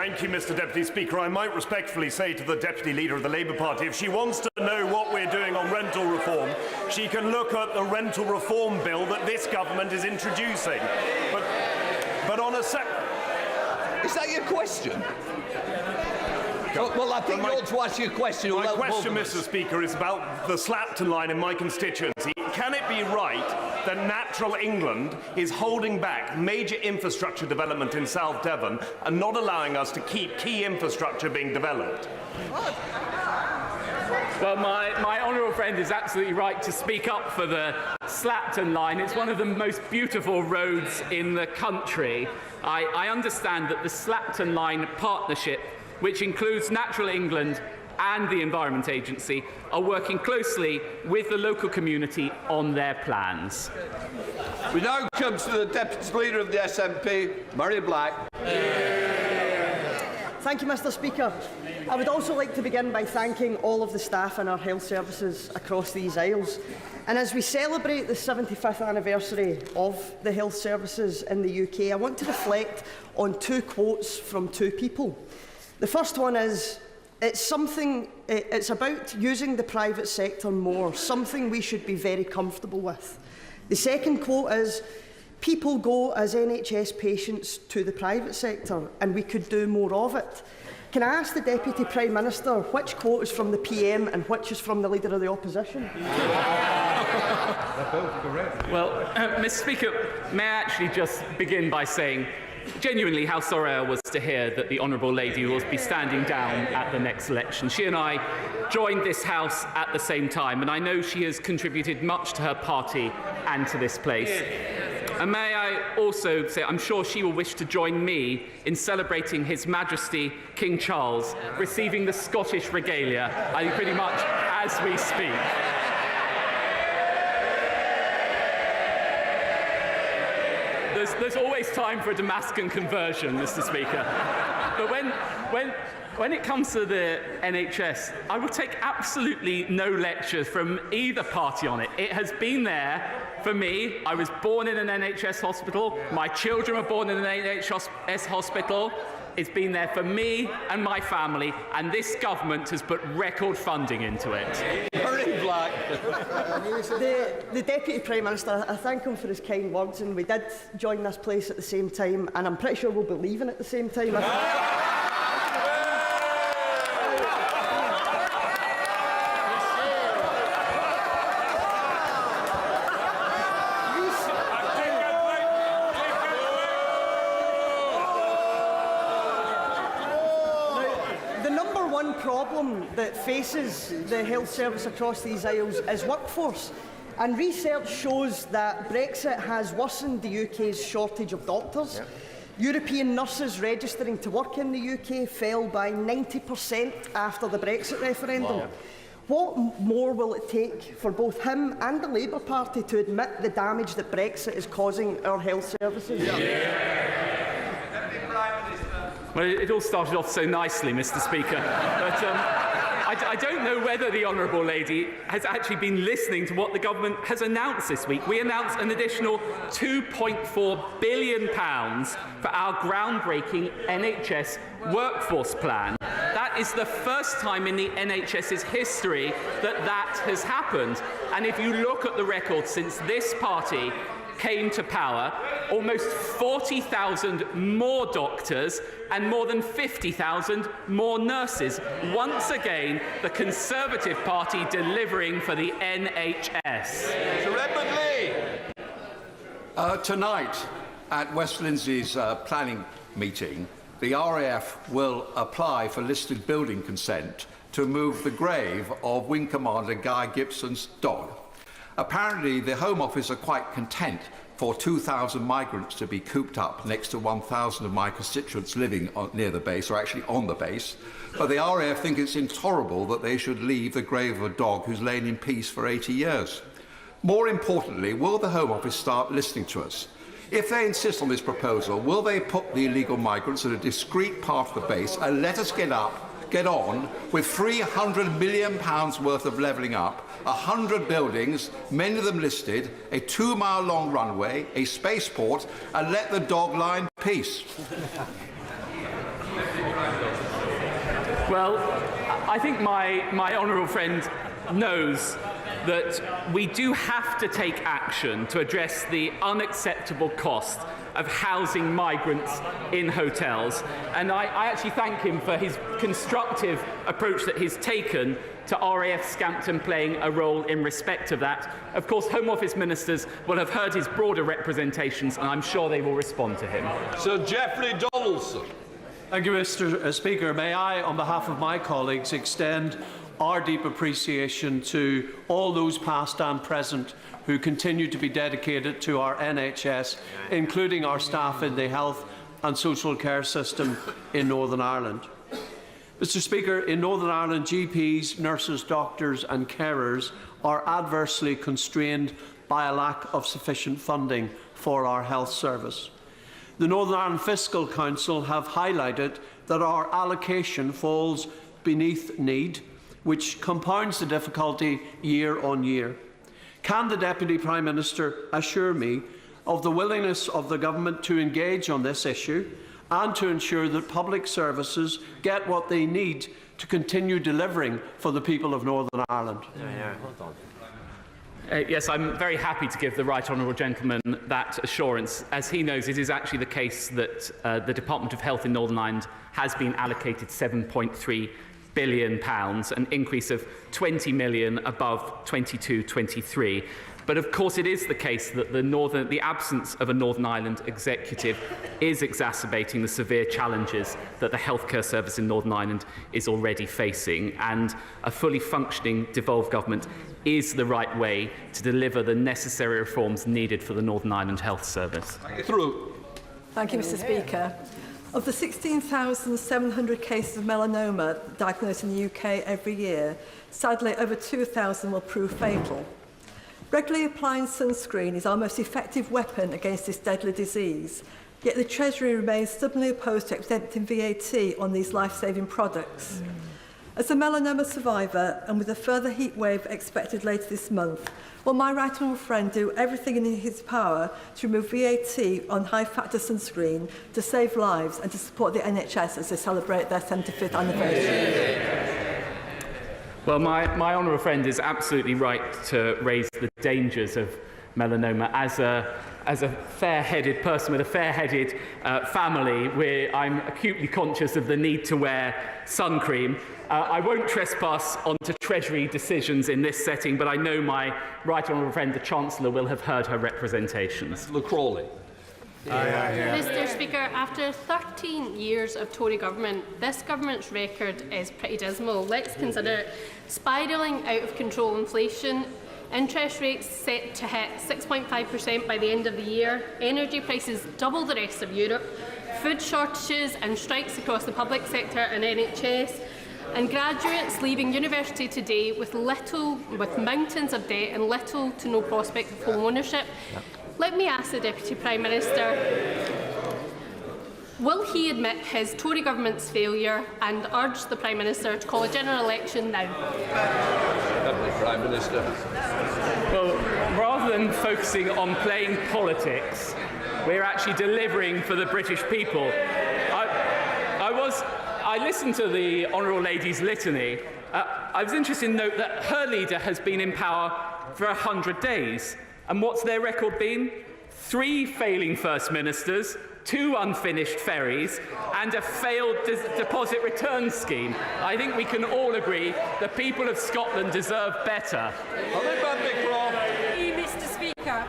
Thank you, Mr. Deputy Speaker. I might respectfully say to the Deputy Leader of the Labour Party, if she wants to know what we're doing on rental reform, she can look at the rental reform bill that this government is introducing. But on a Is that your question? Well, I think you ought to ask your question. My question, Mr. Speaker, is about the Slapton line in my constituency. Can it be right that Natural England is holding back major infrastructure development in South Devon and not allowing us to keep key infrastructure being developed? Well, my honourable friend is absolutely right to speak up for the Slapton line. It's one of the most beautiful roads in the country. I understand that the Slapton line partnership, which includes Natural England and the Environment Agency, are working closely with the local community on their plans. We now come to the Deputy Leader of the SNP, Murray Black. Thank you, Mr. Speaker. I would also like to begin by thanking all of the staff in our health services across these Isles. And as we celebrate the 75th anniversary of the health services in the UK, I want to reflect on two quotes from two people. The first one is, it's about using the private sector more, something we should be very comfortable with. The second quote is, people go as NHS patients to the private sector and we could do more of it. Can I ask the Deputy Prime Minister which quote is from the PM and which is from the Leader of the Opposition? They're both correct. Well, Mr. Speaker, may I actually just begin by saying genuinely how sorry I was to hear that the Honourable Lady will be standing down at the next election. She and I joined this House at the same time, and I know she has contributed much to her party and to this place. And may I also say, I'm sure she will wish to join me in celebrating His Majesty King Charles receiving the Scottish regalia, I think pretty much as we speak. There's always time for a Damascus conversion, Mr. Speaker. But when it comes to the NHS, I will take absolutely no lectures from either party on it. It has been there for me. I was born in an NHS hospital. My children were born in an NHS hospital. It's been there for me and my family, and this government has put record funding into it. The Deputy Prime Minister, I thank him for his kind words, and we did join this place at the same time, and I'm pretty sure we'll be leaving at the same time. Problem that faces the health service across these Isles is workforce, and research shows that Brexit has worsened the UK's shortage of doctors. European nurses registering to work in the UK fell by 90% after the Brexit referendum. Wow. What more will it take for both him and the Labour Party to admit the damage that Brexit is causing our health services? Well, it all started off so nicely, Mr. Speaker, but I don't know whether the Honourable Lady has actually been listening to what the government has announced this week. We announced an additional £2.4 billion for our groundbreaking NHS workforce plan. That is the first time in the NHS's history that has happened. And if you look at the record since this party came to power, almost 40,000 more doctors and more than 50,000 more nurses. Once again, the Conservative Party delivering for the NHS. Sir Edmund Lee. Tonight, at West Lindsey's planning meeting, the RAF will apply for listed building consent to move the grave of Wing Commander Guy Gibson's dog. Apparently, the Home Office are quite content for 2,000 migrants to be cooped up next to 1,000 of my constituents living near the base, or actually on the base. But the RAF think it's intolerable that they should leave the grave of a dog who's lain in peace for 80 years. More importantly, will the Home Office start listening to us? If they insist on this proposal, will they put the illegal migrants at a discrete part of the base and let us get on with £300 million worth of levelling up, 100 buildings, many of them listed, a 2-mile-long runway, a spaceport, and let the dog lie in peace? Well, I think my honourable friend knows that we do have to take action to address the unacceptable cost of housing migrants in hotels. And I actually thank him for his constructive approach that he's taken to RAF Scampton playing a role in respect of that. Of course, Home Office ministers will have heard his broader representations, and I'm sure they will respond to him. Sir Geoffrey Donaldson. Thank you, Mr. Speaker. May I, on behalf of my colleagues, extend our deep appreciation to all those past and present who continue to be dedicated to our NHS, including our staff in the health and social care system in Northern Ireland. Mr. Speaker, in Northern Ireland, GPs, nurses, doctors and carers are adversely constrained by a lack of sufficient funding for our health service. The Northern Ireland Fiscal Council have highlighted that our allocation falls beneath need, which compounds the difficulty year on year. Can the Deputy Prime Minister assure me of the willingness of the Government to engage on this issue and to ensure that public services get what they need to continue delivering for the people of Northern Ireland? Yes, I'm very happy to give the Right Honourable Gentleman that assurance. As he knows, it is actually the case that the Department of Health in Northern Ireland has been allocated £7.3 billion, an increase of 20 million above 22-23. But of course it is the case that the absence of a Northern Ireland executive is exacerbating the severe challenges that the healthcare service in Northern Ireland is already facing, and a fully functioning devolved government is the right way to deliver the necessary reforms needed for the Northern Ireland Health Service. Thank you, Mr. Speaker. Of the 16,700 cases of melanoma diagnosed in the UK every year, sadly over 2,000 will prove fatal. Regularly applying sunscreen is our most effective weapon against this deadly disease, yet the Treasury remains stubbornly opposed to exempting VAT on these life-saving products. As a melanoma survivor, and with a further heat wave expected later this month, will my right honourable friend do everything in his power to remove VAT on high-factor sunscreen to save lives and to support the NHS as they celebrate their 75th anniversary? Well, my honourable friend is absolutely right to raise the dangers of melanoma. As a fair-headed person with a fair-headed family, where I'm acutely conscious of the need to wear sun cream. I won't trespass onto Treasury decisions in this setting, but I know my right honourable friend, the Chancellor, will have heard her representations. Crawley. Mr. Speaker, after 13 years of Tory government, this government's record is pretty dismal. Let's consider spiralling out of control inflation, interest rates set to hit 6.5% by the end of the year, energy prices double the rest of Europe, food shortages and strikes across the public sector and NHS, and graduates leaving university today with mountains of debt and little to no prospect of home ownership. Let me ask the Deputy Prime Minister, will he admit his Tory government's failure and urge the Prime Minister to call a general election now? Deputy Prime Minister. Well, rather than focusing on playing politics, we're actually delivering for the British people. I listened to the Honourable Lady's litany. I was interested to note that her leader has been in power for 100 days. And what's their record been? 3 failing First Ministers, 2 unfinished ferries, and a failed deposit return scheme. I think we can all agree the people of Scotland deserve better. Mr. Speaker,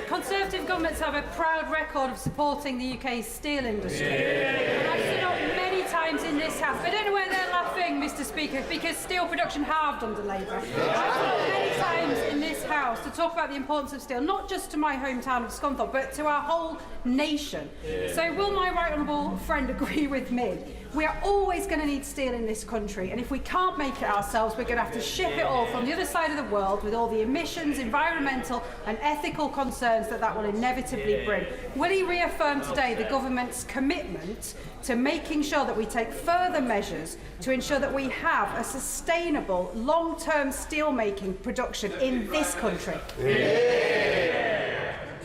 Conservative governments have a proud record of supporting the UK's steel industry. I've seen it many times in this House. I don't know where they're laughing, Mr. Speaker, because steel production halved under Labour. I've seen it many times in this House to talk about the importance of steel, not just to my hometown of Scunthorpe, but to our whole nation. So will my right honourable friend agree with me? We are always going to need steel in this country, and if we can't make it ourselves, we're going to have to ship it all from the other side of the world with all the emissions, environmental and ethical concerns that will inevitably bring. Will he reaffirm today the government's commitment to making sure that we take further measures to ensure that we have a sustainable, long-term steel-making production in this country?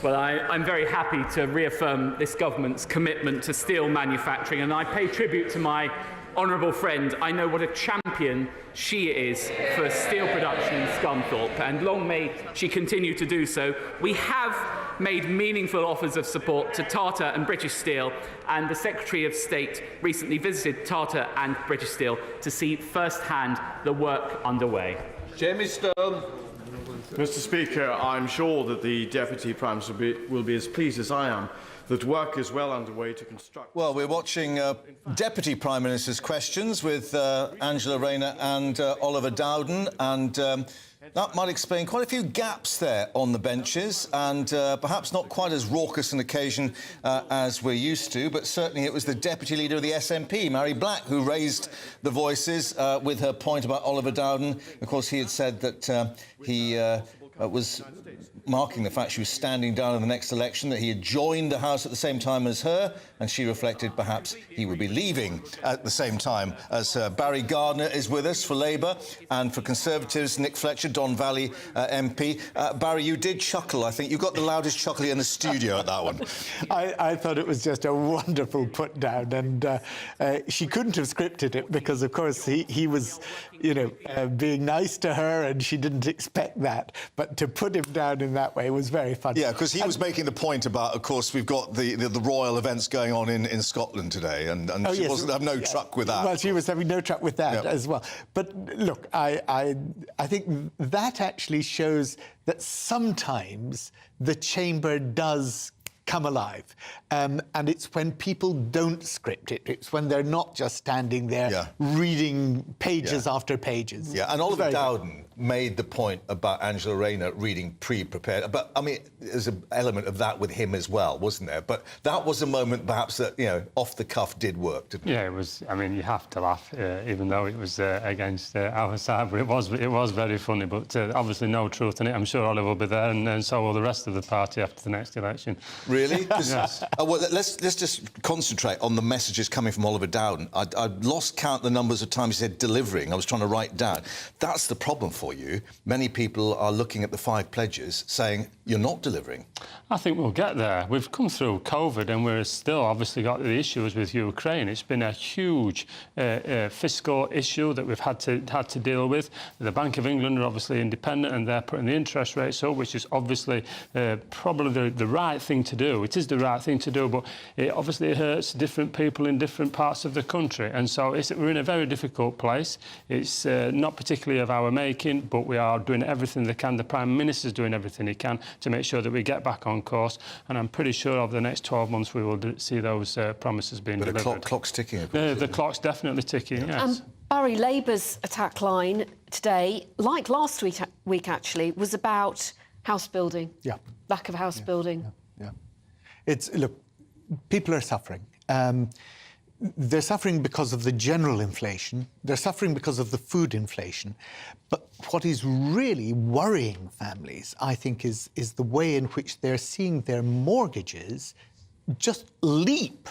Well, I'm very happy to reaffirm this government's commitment to steel manufacturing, and I pay tribute to my honourable friend. I know what a champion she is for steel production in Scunthorpe, and long may she continue to do so. We have made meaningful offers of support to Tata and British Steel, and the Secretary of State recently visited Tata and British Steel to see firsthand the work underway. Jamie Stone. Mr. Speaker, I'm sure that the Deputy Prime Minister will be as pleased as I am that work is well underway to construct... Well, we're watching Deputy Prime Minister's questions with Angela Rayner and Oliver Dowden, and that might explain quite a few gaps there on the benches, and perhaps not quite as raucous an occasion as we're used to, but certainly it was the Deputy Leader of the SNP, Mary Black, who raised the voices with her point about Oliver Dowden. Of course, he had said that he was marking the fact she was standing down in the next election, that he had joined the House at the same time as her, and she reflected perhaps he would be leaving at the same time as her. Barry Gardiner is with us for Labour, and for Conservatives, Nick Fletcher, Don Valley MP. Barry, you did chuckle. I think you got the loudest chuckle in the studio at that one. I thought it was just a wonderful put down, and she couldn't have scripted it because, of course, he was, you know, being nice to her, and she didn't expect that. But to put him down in that way was very funny. Yeah, because he was making the point about, of course, we've got the royal events going on in Scotland today, and she wasn't having no truck with that. Well, she was having no truck with that as well. But look, I think that actually shows that sometimes the chamber does come alive. And it's when people don't script it. It's when they're not just standing there reading pages after pages. Yeah, and Oliver Dowden made the point about Angela Rayner reading pre-prepared. But, I mean, there's an element of that with him as well, wasn't there? But that was a moment, perhaps, that, you know, off the cuff did work, didn't it? Yeah, it was. I mean, you have to laugh, even though it was against our side. But it was very funny. But obviously no truth in it. I'm sure Oliver will be there, and so will the rest of the party after the next election. Really? Yes. Well, let's just concentrate on the messages coming from Oliver Dowden. I lost count the numbers of times he said delivering. I was trying to write down. That's the problem for you. Many people are looking at the 5 pledges saying you're not delivering. I think we'll get there. We've come through COVID and we're still obviously got the issues with Ukraine. It's been a huge fiscal issue that we've had to deal with. The Bank of England are obviously independent and they're putting the interest rates up, which is obviously probably the right thing to do. It is the right thing to do, but it obviously hurts different people in different parts of the country. And so we're in a very difficult place. It's not particularly of our making, but we are doing everything they can. The Prime Minister's doing everything he can to make sure that we get back on course. And I'm pretty sure over the next 12 months we will see those promises being delivered. But the clock's ticking. The clock's definitely ticking, yes. Barry, Labour's attack line today, like last week actually, was about house building. Yeah. Lack of house building. Look, people are suffering. They're suffering because of the general inflation. They're suffering because of the food inflation. But what is really worrying families, I think, is the way in which they're seeing their mortgages just leap.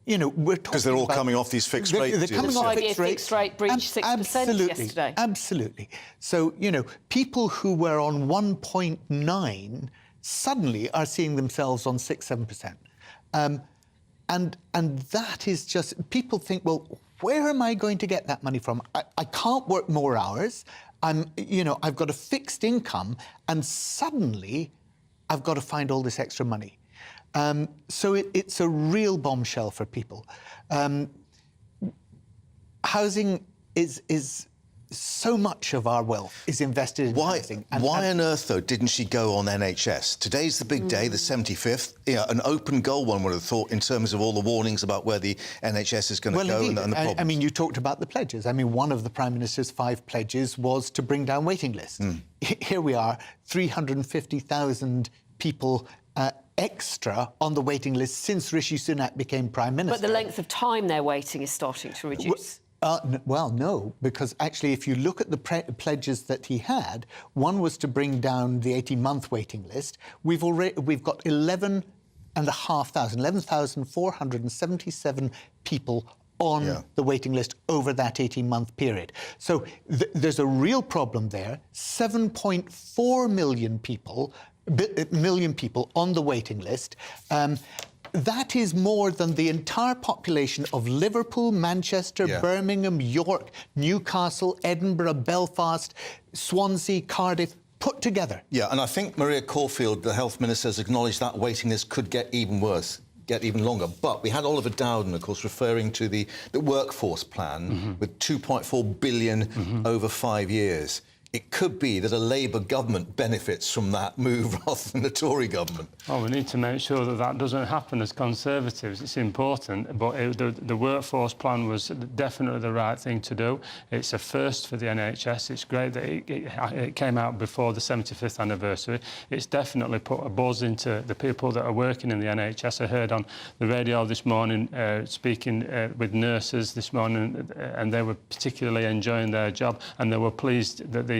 You know, we're talking because they're all coming off these fixed rates. They're coming off fixed rate breached 6% yesterday. Absolutely. So, you know, people who were on 1.9 suddenly are seeing themselves on 6-7%. And that is just, people think, well, where am I going to get that money from? I can't work more hours. I've got a fixed income, and suddenly I've got to find all this extra money. So it's a real bombshell for people. Housing is so much of our wealth is invested in housing. Why on earth, though, didn't she go on NHS? Today's the big day, the 75th. An open goal, one would have thought, in terms of all the warnings about where the NHS is going to go and the problems. I mean, you talked about the pledges. I mean, one of the Prime Minister's 5 pledges was to bring down waiting lists. Here we are, 350,000 people extra on the waiting list since Rishi Sunak became Prime Minister. But the length of time they're waiting is starting to reduce. Well, no, because actually, if you look at the pledges that he had, one was to bring down the 18-month waiting list. We've got 11,477 people on the waiting list over that 18-month period. So there's a real problem there. 7.4 million people million people on the waiting list. That is more than the entire population of Liverpool, Manchester, Birmingham, York, Newcastle, Edinburgh, Belfast, Swansea, Cardiff, put together. Yeah, and I think Maria Caulfield, the Health Minister, has acknowledged that waiting list could get even worse, get even longer. But we had Oliver Dowden, of course, referring to the workforce plan with £2.4 billion over 5 years. It could be that a Labour government benefits from that move rather than the Tory government. Well, we need to make sure that that doesn't happen as Conservatives. It's important, but the workforce plan was definitely the right thing to do. It's a first for the NHS. It's great that it came out before the 75th anniversary. It's definitely put a buzz into the people that are working in the NHS. I heard on the radio this morning, speaking with nurses this morning, and they were particularly enjoying their job, and they were pleased that the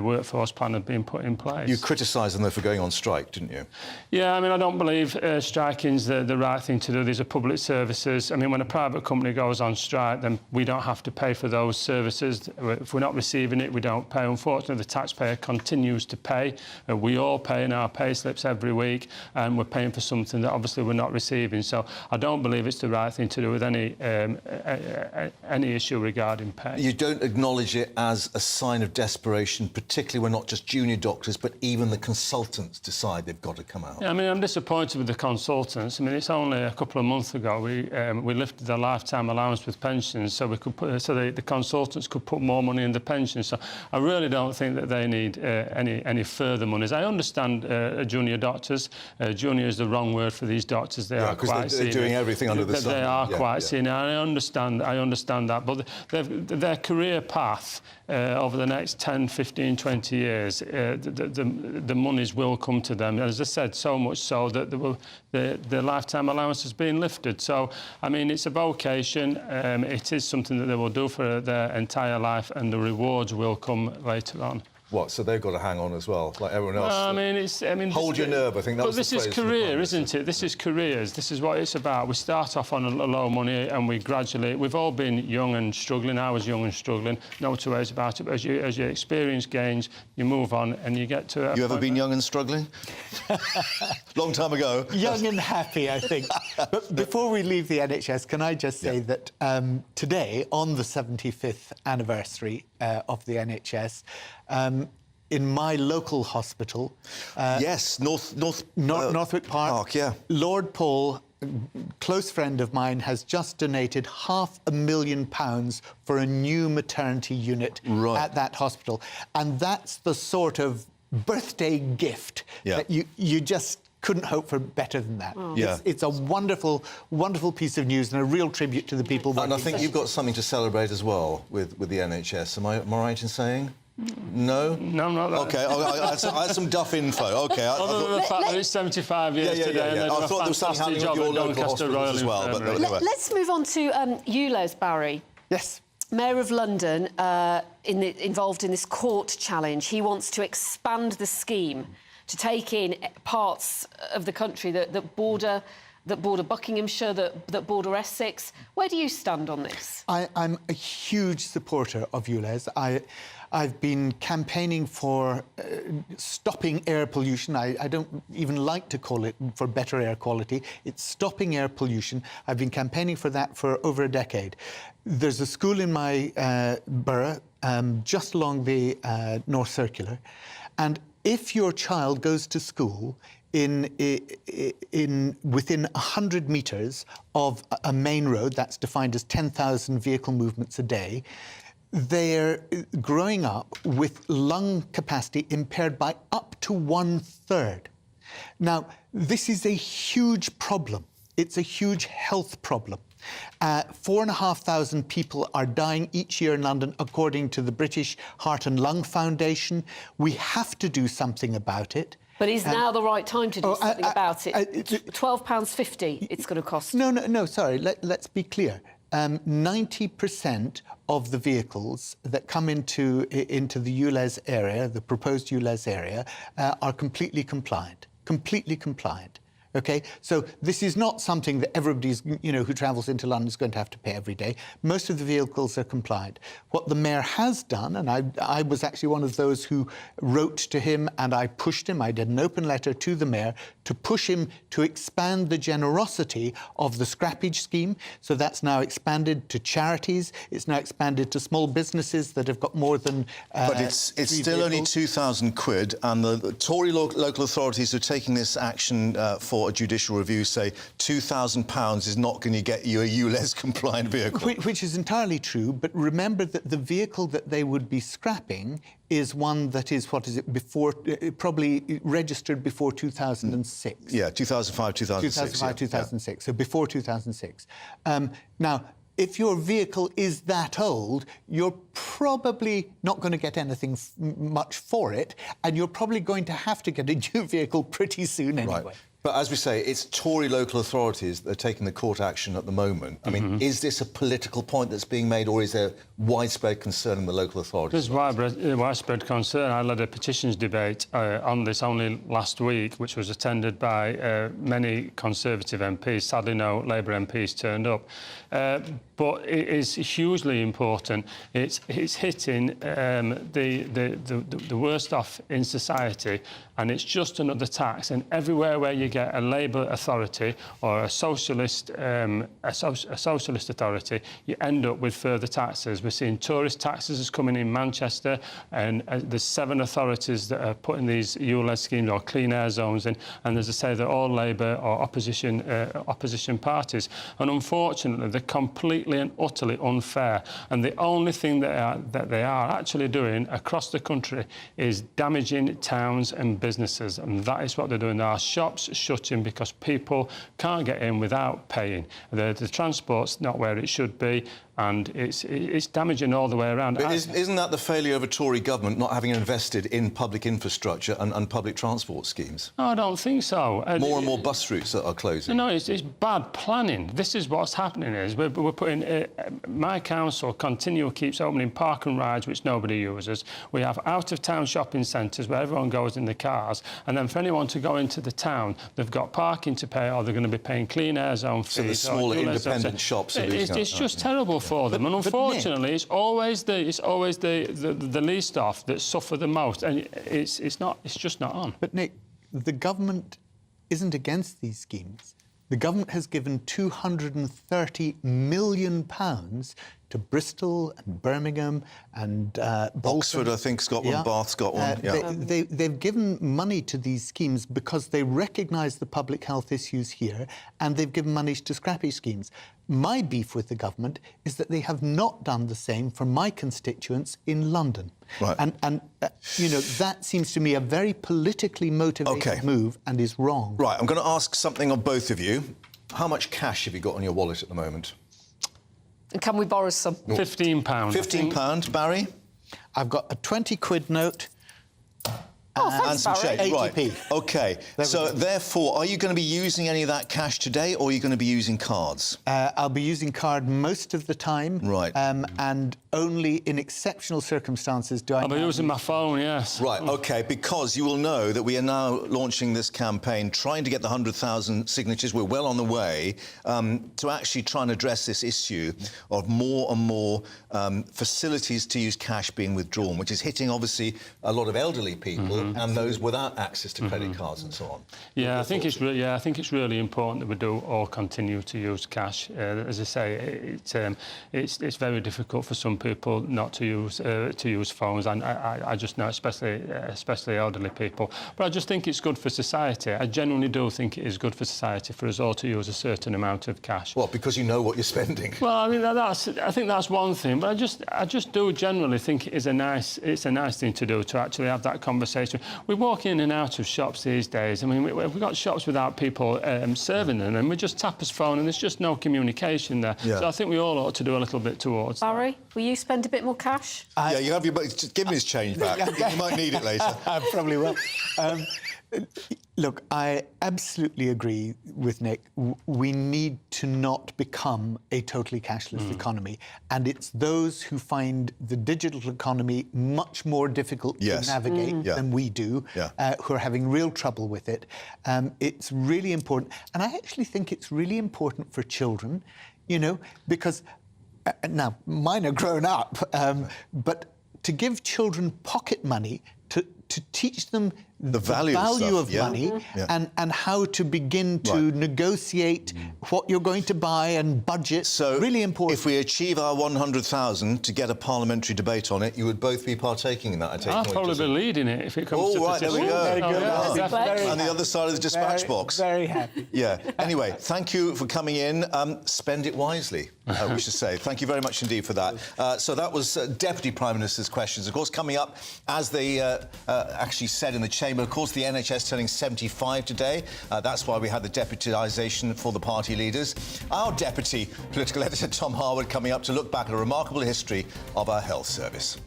workforce plan had been put in place. You criticised them, though, for going on strike, didn't you? Yeah, I mean, I don't believe striking's the right thing to do. These are public services. I mean, when a private company goes on strike, then we don't have to pay for those services. If we're not receiving it, we don't pay. Unfortunately, the taxpayer continues to pay. We all pay in our pay slips every week, and we're paying for something that obviously we're not receiving. So I don't believe it's the right thing to do with any issue regarding pay. You don't acknowledge it as a sign of desperation, particularly when not just junior doctors, but even the consultants decide they've got to come out? Yeah, I mean, I'm disappointed with the consultants. I mean, it's only a couple of months ago we lifted the lifetime allowance with pensions, so we could put, the consultants could put more money in the pensions. So I really don't think that they need any further monies. I understand junior doctors. Junior is the wrong word for these doctors. They are quite senior. They're doing everything under the sun. They are quite senior. I understand that, but their career path over the next 10, 15, 20 years, the monies will come to them. As I said, so much so that the lifetime allowance has been lifted. So, I mean, it's a vocation. It is something that they will do for their entire life, and the rewards will come later on. What? So they've got to hang on as well, like everyone else? I mean, hold your nerve. I think that was the phrase. But this is career, isn't it? This is careers. This is what it's about. We start off on a low money, and we gradually. We've all been young and struggling. I was young and struggling. No two ways about it. But as your experience gains, you move on, and you get to. You ever been young and struggling? Long time ago. Young and happy, I think. But before we leave the NHS, can I just say that today, on the 75th anniversary of the NHS. In my local hospital... Northwick Park. Yeah. Lord Paul, a close friend of mine, has just donated £500,000 for a new maternity unit at that hospital. And that's the sort of birthday gift that you just couldn't hope for better than that. It's a wonderful, wonderful piece of news and a real tribute to the people... And I think you've got something to celebrate as well with the NHS. Am I right in saying? No? No, I'm not that. OK, I had some duff info. OK. Other than the fact that it's 75 years today, and I thought there was something happening with your local hospitals as well. But anyway. Let's move on to ULEZ, Barry. Yes. Mayor of London, involved in this court challenge. He wants to expand the scheme to take in parts of the country that border Buckinghamshire, that border Essex. Where do you stand on this? I'm a huge supporter of ULEZ. I've been campaigning for stopping air pollution. I don't even like to call it for better air quality. It's stopping air pollution. I've been campaigning for that for over a decade. There's a school in my borough, just along the North Circular, and if your child goes to school within 100 metres of a main road, that's defined as 10,000 vehicle movements a day, they're growing up with lung capacity impaired by up to 1/3. Now, this is a huge problem. It's a huge health problem. 4,500 people are dying each year in London, according to the British Heart and Lung Foundation. We have to do something about it. But is now the right time to do something about it? £12.50 it's going to cost. No, sorry, let's be clear. 90% of the vehicles that come into the ULEZ area, the proposed ULEZ area, are completely compliant. OK? So this is not something that everybody's, who travels into London is going to have to pay every day. Most of the vehicles are compliant. What the Mayor has done, and I was actually one of those who wrote to him and I pushed him, I did an open letter to the Mayor to push him to expand the generosity of the scrappage scheme. So that's now expanded to charities. It's now expanded to small businesses that have got more than But it's still only 2,000 quid, and the Tory local authorities who are taking this action for a judicial review say £2,000 is not going to get you a ULEZ compliant vehicle. Which is entirely true, but remember that the vehicle that they would be scrapping is one that is, probably registered before 2006. Yeah, 2005, 2006. 2006, so before 2006. Now, if your vehicle is that old, you're probably not going to get anything much for it, and you're probably going to have to get a new vehicle pretty soon anyway. Right. But as we say, it's Tory local authorities that are taking the court action at the moment. I mean, is this a political point that's being made, or is there widespread concern in the local authorities? There's widespread concern. I led a petitions debate on this only last week, which was attended by many Conservative MPs. Sadly, no Labour MPs turned up. But it is hugely important. It's hitting the worst off in society, and it's just another tax. And everywhere where you get a Labour authority or a socialist authority, you end up with further taxes. We're seeing tourist taxes is coming in Manchester, and there's 7 authorities that are putting these ULEZ schemes or clean air zones in, and as I say, they're all Labour or opposition parties. And unfortunately, they're completely and utterly unfair. And the only thing that they are actually doing across the country is damaging towns and businesses, and that is what they're doing. There are shops shutting because people can't get in without paying. The transport's not where it should be, and it's damaging all the way around. But isn't that the failure of a Tory government not having invested in public infrastructure and public transport schemes? No, I don't think so. More and more bus routes that are closing. No, it's bad planning. This is what's happening. We're putting... my council keeps opening park and rides, which nobody uses. We have out-of-town shopping centres where everyone goes in the cars, and then for anyone to go into the town, they've got parking to pay, or they're going to be paying clean air zone fees. So the smaller independent shops are losing out. It's just terrible for them, and unfortunately, it's always the least off that suffer the most, and it's just not on. But Nick, the government isn't against these schemes. The government has given £230 million to Bristol and Birmingham and Bolton. Oxford, I think, got one. Bath's got one. They've given money to these schemes because they recognise the public health issues here, and they've given money to scrappy schemes. My beef with the government is that they have not done the same for my constituents in London. Right. And that seems to me a very politically motivated move and is wrong. Right, I'm going to ask something of both of you. How much cash have you got on your wallet at the moment? And can we borrow some? £15. £15, Barry? I've got a 20 quid note. Thanks, and some Barry. change. Right. OK. So, therefore, are you going to be using any of that cash today, or are you going to be using cards? I'll be using card most of the time. Right. And only in exceptional circumstances do I... I'll be using my phone, yes. Right, OK, because you will know that we are now launching this campaign, trying to get the 100,000 signatures. We're well on the way to actually try and address this issue of more and more facilities to use cash being withdrawn, which is hitting, obviously, a lot of elderly people and those without access to credit cards and so on. Yeah, I think it's really important that we do all continue to use cash. As I say, it's very difficult for some people not to use phones, and I just know, especially elderly people. But I just think it's good for society. I genuinely do think it is good for society for us all to use a certain amount of cash. Well, because you know what you're spending. Well, I mean, I think that's one thing, but I just do generally think it's a nice thing to do, to actually have that conversation. We walk in and out of shops these days. I mean, we've got shops without people serving them, and we just tap his phone, and there's just no communication there. Yeah. So I think we all ought to do a little bit towards Barry, will you spend a bit more cash? Yeah, you have your... Just give me his change back. You might need it later. I probably will. Look, I absolutely agree with Nick. We need to not become a totally cashless economy. And it's those who find the digital economy much more difficult to navigate than we do, who are having real trouble with it. It's really important. And I actually think it's really important for children, you know, because now mine are grown up, but to give children pocket money to teach them the value of money and how to begin to negotiate what you're going to buy and budget. So really important. If we achieve our 100,000 to get a parliamentary debate on it, you would both be partaking in that, I take it. I'll probably be leading it if it comes to right, there we go. Very good. On the other side of the dispatch box. Very happy. Yeah. Anyway, thank you for coming in. Spend it wisely, we should say. Thank you very much indeed for that. So that was Deputy Prime Minister's questions. Of course, coming up, as they actually said in the Chamber, of course, the NHS turning 75 today. That's why we had the deputisation for the party leaders. Our Deputy Political Editor, Tom Harwood, coming up to look back at a remarkable history of our health service.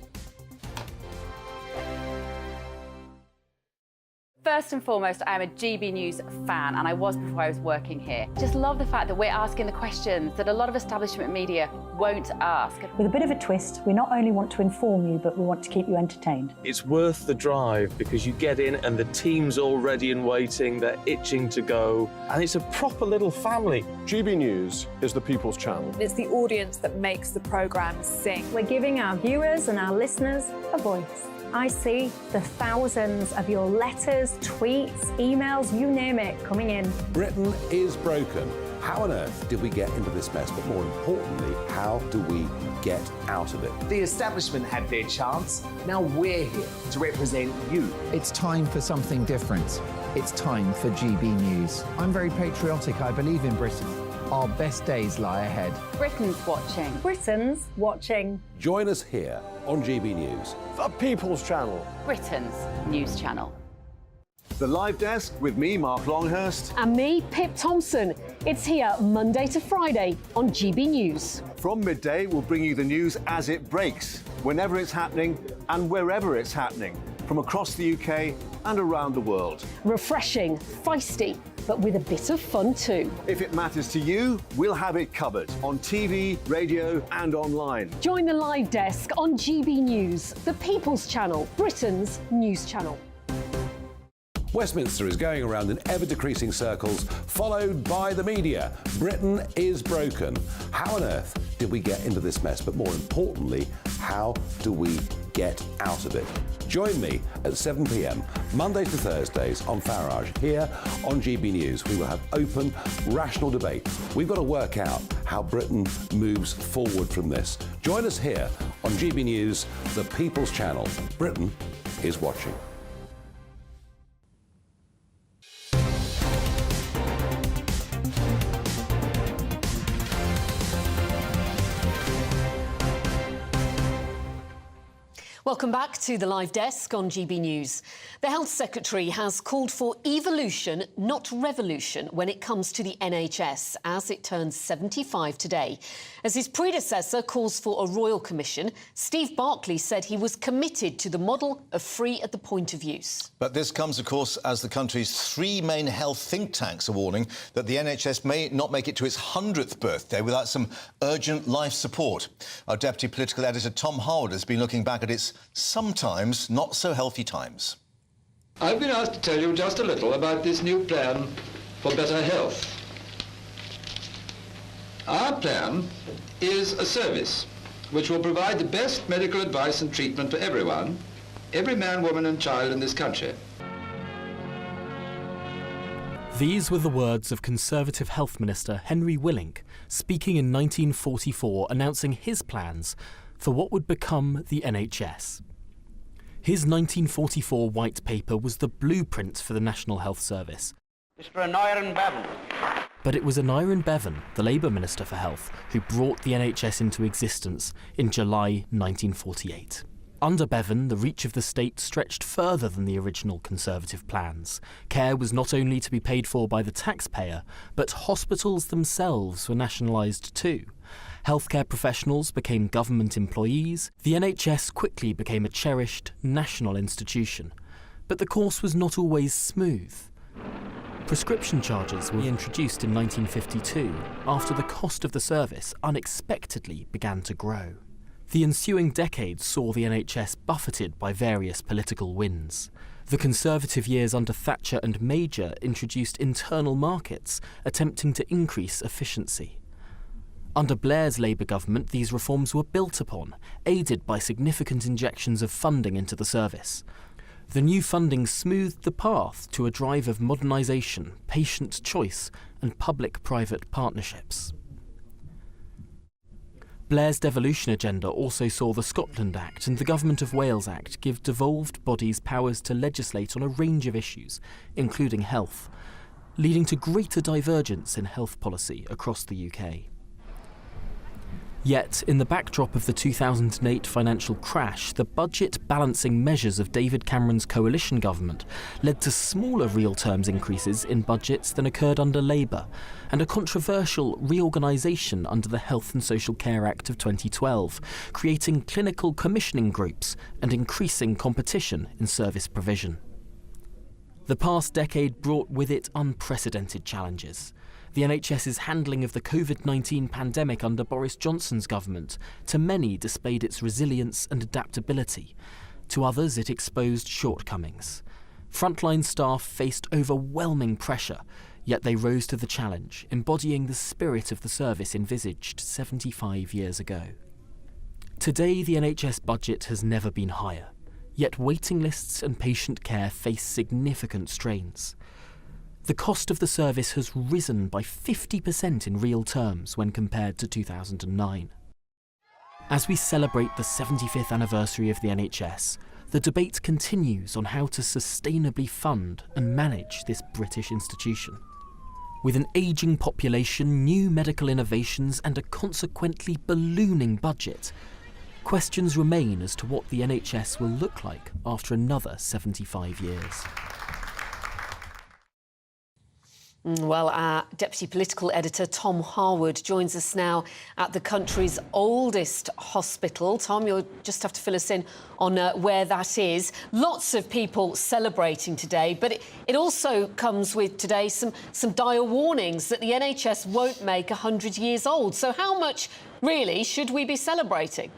First and foremost, I am a GB News fan, and I was before I was working here. Just love the fact that we're asking the questions that a lot of establishment media won't ask. With a bit of a twist, we not only want to inform you, but we want to keep you entertained. It's worth the drive because you get in and the team's all ready and waiting, they're itching to go, and it's a proper little family. GB News is the people's channel. It's the audience that makes the programme sing. We're giving our viewers and our listeners a voice. I see the thousands of your letters, tweets, emails, you name it, coming in. Britain is broken. How on earth did we get into this mess? But more importantly, how do we get out of it? The establishment had their chance. Now we're here to represent you. It's time for something different. It's time for GB News. I'm very patriotic. I believe in Britain. Our best days lie ahead. Britain's watching. Britain's watching. Join us here on GB News. The People's Channel. Britain's news channel. The Live Desk with me, Mark Longhurst. And me, Pip Thompson. It's here Monday to Friday on GB News. From midday, we'll bring you the news as it breaks, whenever it's happening and wherever it's happening, from across the UK and around the world. Refreshing, feisty, but with a bit of fun too. If it matters to you, we'll have it covered on TV, radio and online. Join the Live Desk on GB News, the People's Channel, Britain's news channel. Westminster is going around in ever-decreasing circles, followed by the media. Britain is broken. How on earth did we get into this mess? But more importantly, how do we get out of it? Join me at 7 p.m, Mondays to Thursdays on Farage, here on GB News. We will have open, rational debate. We've got to work out how Britain moves forward from this. Join us here on GB News, the People's Channel. Britain is watching. Welcome back to the Live Desk on GB News. The Health Secretary has called for evolution, not revolution, when it comes to the NHS, as it turns 75 today. As his predecessor calls for a royal commission, Steve Barclay said he was committed to the model of free at the point of use. But this comes, of course, as the country's three main health think tanks are warning that the NHS may not make it to its 100th birthday without some urgent life support. Our Deputy Political Editor, Tom Harwood, has been looking back at its sometimes not so healthy times. I've been asked to tell you just a little about this new plan for better health. Our plan is a service which will provide the best medical advice and treatment for everyone, every man, woman and child in this country. These were the words of Conservative Health Minister Henry Willink speaking in 1944, announcing his plans for what would become the NHS. His 1944 White Paper was the blueprint for the National Health Service. Mr. Aneurin Bevan. But it was Aneurin Bevan, the Labour Minister for Health, who brought the NHS into existence in July 1948. Under Bevan, the reach of the state stretched further than the original Conservative plans. Care was not only to be paid for by the taxpayer, but hospitals themselves were nationalised too. Healthcare professionals became government employees. The NHS quickly became a cherished national institution. But the course was not always smooth. Prescription charges were introduced in 1952 after the cost of the service unexpectedly began to grow. The ensuing decades saw the NHS buffeted by various political winds. The Conservative years under Thatcher and Major introduced internal markets, attempting to increase efficiency. Under Blair's Labour government, these reforms were built upon, aided by significant injections of funding into the service. The new funding smoothed the path to a drive of modernisation, patient choice and public-private partnerships. Blair's devolution agenda also saw the Scotland Act and the Government of Wales Act give devolved bodies powers to legislate on a range of issues, including health, leading to greater divergence in health policy across the UK. Yet, in the backdrop of the 2008 financial crash, the budget balancing measures of David Cameron's coalition government led to smaller real terms increases in budgets than occurred under Labour, and a controversial reorganisation under the Health and Social Care Act of 2012, creating clinical commissioning groups and increasing competition in service provision. The past decade brought with it unprecedented challenges. The NHS's handling of the COVID-19 pandemic under Boris Johnson's government, to many displayed its resilience and adaptability. To others, it exposed shortcomings. Frontline staff faced overwhelming pressure, yet they rose to the challenge, embodying the spirit of the service envisaged 75 years ago. Today, the NHS budget has never been higher, yet waiting lists and patient care face significant strains. The cost of the service has risen by 50% in real terms when compared to 2009. As we celebrate the 75th anniversary of the NHS, the debate continues on how to sustainably fund and manage this British institution. With an ageing population, new medical innovations and a consequently ballooning budget, questions remain as to what the NHS will look like after another 75 years. Well, our Deputy Political Editor, Tom Harwood, joins us now at the country's oldest hospital. Tom, you'll just have to fill us in on where that is. Lots of people celebrating today, but it also comes with today some dire warnings that the NHS won't make 100 years old. So how much, really, should we be celebrating?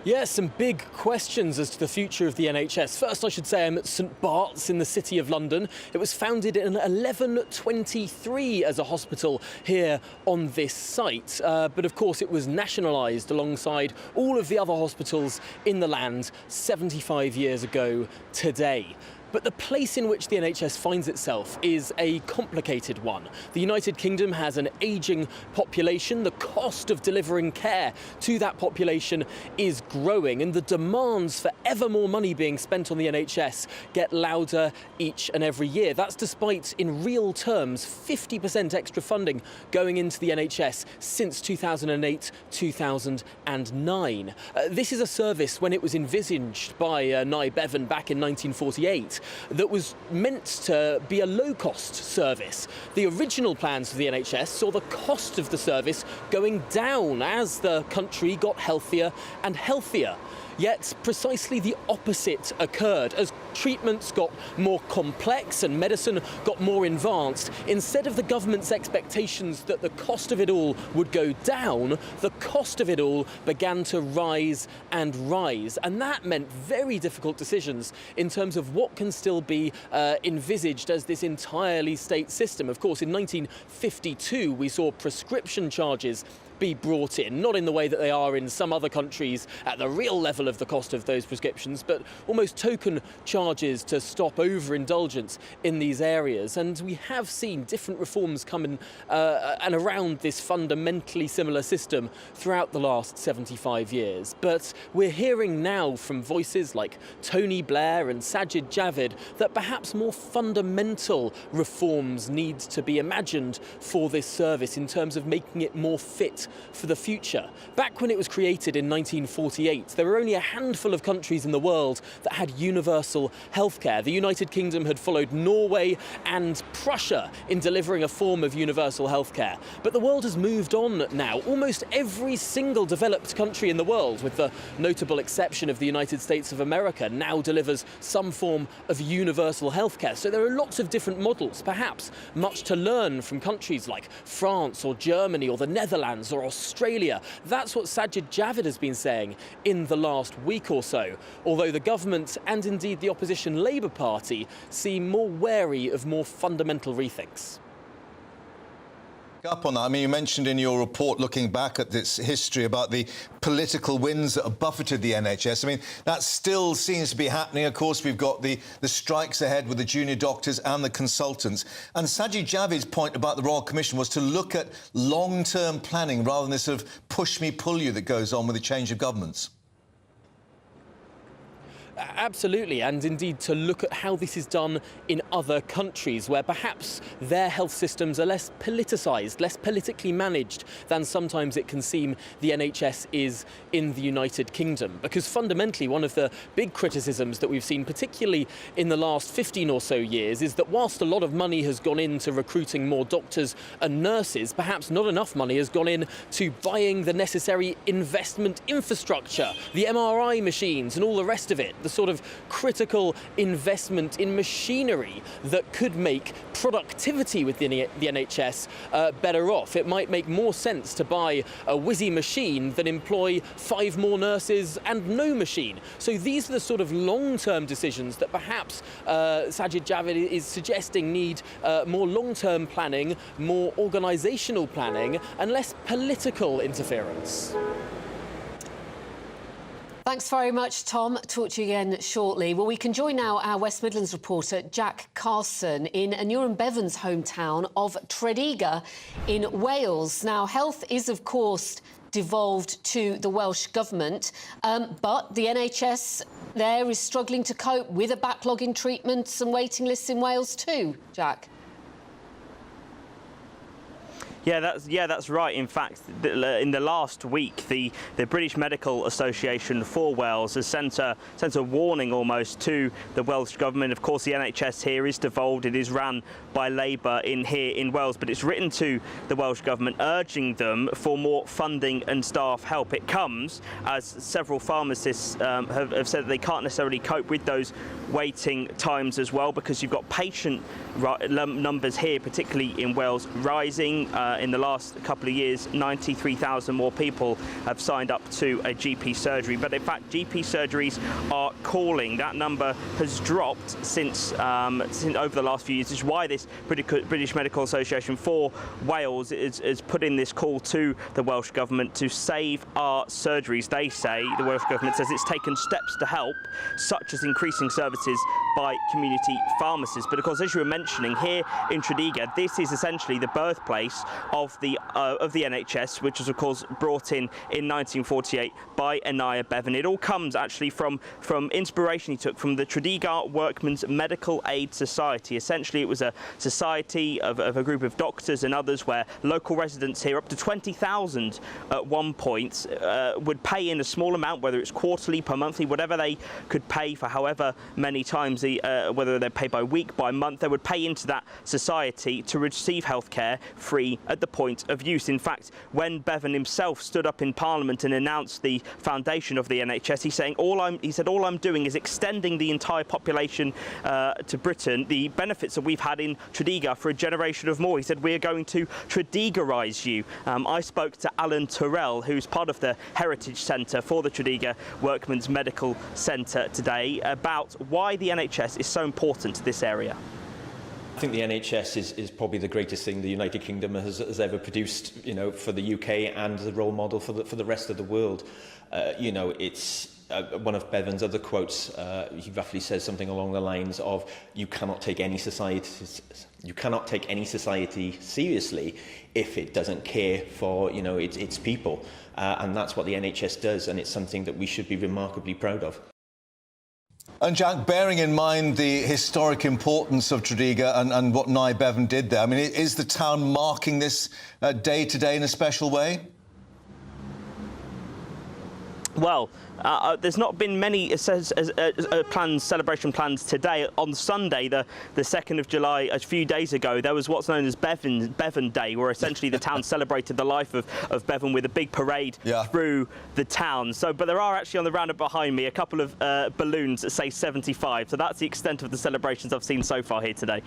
Yes, some big questions as to the future of the NHS. First, I should say I'm at St Bart's in the City of London. It was founded in 1123 as a hospital here on this site. But of course, it was nationalised alongside all of the other hospitals in the land 75 years ago today. But the place in which the NHS finds itself is a complicated one. The United Kingdom has an ageing population. The cost of delivering care to that population is growing, and the demands for ever more money being spent on the NHS get louder each and every year. That's despite, in real terms, 50% extra funding going into the NHS since 2008-2009. This is a service, when it was envisaged by Nye Bevan back in 1948, that was meant to be a low-cost service. The original plans for the NHS saw the cost of the service going down as the country got healthier and healthier. Yet precisely the opposite occurred. As treatments got more complex and medicine got more advanced, instead of the government's expectations that the cost of it all would go down, the cost of it all began to rise and rise. And that meant very difficult decisions in terms of what can still be envisaged as this entirely state system. Of course, in 1952, we saw prescription charges be brought in, not in the way that they are in some other countries at the real level of the cost of those prescriptions, but almost token charges to stop overindulgence in these areas. And we have seen different reforms come in and around this fundamentally similar system throughout the last 75 years. But we're hearing now from voices like Tony Blair and Sajid Javid that perhaps more fundamental reforms need to be imagined for this service in terms of making it more fit for the future. Back when it was created in 1948, there were only a handful of countries in the world that had universal healthcare. The United Kingdom had followed Norway and Prussia in delivering a form of universal healthcare. But the world has moved on now. Almost every single developed country in the world, with the notable exception of the United States of America, now delivers some form of universal healthcare. So there are lots of different models, perhaps much to learn from countries like France or Germany or the Netherlands or Australia. That's what Sajid Javid has been saying in the last week or so, although the government and indeed the opposition Labour Party seem more wary of more fundamental rethinks. Up on that. I mean, you mentioned in your report, looking back at this history, about the political winds that have buffeted the NHS. I mean, that still seems to be happening. Of course, we've got the strikes ahead with the junior doctors and the consultants. And Sajid Javid's point about the Royal Commission was to look at long-term planning rather than this sort of push-me-pull-you that goes on with the change of governments. Absolutely, and indeed to look at how this is done in other countries where perhaps their health systems are less politicised, less politically managed than sometimes it can seem the NHS is in the United Kingdom. Because fundamentally, one of the big criticisms that we've seen, particularly in the last 15 or so years, is that whilst a lot of money has gone into recruiting more doctors and nurses, perhaps not enough money has gone in to buying the necessary investment infrastructure, the MRI machines and all the rest of it, the sort of critical investment in machinery that could make productivity within the NHS better off. It might make more sense to buy a whizzy machine than employ 5 more nurses and no machine. So these are the sort of long-term decisions that perhaps Sajid Javid is suggesting need more long-term planning, more organisational planning and less political interference. Thanks very much, Tom. Talk to you again shortly. Well, we can join now our West Midlands reporter, Jack Carson, in Aneurin Bevan's hometown of Tredegar in Wales. Now, health is, of course, devolved to the Welsh Government, but the NHS there is struggling to cope with a backlog in treatments and waiting lists in Wales too, Jack. Yeah, that's right. In fact, in the last week, the British Medical Association for Wales has sent a warning almost to the Welsh Government. Of course, the NHS here is devolved. It is run by Labour here in Wales, but it's written to the Welsh Government urging them for more funding and staff help. It comes as several pharmacists have said that they can't necessarily cope with those waiting times as well, because you've got patient numbers here, particularly in Wales, rising. In the last couple of years, 93,000 more people have signed up to a GP surgery. But in fact, GP surgeries are calling. That number has dropped since over the last few years. This is why this British Medical Association for Wales is put in this call to the Welsh Government to save our surgeries. They say, the Welsh Government says, it's taken steps to help, such as increasing services by community pharmacists. But of course, as you were mentioning, here in Tredegar, this is essentially the birthplace of the NHS, which was of course brought in 1948 by Aneurin Bevan. It all comes actually from inspiration he took from the Tredegar Workmen's Medical Aid Society. Essentially, it was a society of a group of doctors and others where local residents here, up to 20,000 at one point, would pay in a small amount, whether it's quarterly, per monthly, whatever they could pay for however many times, whether they pay by week, by month, they would pay into that society to receive healthcare free at the point of use. In fact, when Bevan himself stood up in Parliament and announced the foundation of the NHS, he said, all I'm doing is extending the entire population to Britain, the benefits that we've had in Tredegar for a generation of more. He said, we're going to Tredegarise you. I spoke to Alan Turrell, who's part of the Heritage Centre for the Tredegar Workmen's Medical Centre today, about why the NHS is so important to this area. I think the NHS is probably the greatest thing the United Kingdom has ever produced, for the UK and as a role model for the rest of the world. It's one of Bevan's other quotes. He roughly says something along the lines of, "You cannot take any society seriously if it doesn't care for its people," and that's what the NHS does, and it's something that we should be remarkably proud of. And Jack, bearing in mind the historic importance of Tredegar and what Aneurin Bevan did there, I mean, is the town marking this day today in a special way? Well, there's not been many celebration plans today. On Sunday, the 2nd of July, a few days ago, there was what's known as Bevan Day, where essentially the town celebrated the life of Bevan with a big parade through the town. But there are actually on the roundabout behind me a couple of balloons that say 75. So that's the extent of the celebrations I've seen so far here today.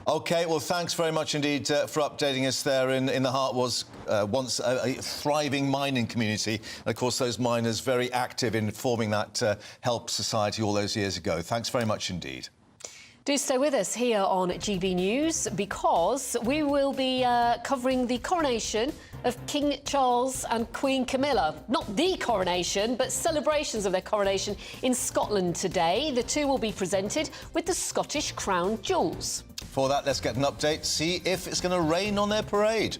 OK, well, thanks very much indeed for updating us there in the heart was once a thriving mining community. And, of course, those miners very active in forming that help society all those years ago. Thanks very much indeed. Do stay with us here on GB News, because we will be covering the coronation of King Charles and Queen Camilla. Not the coronation, but celebrations of their coronation in Scotland today. The two will be presented with the Scottish Crown Jewels. For that, let's get an update, see if it's going to rain on their parade.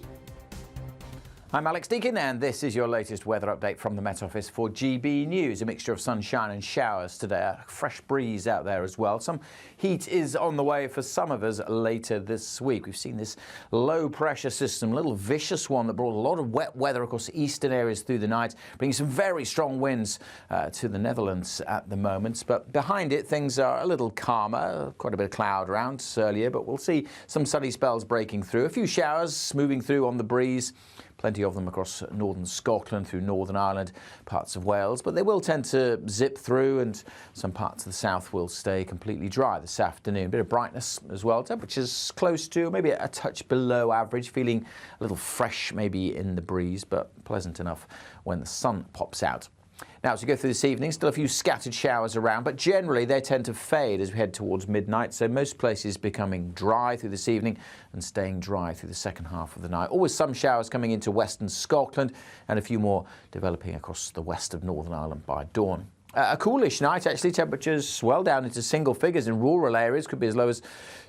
I'm Alex Deakin, and this is your latest weather update from the Met Office for GB News. A mixture of sunshine and showers today. A fresh breeze out there as well. Some heat is on the way for some of us later this week. We've seen this low pressure system, a little vicious one that brought a lot of wet weather across the eastern areas through the night, bringing some very strong winds to the Netherlands at the moment. But behind it, things are a little calmer. Quite a bit of cloud around earlier, but we'll see some sunny spells breaking through. A few showers moving through on the breeze. Plenty of them across northern Scotland, through Northern Ireland, parts of Wales. But they will tend to zip through, and some parts of the south will stay completely dry this afternoon. A bit of brightness as well. Temperatures close to, maybe a touch below average. Feeling a little fresh maybe in the breeze, but pleasant enough when the sun pops out. Now, as we go through this evening, still a few scattered showers around, but generally they tend to fade as we head towards midnight, so most places becoming dry through this evening and staying dry through the second half of the night. Always some showers coming into western Scotland and a few more developing across the west of Northern Ireland by dawn. A coolish night, actually. Temperatures well down into single figures in rural areas. Could be as low as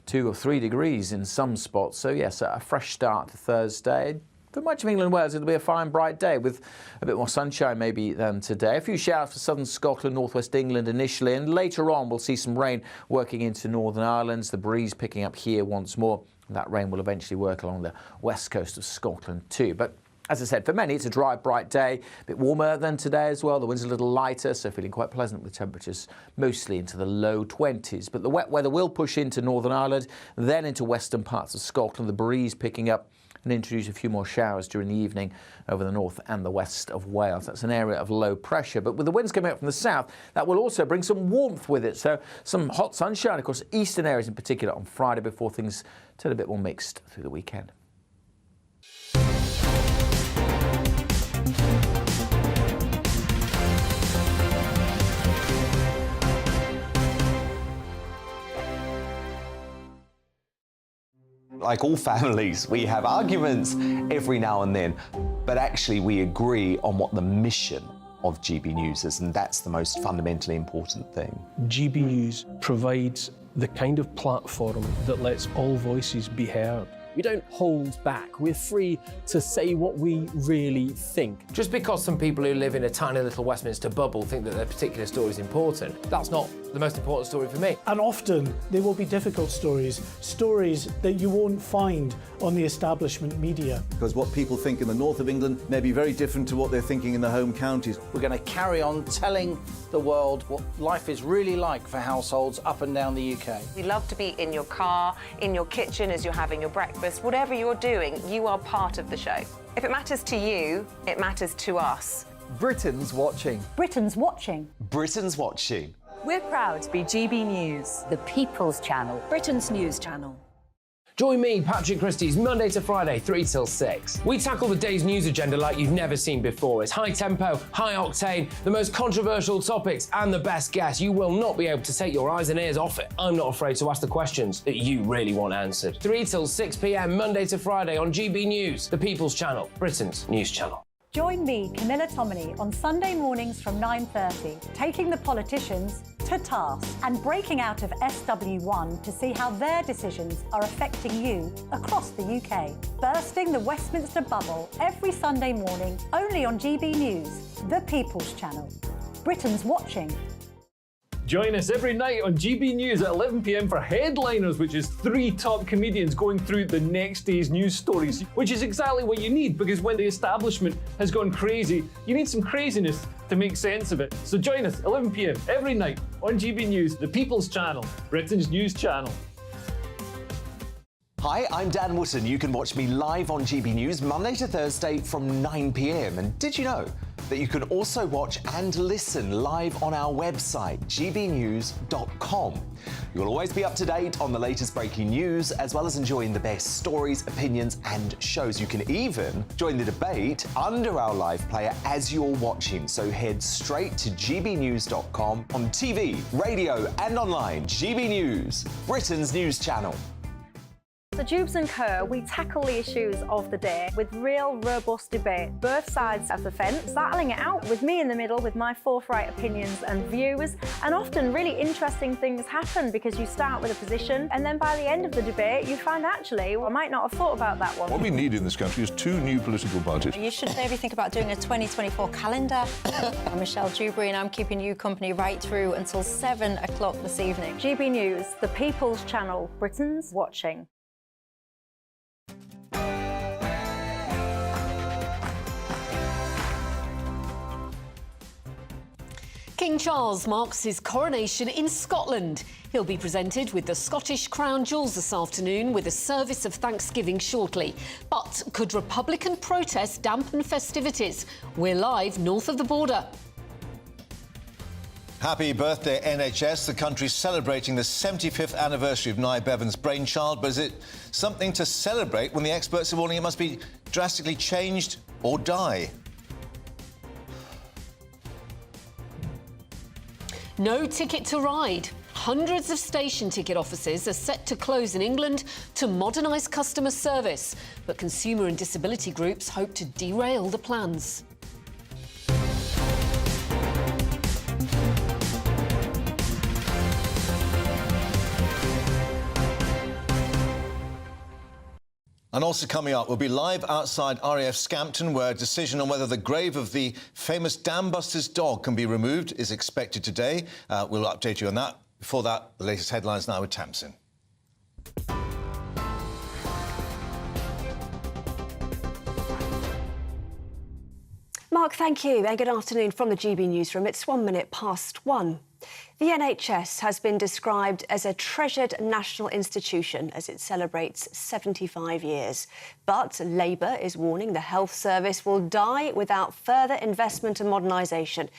2 or 3 degrees in some spots. So, yes, a fresh start to Thursday. For much of England and Wales, it'll be a fine, bright day with a bit more sunshine maybe than today. A few showers for southern Scotland, northwest England initially, and later on we'll see some rain working into Northern Ireland. The breeze picking up here once more. That rain will eventually work along the west coast of Scotland too. But as I said, for many, it's a dry, bright day. A bit warmer than today as well. The wind's a little lighter, so feeling quite pleasant with temperatures mostly into the low 20s. But the wet weather will push into Northern Ireland, then into western parts of Scotland. The breeze picking up and introduce a few more showers during the evening over the north and the west of Wales. That's an area of low pressure. But with the winds coming up from the south, that will also bring some warmth with it. So some hot sunshine across eastern areas in particular on Friday before things turn a bit more mixed through the weekend. Like all families, we have arguments every now and then, but actually we agree on what the mission of GB News is, and that's the most fundamentally important thing. GB News provides the kind of platform that lets all voices be heard. We don't hold back. We're free to say what we really think. Just because some people who live in a tiny little Westminster bubble think that their particular story is important, that's not the most important story for me. And often they will be difficult stories, stories that you won't find on the establishment media. Because what people think in the north of England may be very different to what they're thinking in the home counties. We're going to carry on telling the world what life is really like for households up and down the UK. We love to be in your car, in your kitchen as you're having your breakfast. Whatever you're doing, you are part of the show. If it matters to you, it matters to us. Britain's watching. Britain's watching. Britain's watching. We're proud to be GB News, the People's Channel, Britain's news channel. Join me, Patrick Christie's Monday to Friday, 3 till 6. We tackle the day's news agenda like you've never seen before. It's high tempo, high octane, the most controversial topics and the best guests. You will not be able to take your eyes and ears off it. I'm not afraid to ask the questions that you really want answered. 3 till 6 p.m. Monday to Friday on GB News, the People's Channel, Britain's news channel. Join me, Camilla Tominey, on Sunday mornings from 9:30, taking the politicians to task and breaking out of SW1 to see how their decisions are affecting you across the UK. Bursting the Westminster bubble every Sunday morning, only on GB News, the People's Channel. Britain's watching. Join us every night on GB News at 11 p.m. for Headliners, which is 3 top comedians going through the next day's news stories, which is exactly what you need, because when the establishment has gone crazy, you need some craziness to make sense of it. So join us 11 p.m. every night on GB News, the People's Channel, Britain's news channel. Hi, I'm Dan Wootton. You can watch me live on GB News Monday to Thursday from 9 p.m. And did you know that you can also watch and listen live on our website, gbnews.com. You'll always be up to date on the latest breaking news, as well as enjoying the best stories, opinions and shows. You can even join the debate under our live player as you're watching. So head straight to gbnews.com on TV, radio and online. GB News, Britain's news channel. So Jubes and Kerr, we tackle the issues of the day with real, robust debate, both sides of the fence, battling it out with me in the middle with my forthright opinions and views. And often really interesting things happen because you start with a position and then by the end of the debate you find actually, well, I might not have thought about that one. What we need in this country is 2 new political parties. You should maybe think about doing a 2024 calendar. I'm Michelle Dewberry and I'm keeping you company right through until 7 o'clock this evening. GB News, the People's Channel, Britain's watching. King Charles marks his coronation in Scotland. He'll be presented with the Scottish Crown Jewels this afternoon with a service of thanksgiving shortly. But could Republican protests dampen festivities? We're live north of the border. Happy birthday, NHS. The country's celebrating the 75th anniversary of Nye Bevan's brainchild, but is it something to celebrate when the experts are warning it must be drastically changed or die? No ticket to ride. Hundreds of station ticket offices are set to close in England to modernise customer service, but consumer and disability groups hope to derail the plans. And also coming up, we'll be live outside RAF Scampton, where a decision on whether the grave of the famous Dam Busters dog can be removed is expected today. We'll update you on that. Before that, the latest headlines now with Tamsin. Mark, thank you, and good afternoon from the GB newsroom. It's 1 minute past 1. The NHS has been described as a treasured national institution as it celebrates 75 years. But Labour is warning the health service will die without further investment and modernisation.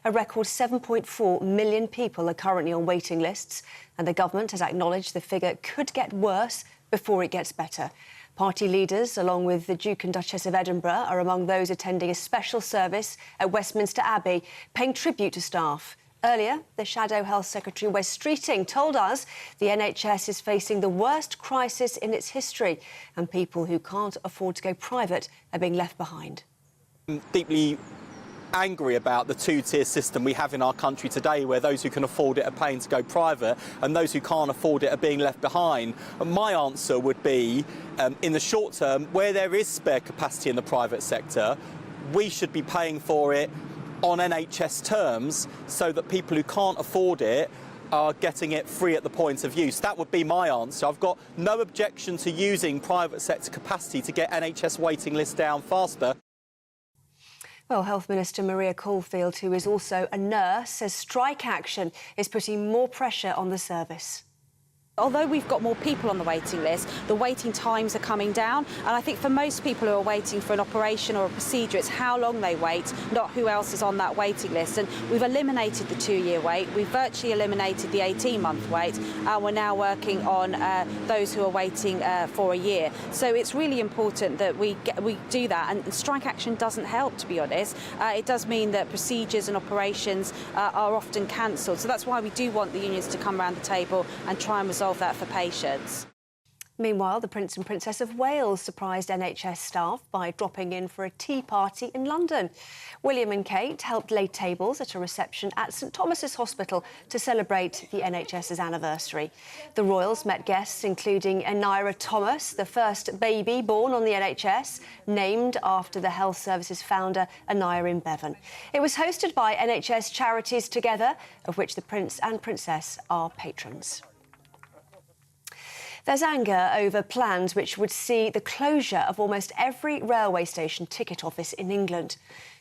A record 7.4 million people are currently on waiting lists, and the government has acknowledged the figure could get worse before it gets better. Party leaders, along with the Duke and Duchess of Edinburgh, are among those attending a special service at Westminster Abbey, paying tribute to staff. Earlier, the Shadow Health Secretary, Wes Streeting, told us the NHS is facing the worst crisis in its history and people who can't afford to go private are being left behind. I'm deeply angry about the 2-tier system we have in our country today, where those who can afford it are paying to go private and those who can't afford it are being left behind. And my answer would be, in the short term, where there is spare capacity in the private sector, we should be paying for it on NHS terms so that people who can't afford it are getting it free at the point of use. That would be my answer. I've got no objection to using private sector capacity to get NHS waiting lists down faster. Well, Health Minister Maria Caulfield, who is also a nurse, says strike action is putting more pressure on the service. Although we've got more people on the waiting list, the waiting times are coming down. And I think for most people who are waiting for an operation or a procedure, it's how long they wait, not who else is on that waiting list. And we've eliminated the 2-year wait. We've virtually eliminated the 18-month wait. And we're now working on those who are waiting for a year. So it's really important that we do that. And strike action doesn't help, to be honest. It does mean that procedures and operations are often cancelled. So that's why we do want the unions to come around the table and try and resolve that for patients. Meanwhile, the Prince and Princess of Wales surprised NHS staff by dropping in for a tea party in London. William and Kate helped lay tables at a reception at St Thomas's Hospital to celebrate the NHS's anniversary. The royals met guests including Enira Thomas, the first baby born on the NHS, named after the health service's founder, Enira in Bevan. It was hosted by NHS Charities Together, of which the Prince and Princess are patrons. There's anger over plans which would see the closure of almost every railway station ticket office in England.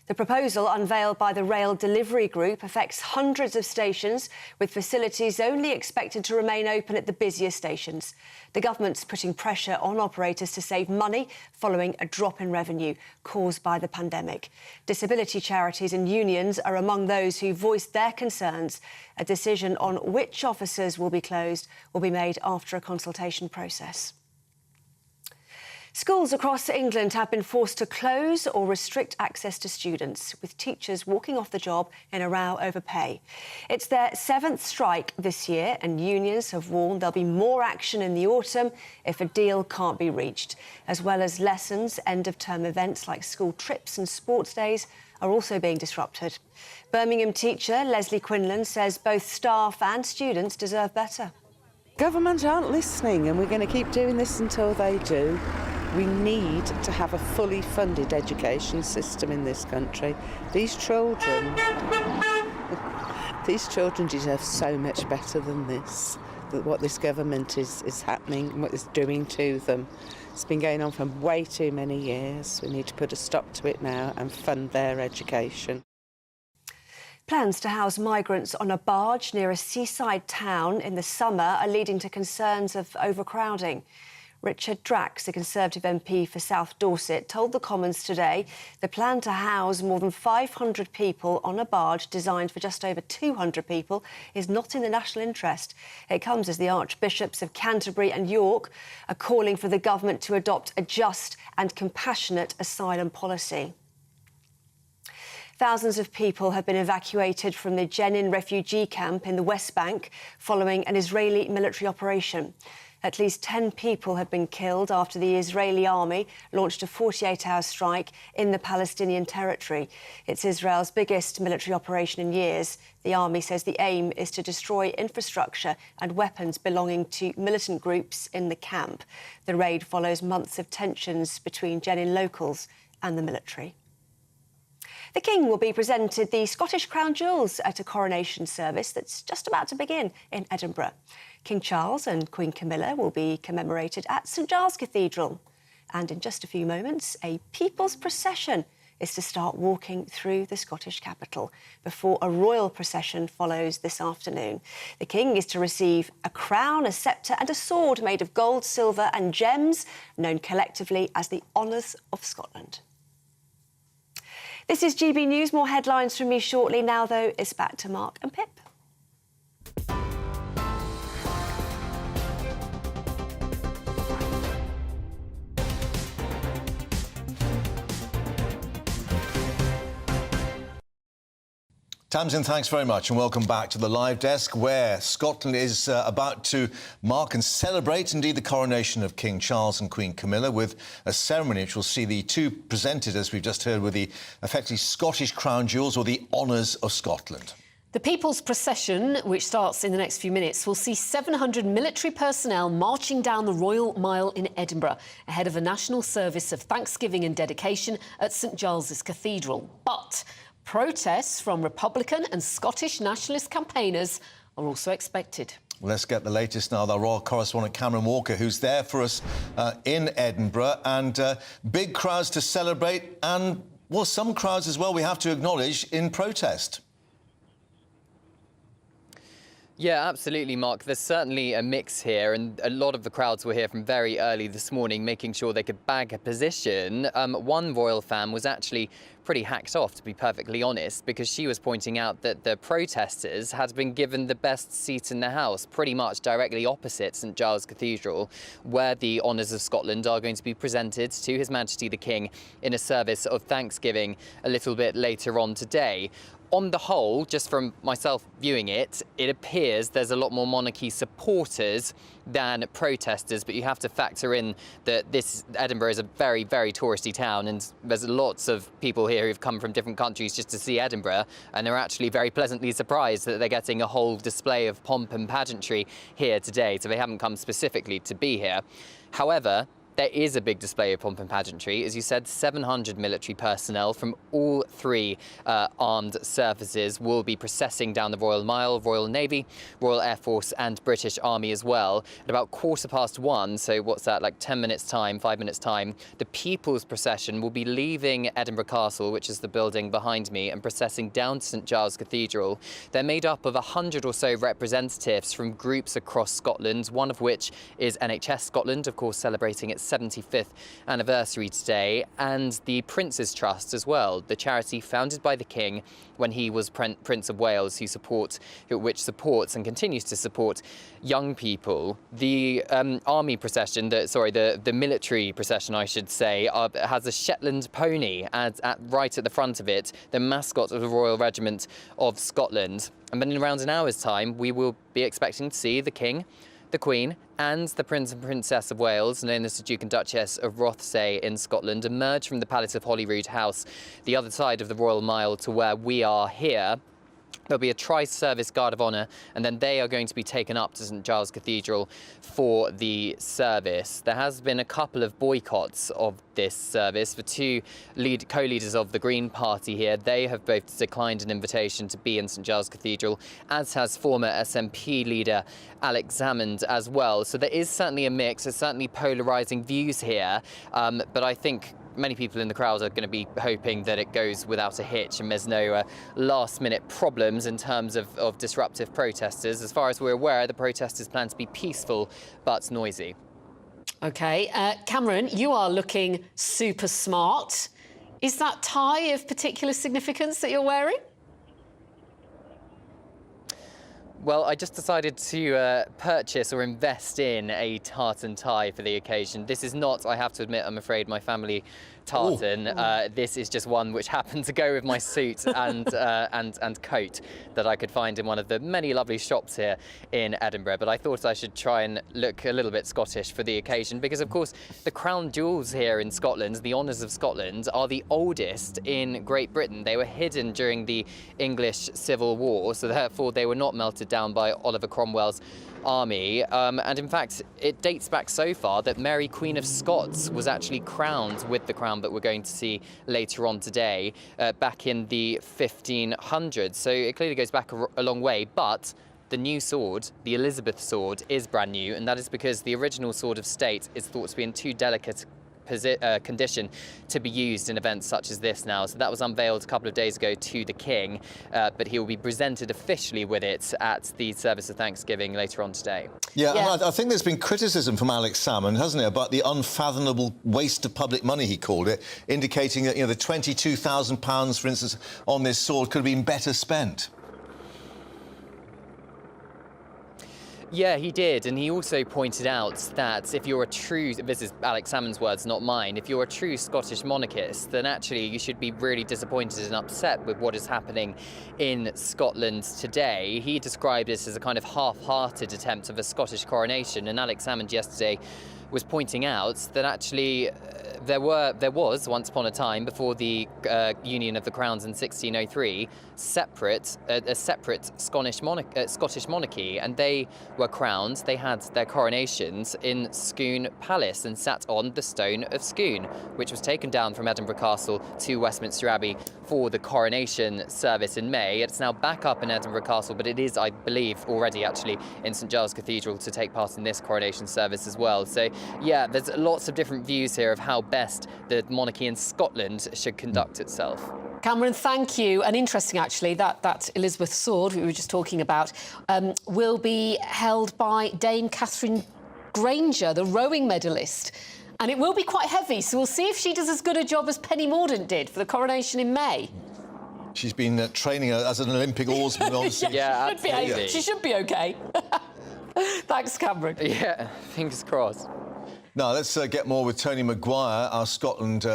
The proposal, unveiled by the Rail Delivery Group, affects hundreds of stations, with facilities only expected to remain open at the busier stations. The government's putting pressure on operators to save money following a drop in revenue caused by the pandemic. Disability charities and unions are among those who voiced their concerns. A decision on which offices will be closed will be made after a consultation process. Schools across England have been forced to close or restrict access to students, with teachers walking off the job in a row over pay. It's their 7th strike this year, and unions have warned there'll be more action in the autumn if a deal can't be reached. As well as lessons, end-of-term events like school trips and sports days are also being disrupted. Birmingham teacher Leslie Quinlan says both staff and students deserve better. Government aren't listening, and we're going to keep doing this until they do. We need to have a fully funded education system in this country. These children deserve so much better than this. What this government is happening, what it's doing to them. It's been going on for way too many years. We need to put a stop to it now and fund their education. Plans to house migrants on a barge near a seaside town in the summer are leading to concerns of overcrowding. Richard Drax, a Conservative MP for South Dorset, told the Commons today the plan to house more than 500 people on a barge designed for just over 200 people is not in the national interest. It comes as the Archbishops of Canterbury and York are calling for the government to adopt a just and compassionate asylum policy. Thousands of people have been evacuated from the Jenin refugee camp in the West Bank following an Israeli military operation. At least 10 people have been killed after the Israeli army launched a 48-hour strike in the Palestinian territory. It's Israel's biggest military operation in years. The army says the aim is to destroy infrastructure and weapons belonging to militant groups in the camp. The raid follows months of tensions between Jenin locals and the military. The King will be presented the Scottish Crown Jewels at a coronation service that's just about to begin in Edinburgh. King Charles and Queen Camilla will be commemorated at St Giles Cathedral. And in just a few moments, a people's procession is to start walking through the Scottish capital before a royal procession follows this afternoon. The King is to receive a crown, a sceptre and a sword made of gold, silver and gems, known collectively as the Honours of Scotland. This is GB News. More headlines from me shortly. Now, though, it's back to Mark and Pip. Tamsin, thanks very much and welcome back to the live desk, where Scotland is about to mark and celebrate, indeed, the coronation of King Charles and Queen Camilla, with a ceremony which will see the two presented, as we've just heard, with the effectively Scottish Crown Jewels, or the Honours of Scotland. The People's Procession, which starts in the next few minutes, will see 700 military personnel marching down the Royal Mile in Edinburgh ahead of a national service of thanksgiving and dedication at St Giles's Cathedral. But protests from Republican and Scottish nationalist campaigners are also expected. Let's get the latest now. Our royal correspondent Cameron Walker, who's there for us in Edinburgh, and big crowds to celebrate, and, well, some crowds as well, we have to acknowledge, in protest. Yeah, absolutely, Mark. There's certainly a mix here, and a lot of the crowds were here from very early this morning, making sure they could bag a position. One royal fan was actually pretty hacked off, to be perfectly honest, because she was pointing out that the protesters had been given the best seat in the house, pretty much directly opposite St Giles Cathedral, where the Honours of Scotland are going to be presented to His Majesty the King in a service of thanksgiving a little bit later on today. On the whole, just from myself viewing it, it appears there's a lot more monarchy supporters than protesters, but you have to factor in that Edinburgh is a very, very touristy town, and there's lots of people here who've come from different countries just to see Edinburgh, and they're actually very pleasantly surprised that they're getting a whole display of pomp and pageantry here today, so they haven't come specifically to be here. However, there is a big display of pomp and pageantry. As you said, 700 military personnel from all three armed services will be processing down the Royal Mile, Royal Navy, Royal Air Force and British Army as well. At about 1:15, so what's that, like 10 minutes time, 5 minutes time, the People's Procession will be leaving Edinburgh Castle, which is the building behind me, and processing down to St Giles Cathedral. They're made up of 100 or so representatives from groups across Scotland, one of which is NHS Scotland, of course, celebrating its 75th anniversary today, and the Prince's Trust as well, the charity founded by the King when he was Prince of Wales, which supports and continues to support young people. The army procession, the military procession, I should say, has a Shetland pony right at the front of it, the mascot of the Royal Regiment of Scotland. And then in around an hour's time, we will be expecting to see the King, the Queen and the Prince and Princess of Wales, known as the Duke and Duchess of Rothesay in Scotland, emerge from the Palace of Holyrood House, the other side of the Royal Mile to where we are here. There'll be a tri-service guard of honour, and then they are going to be taken up to St Giles Cathedral for the service. There has been a couple of boycotts of this service for two co-leaders of the Green Party here. They have both declined an invitation to be in St Giles Cathedral, as has former SNP leader Alex Salmond as well. So there is certainly a mix. There's certainly polarising views here, but I think many people in the crowd are going to be hoping that it goes without a hitch and there's no last-minute problems in terms of disruptive protesters. As far as we're aware, the protesters plan to be peaceful but noisy. OK. Cameron, you are looking super smart. Is that tie of particular significance that you're wearing? Well, I just decided to purchase or invest in a tartan tie for the occasion. This is not, I have to admit, I'm afraid, my family tartan. This is just one which happened to go with my suit and coat that I could find in one of the many lovely shops here in Edinburgh. But I thought I should try and look a little bit Scottish for the occasion because, of course, the crown jewels here in Scotland, the honours of Scotland, are the oldest in Great Britain. They were hidden during the English Civil War, so therefore they were not melted down by Oliver Cromwell's army. And in fact, it dates back so far that Mary, Queen of Scots, was actually crowned with the crown that we're going to see later on today, back in the 1500s. So it clearly goes back a long way, but the new sword, the Elizabeth sword, is brand new, and that is because the original sword of state is thought to be in too delicate condition to be used in events such as this now. So that was unveiled a couple of days ago to the King, but he will be presented officially with it at the service of Thanksgiving later on today. Yeah. And I think there's been criticism from Alex Salmond, hasn't it, about the unfathomable waste of public money, he called it, indicating that, the £22,000, for instance, on this sword could have been better spent. Yeah, he did, and he also pointed out that if you're a true, this is Alex Salmond's words, not mine, if you're a true Scottish monarchist, then actually you should be really disappointed and upset with what is happening in Scotland today. He described this as a kind of half-hearted attempt of a Scottish coronation, and Alex Salmond yesterday was pointing out that actually there was, once upon a time, before the Union of the Crowns in 1603, a separate Scottish monarchy, and they were crowned. They had their coronations in Scone Palace and sat on the Stone of Scone, which was taken down from Edinburgh Castle to Westminster Abbey for the coronation service in May. It's now back up in Edinburgh Castle, but it is, I believe, already actually in St Giles Cathedral to take part in this coronation service as well. So, yeah, there's lots of different views here of how best the monarchy in Scotland should conduct itself. Cameron, thank you. And interesting, actually, that Elizabeth sword we were just talking about will be held by Dame Catherine Granger, the rowing medalist. And it will be quite heavy, so we'll see if she does as good a job as Penny Mordaunt did for the coronation in May. She's been training as an Olympic oarsman, obviously. Yeah, absolutely. She should be OK. Thanks, Cameron. Yeah, fingers crossed. Now, let's get more with Tony Maguire, our Scotland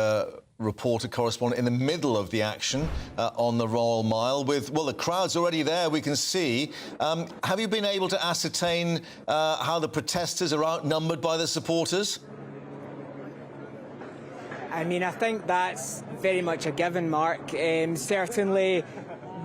reporter correspondent in the middle of the action on the Royal Mile with, well, the crowd's already there, we can see. Have you been able to ascertain how the protesters are outnumbered by the supporters? I mean, I think that's very much a given, Mark. Certainly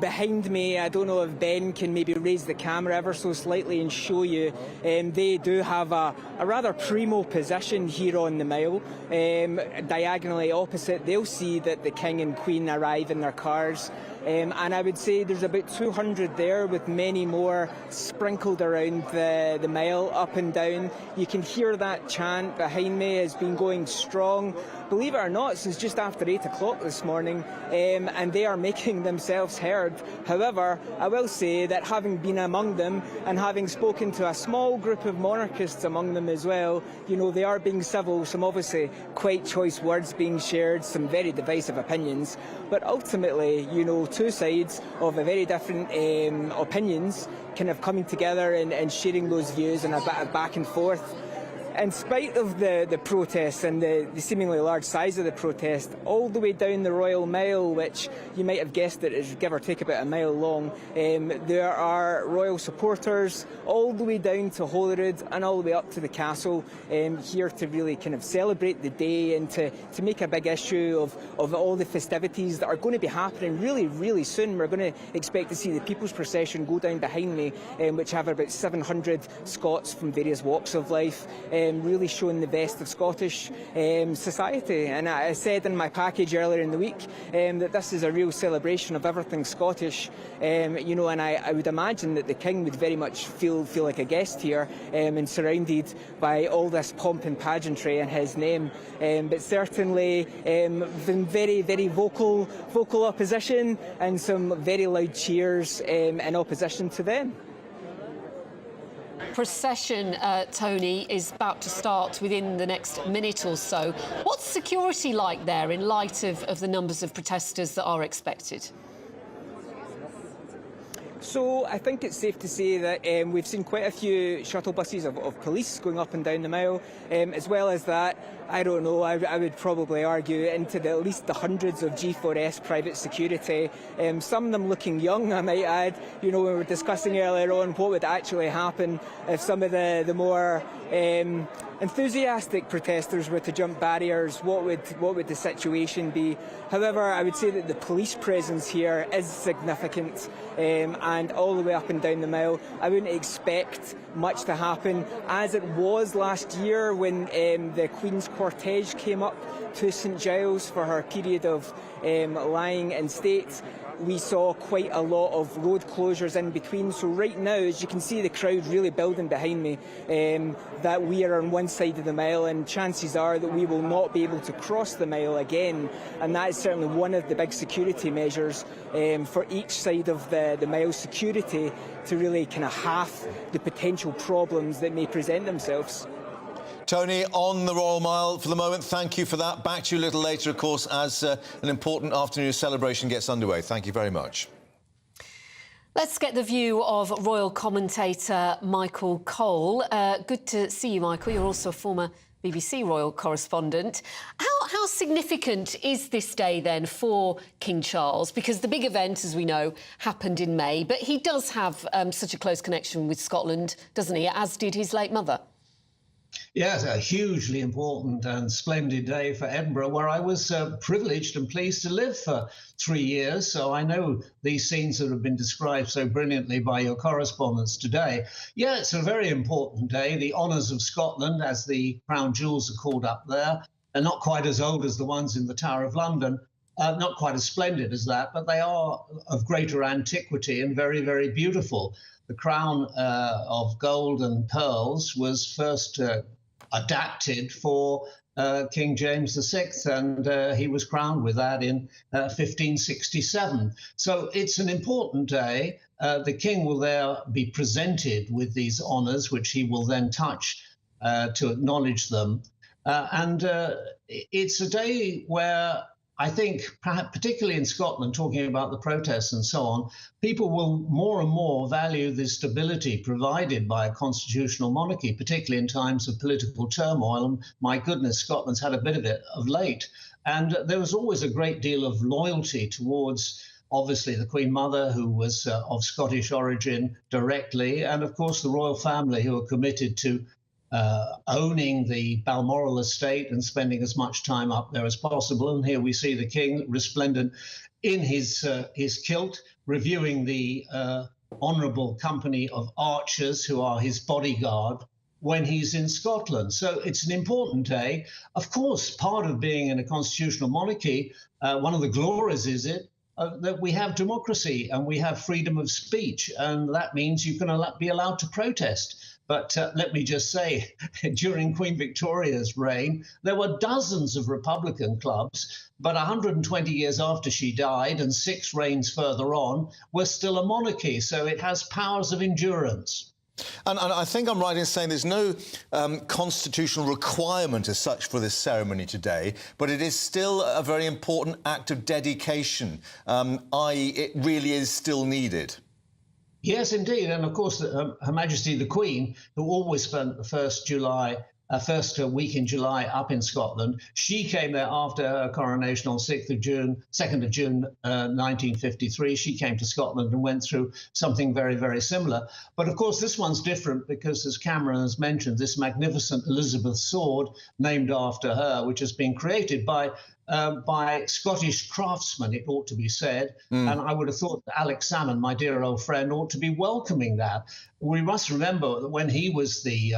behind me, I don't know if Ben can maybe raise the camera ever so slightly and show you, they do have a rather primo position here on the mile. Diagonally opposite, they'll see that the King and Queen arrive in their cars. And I would say there's about 200 there, with many more sprinkled around the mile, up and down. You can hear that chant behind me has been going strong, believe it or not, since just after 8 o'clock this morning, and they are making themselves heard. However, I will say that having been among them and having spoken to a small group of monarchists among them as well, you know, they are being civil, some obviously quite choice words being shared, some very divisive opinions, but ultimately, you know, two sides of a very different opinions kind of coming together and sharing those views and a bit of back and forth. In spite of the protests and the seemingly large size of the protest, all the way down the Royal Mile, which you might have guessed that is give or take about a mile long, there are royal supporters all the way down to Holyrood and all the way up to the castle, here to really kind of celebrate the day and to make a big issue of all the festivities that are going to be happening really, really soon. We're going to expect to see the People's Procession go down behind me, which have about 700 Scots from various walks of life, really showing the best of Scottish society. And I said in my package earlier in the week that this is a real celebration of everything Scottish, you know, and I would imagine that the King would very much feel like a guest here, and surrounded by all this pomp and pageantry in his name. But certainly been very, very vocal opposition and some very loud cheers in opposition to them. Procession, Tony, is about to start within the next minute or so. What's security like there in light of the numbers of protesters that are expected? So I think it's safe to say that we've seen quite a few shuttle buses of police going up and down the mile, as well as that. I don't know, I would probably argue into at least the hundreds of G4S private security, some of them looking young, I might add. You know, we were discussing earlier on what would actually happen if some of the more enthusiastic protesters were to jump barriers. What would the situation be? However, I would say that the police presence here is significant, and all the way up and down the mile. I wouldn't expect much to happen, as it was last year when the Queen's cortege came up to St Giles for her period of lying in state. We saw quite a lot of road closures in between. So right now, as you can see the crowd really building behind me, that we are on one side of the mile, and chances are that we will not be able to cross the mile again. And that is certainly one of the big security measures for each side of the mile security, to really kind of halve the potential problems that may present themselves. Tony, on the Royal Mile for the moment, thank you for that. Back to you a little later, of course, as an important afternoon celebration gets underway. Thank you very much. Let's get the view of royal commentator Michael Cole. Good to see you, Michael. You're also a former BBC royal correspondent. How significant is this day then for King Charles? Because the big event, as we know, happened in May, but he does have such a close connection with Scotland, doesn't he, as did his late mother? Yes, a hugely important and splendid day for Edinburgh, where I was privileged and pleased to live for 3 years. So I know these scenes that have been described so brilliantly by your correspondents today. Yeah, it's a very important day. The honours of Scotland, as the crown jewels are called up there, are not quite as old as the ones in the Tower of London. Not quite as splendid as that, but they are of greater antiquity and very, very beautiful. The crown of gold and pearls was first adapted for King James VI, and he was crowned with that in 1567. So it's an important day. The king will there be presented with these honours, which he will then touch to acknowledge them. And it's a day where I think, perhaps particularly in Scotland, talking about the protests and so on, people will more and more value the stability provided by a constitutional monarchy, particularly in times of political turmoil. And my goodness, Scotland's had a bit of it of late. And there was always a great deal of loyalty towards, obviously, the Queen Mother, who was of Scottish origin directly, and of course the royal family, who are committed to owning the Balmoral estate and spending as much time up there as possible. And here we see the king resplendent in his kilt, reviewing the honourable company of archers who are his bodyguard when he's in Scotland. So it's an important day. Of course, part of being in a constitutional monarchy, one of the glories is that we have democracy and we have freedom of speech, and that means you can be allowed to protest. But let me just say, during Queen Victoria's reign, there were dozens of Republican clubs, but 120 years after she died and 6 reigns further on, we're still a monarchy. So it has powers of endurance. And I think I'm right in saying there's no constitutional requirement as such for this ceremony today, but it is still a very important act of dedication, i.e. it really is still needed. Yes, indeed. And of course, Her Majesty the Queen, who always spent the first week in July up in Scotland, she came there after her coronation on 2nd of June 1953. She came to Scotland and went through something very, very similar. But of course, this one's different because, as Cameron has mentioned, this magnificent Elizabeth sword, named after her, which has been created by Scottish craftsmen, it ought to be said. And I would have thought that Alex Salmond, my dear old friend, ought to be welcoming that. We must remember that when he was the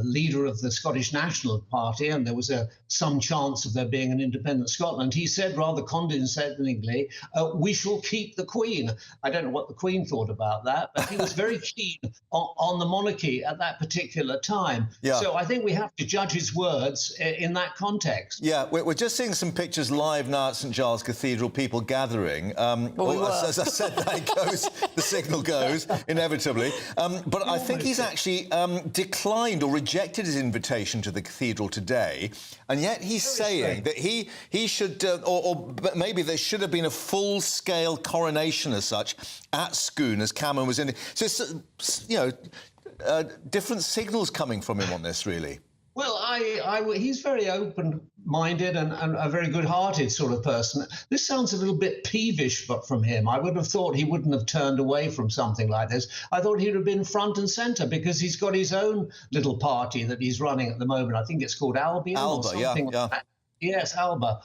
leader of the Scottish National Party, and there was some chance of there being an independent Scotland, he said rather condescendingly, we shall keep the Queen. I don't know what the Queen thought about that, but he was very keen on the monarchy at that particular time. Yeah. So I think we have to judge his words in that context. Yeah, we're just seeing some pictures live now at St Giles Cathedral, people gathering. As I said, there it goes, the signal goes, inevitably. But I think he's actually declined or rejected his invitation to the cathedral today, and yet he's saying that he should, or maybe there should have been a full-scale coronation as such at Scone, as Cameron was in. So it's, you know, different signals coming from him on this, really. Well, he's very open-minded and a very good-hearted sort of person. This sounds a little bit peevish, but from him, I would have thought he wouldn't have turned away from something like this. I thought he'd have been front and centre because he's got his own little party that he's running at the moment. I think it's called Albion or something like that. Yes, Alba.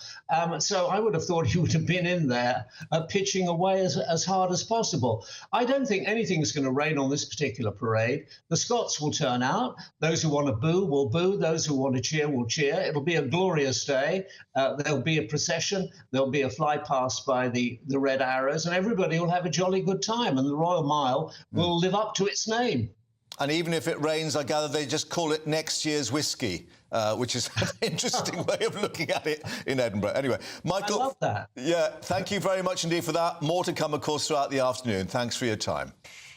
So I would have thought he would have been in there pitching away as hard as possible. I don't think anything's going to rain on this particular parade. The Scots will turn out. Those who want to boo will boo. Those who want to cheer will cheer. It'll be a glorious day. There'll be a procession. There'll be a fly past by the Red Arrows, and everybody will have a jolly good time, and the Royal Mile will live up to its name. And even if it rains, I gather they just call it next year's whiskey, which is an interesting way of looking at it in Edinburgh. Anyway, Michael... I love that. Yeah, thank you very much indeed for that. More to come, of course, throughout the afternoon. Thanks for your time.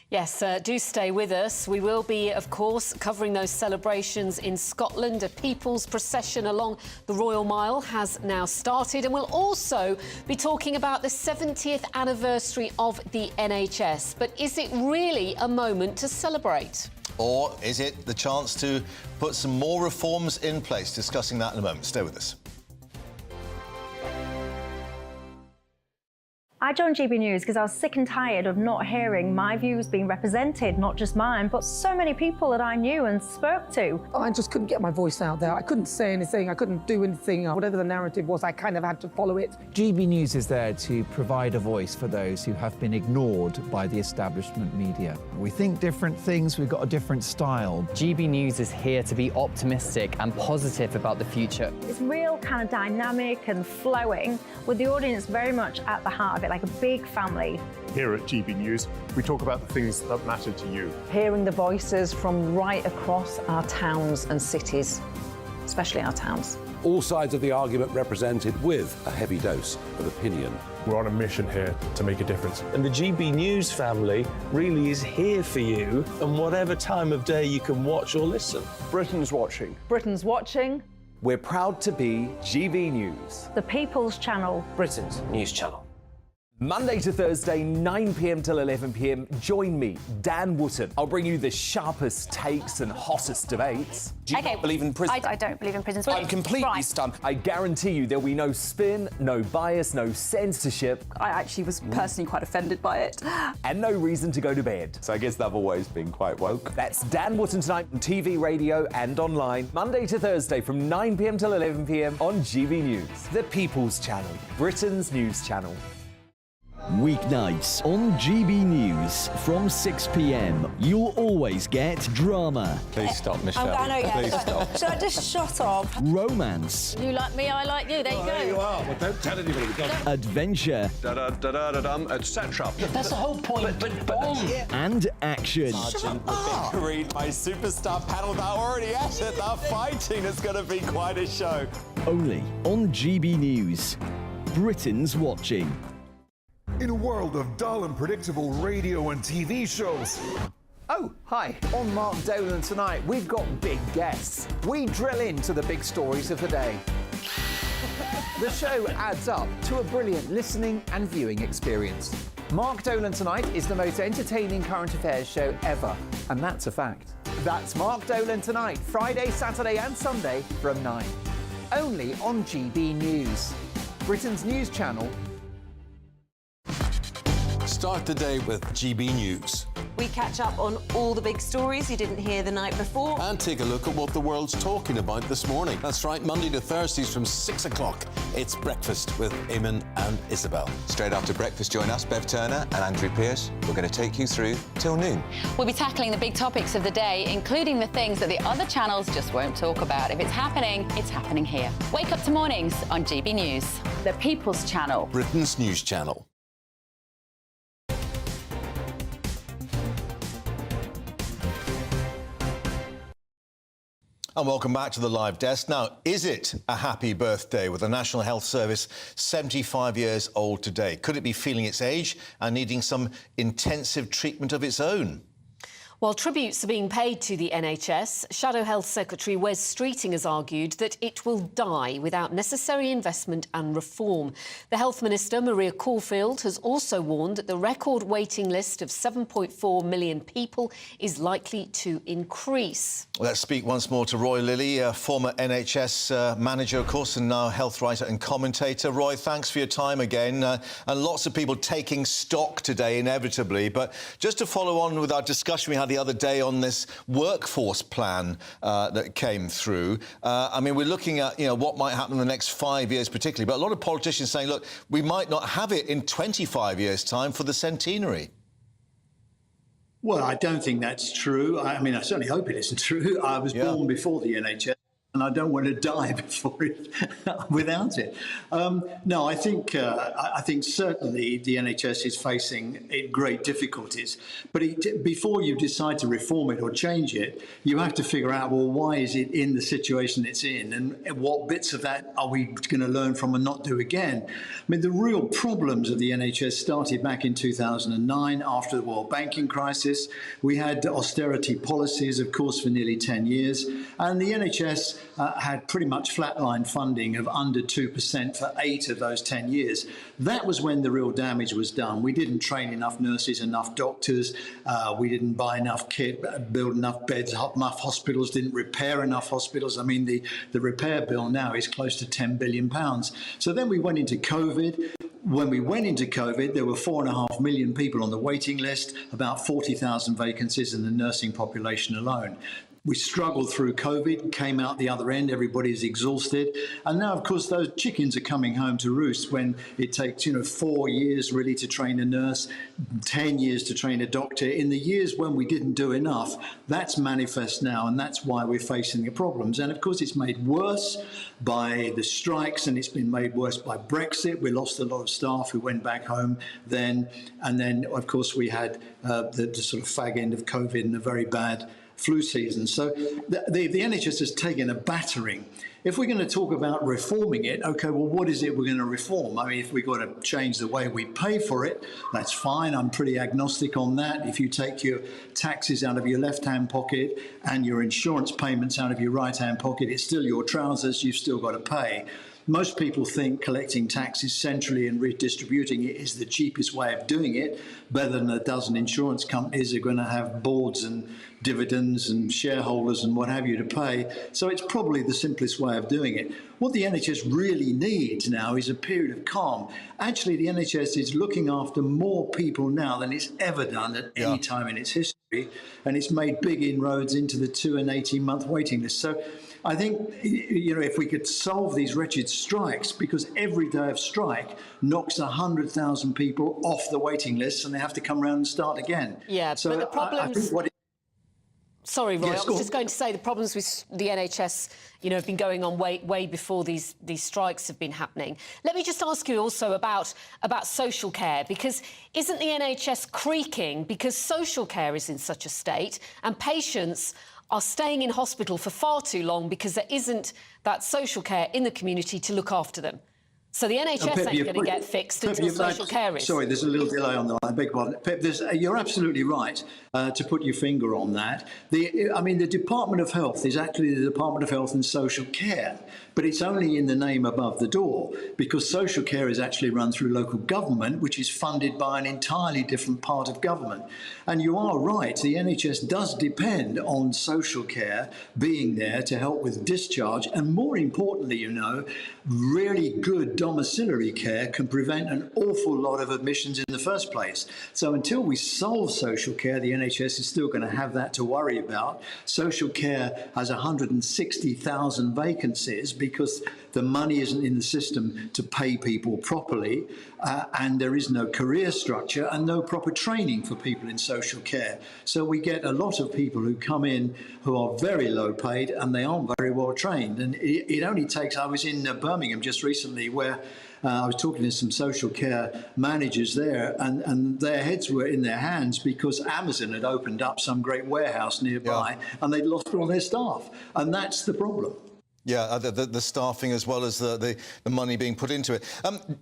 Yes, do stay with us. We will be, of course, covering those celebrations in Scotland. A people's procession along the Royal Mile has now started, and we'll also be talking about the 70th anniversary of the NHS. But is it really a moment to celebrate? Or is it the chance to put some more reforms in place? Discussing that in a moment. Stay with us. I joined GB News because I was sick and tired of not hearing my views being represented, not just mine, but so many people that I knew and spoke to. I just couldn't get my voice out there. I couldn't say anything. I couldn't do anything. Whatever the narrative was, I kind of had to follow it. GB News is there to provide a voice for those who have been ignored by the establishment media. We think different things. We've got a different style. GB News is here to be optimistic and positive about the future. It's real kind of dynamic and flowing, with the audience very much at the heart of it, like a big family. Here at GB News, we talk about the things that matter to you. Hearing the voices from right across our towns and cities, especially our towns. All sides of the argument represented with a heavy dose of opinion. We're on a mission here to make a difference. And the GB News family really is here for you, and whatever time of day you can watch or listen. Britain's watching. Britain's watching. We're proud to be GB News. The People's Channel. Britain's news channel. Monday to Thursday, 9 p.m. till 11 p.m. Join me, Dan Wootton. I'll bring you the sharpest takes and hottest debates. Do you not believe in prison? I don't believe in prisons. I'm completely stunned. I guarantee you there'll be no spin, no bias, no censorship. I actually was personally quite offended by it. And no reason to go to bed. So I guess they've always been quite woke. That's Dan Wootton tonight on TV, radio and online. Monday to Thursday from 9 p.m. till 11 p.m. on GB News. The People's Channel, Britain's news channel. Weeknights on GB News from 6 p.m. You'll always get drama. Please stop, Michelle. I know, yeah. Please stop. Should I just shut up? Romance. You like me, I like you. There you go. There you are. Well, don't tell anybody. Adventure. Da-da-da-da-dum, etc. That's the whole point. But bomb. And action. Sergeant, read my superstar panel. They're already at it. They're fighting. It's going to be quite a show. Only on GB News. Britain's watching. In a world of dull and predictable radio and TV shows. Oh, hi. On Mark Dolan tonight, we've got big guests. We drill into the big stories of the day. The show adds up to a brilliant listening and viewing experience. Mark Dolan Tonight is the most entertaining current affairs show ever, and that's a fact. That's Mark Dolan Tonight, Friday, Saturday and Sunday from 9. Only on GB News, Britain's news channel. Start the day with GB News. We catch up on all the big stories you didn't hear the night before. And take a look at what the world's talking about this morning. That's right, Monday to Thursdays from 6 o'clock. It's Breakfast with Eamon and Isabel. Straight after breakfast, join us, Bev Turner and Andrew Pearce. We're going to take you through till noon. We'll be tackling the big topics of the day, including the things that the other channels just won't talk about. If it's happening here. Wake up to mornings on GB News. The People's Channel. Britain's news channel. And welcome back to the Live Desk. Now, is it a happy birthday with the National Health Service 75 years old today? Could it be feeling its age and needing some intensive treatment of its own? While tributes are being paid to the NHS, Shadow Health Secretary Wes Streeting has argued that it will die without necessary investment and reform. The Health Minister, Maria Caulfield, has also warned that the record waiting list of 7.4 million people is likely to increase. Let's speak once more to Roy Lilly, former NHS manager, of course, and now health writer and commentator. Roy, thanks for your time again. And lots of people taking stock today, inevitably. But just to follow on with our discussion we had the other day on this workforce plan that came through. I mean, we're looking at, what might happen in the next 5 years particularly, but a lot of politicians saying, look, we might not have it in 25 years' time for the centenary. Well, I don't think that's true. I mean, I certainly hope it isn't true. I was born before the NHS. And I don't want to die before it, without it. No, I think certainly the NHS is facing great difficulties. But before you decide to reform it or change it, you have to figure out, well, why is it in the situation it's in, and what bits of that are we going to learn from and not do again? I mean, the real problems of the NHS started back in 2009 after the world banking crisis. We had austerity policies, of course, for nearly 10 years, and the NHS had pretty much flatline funding of under 2% for 8 of those 10 years. That was when the real damage was done. We didn't train enough nurses, enough doctors, we didn't buy enough kit, build enough beds, enough hospitals, didn't repair enough hospitals. I mean, the repair bill now is close to £10 billion. So then we went into COVID. When we went into COVID, there were 4.5 million people on the waiting list, about 40,000 vacancies in the nursing population alone. We struggled through COVID, came out the other end, everybody's exhausted. And now, of course, those chickens are coming home to roost when it takes, 4 years really to train a nurse, 10 years to train a doctor. In the years when we didn't do enough, that's manifest now, and that's why we're facing the problems. And of course, it's made worse by the strikes, and it's been made worse by Brexit. We lost a lot of staff who went back home then. And then, of course, we had the sort of fag end of COVID and a very bad flu season. So the NHS has taken a battering. If we're going to talk about reforming it, OK, well, what is it we're going to reform? I mean, if we've got to change the way we pay for it, that's fine. I'm pretty agnostic on that. If you take your taxes out of your left-hand pocket and your insurance payments out of your right-hand pocket, it's still your trousers. You've still got to pay. Most people think collecting taxes centrally and redistributing it is the cheapest way of doing it. Better than a dozen insurance companies are going to have boards and dividends and shareholders and what have you to pay. So it's probably the simplest way of doing it. What the NHS really needs now is a period of calm. Actually, the NHS is looking after more people now than it's ever done at any time in its history, and it's made big inroads into the 2 and 18-month waiting list. So I think, you know, if we could solve these wretched strikes, because every day of strike knocks 100,000 people off the waiting list and they have to come around and start again. Yeah, so but the problems... I think what Sorry, Roy, Yes, I was just going to say the problems with the NHS, you know, have been going on way before these strikes have been happening. Let me just ask you also about social care, because isn't the NHS creaking because social care is in such a state and patients are staying in hospital for far too long because there isn't that social care in the community to look after them? So the NHS ain't going to get fixed until social care is. Sorry, there's a little delay on the line. I beg your pardon. Pip, you're absolutely right to put your finger on that. I mean, the Department of Health is actually the Department of Health and Social Care, but it's only in the name above the door, because social care is actually run through local government, which is funded by an entirely different part of government. And you are right, the NHS does depend on social care being there to help with discharge, and more importantly, you know, really good domiciliary care can prevent an awful lot of admissions in the first place. So until we solve social care, the NHS is still going to have that to worry about. Social care has 160,000 vacancies because the money isn't in the system to pay people properly, and there is no career structure and no proper training for people in social care. So we get a lot of people who come in who are very low paid and they aren't very well trained. And it only takes, I was in Birmingham just recently where I was talking to some social care managers there, and their heads were in their hands because Amazon had opened up some great warehouse nearby and they'd lost all their staff. And that's the problem. Yeah, the staffing as well as the money being put into it.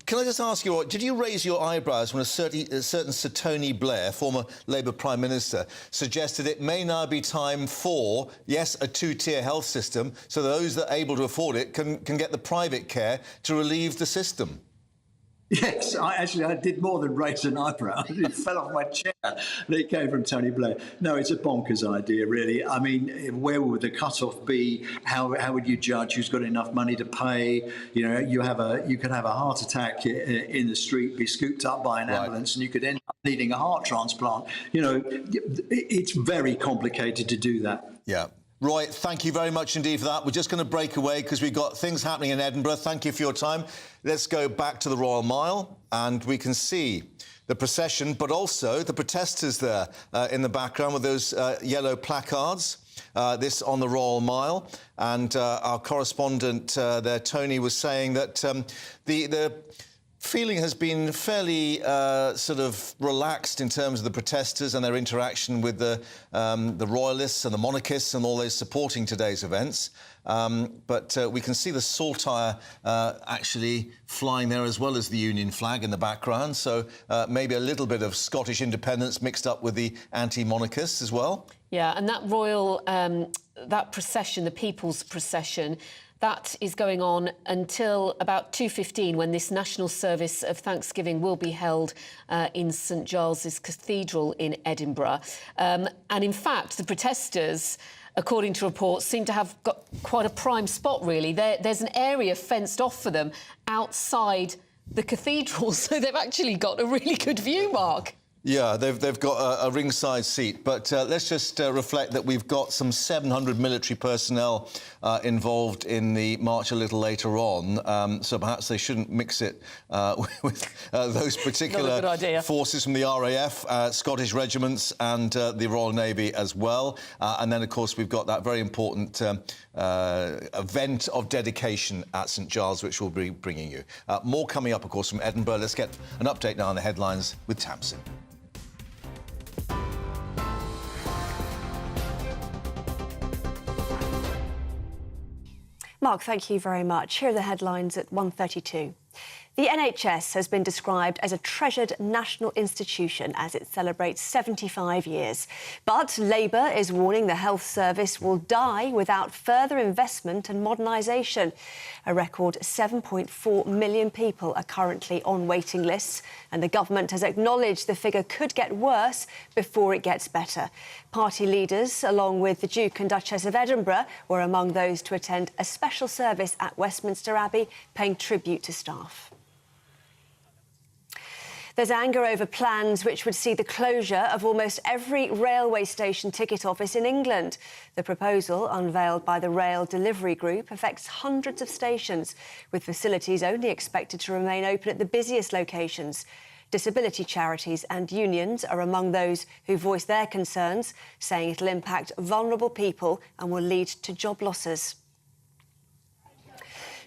Can I just ask you, did you raise your eyebrows when a certain Sir Tony Blair, former Labour Prime Minister, suggested it may now be time for, yes, a two-tier health system, so those that are able to afford it can get the private care to relieve the system? Yes, I did more than raise an eyebrow. It fell off my chair. It came from Tony Blair. No, it's a bonkers idea, really. I mean, where would the cut-off be? How would you judge who's got enough money to pay? You know, you could have a heart attack in the street, be scooped up by an ambulance, and you could end up needing a heart transplant. You know, it's very complicated to do that. Yeah. Roy, thank you very much indeed for that. We're just going to break away because we've got things happening in Edinburgh. Thank you for your time. Let's go back to the Royal Mile and we can see the procession, but also the protesters there in the background with those yellow placards. This on the Royal Mile. And our correspondent there, Tony, was saying that the feeling has been fairly sort of relaxed in terms of the protesters and their interaction with the royalists and the monarchists and all those supporting today's events. But we can see the saltire actually flying there as well as the Union flag in the background. So maybe a little bit of Scottish independence mixed up with the anti-monarchists as well. Yeah, and that royal, that procession, the People's Procession, that is going on until about 2:15 when this national service of Thanksgiving will be held in St Giles's Cathedral in Edinburgh. And in fact, the protesters, according to reports, seem to have got quite a prime spot, really. There's an area fenced off for them outside the cathedral, so they've actually got a really good view, Mark. Yeah, they've got a ringside seat. But let's just reflect that we've got some 700 military personnel involved in the march a little later on. So perhaps they shouldn't mix it with those particular forces from the RAF, Scottish regiments and the Royal Navy as well. And then, of course, we've got that very important event of dedication at St Giles, which we'll be bringing you. More coming up, of course, from Edinburgh. Let's get an update now on the headlines with Tamsin. Mark, thank you very much. Here are the headlines at 1:32. The NHS has been described as a treasured national institution as it celebrates 75 years. But Labour is warning the health service will die without further investment and modernisation. A record 7.4 million people are currently on waiting lists, and the government has acknowledged the figure could get worse before it gets better. Party leaders, along with the Duke and Duchess of Edinburgh, were among those to attend a special service at Westminster Abbey, paying tribute to staff. There's anger over plans which would see the closure of almost every railway station ticket office in England. The proposal, unveiled by the Rail Delivery Group, affects hundreds of stations, with facilities only expected to remain open at the busiest locations. Disability charities and unions are among those who voice their concerns, saying it'll impact vulnerable people and will lead to job losses.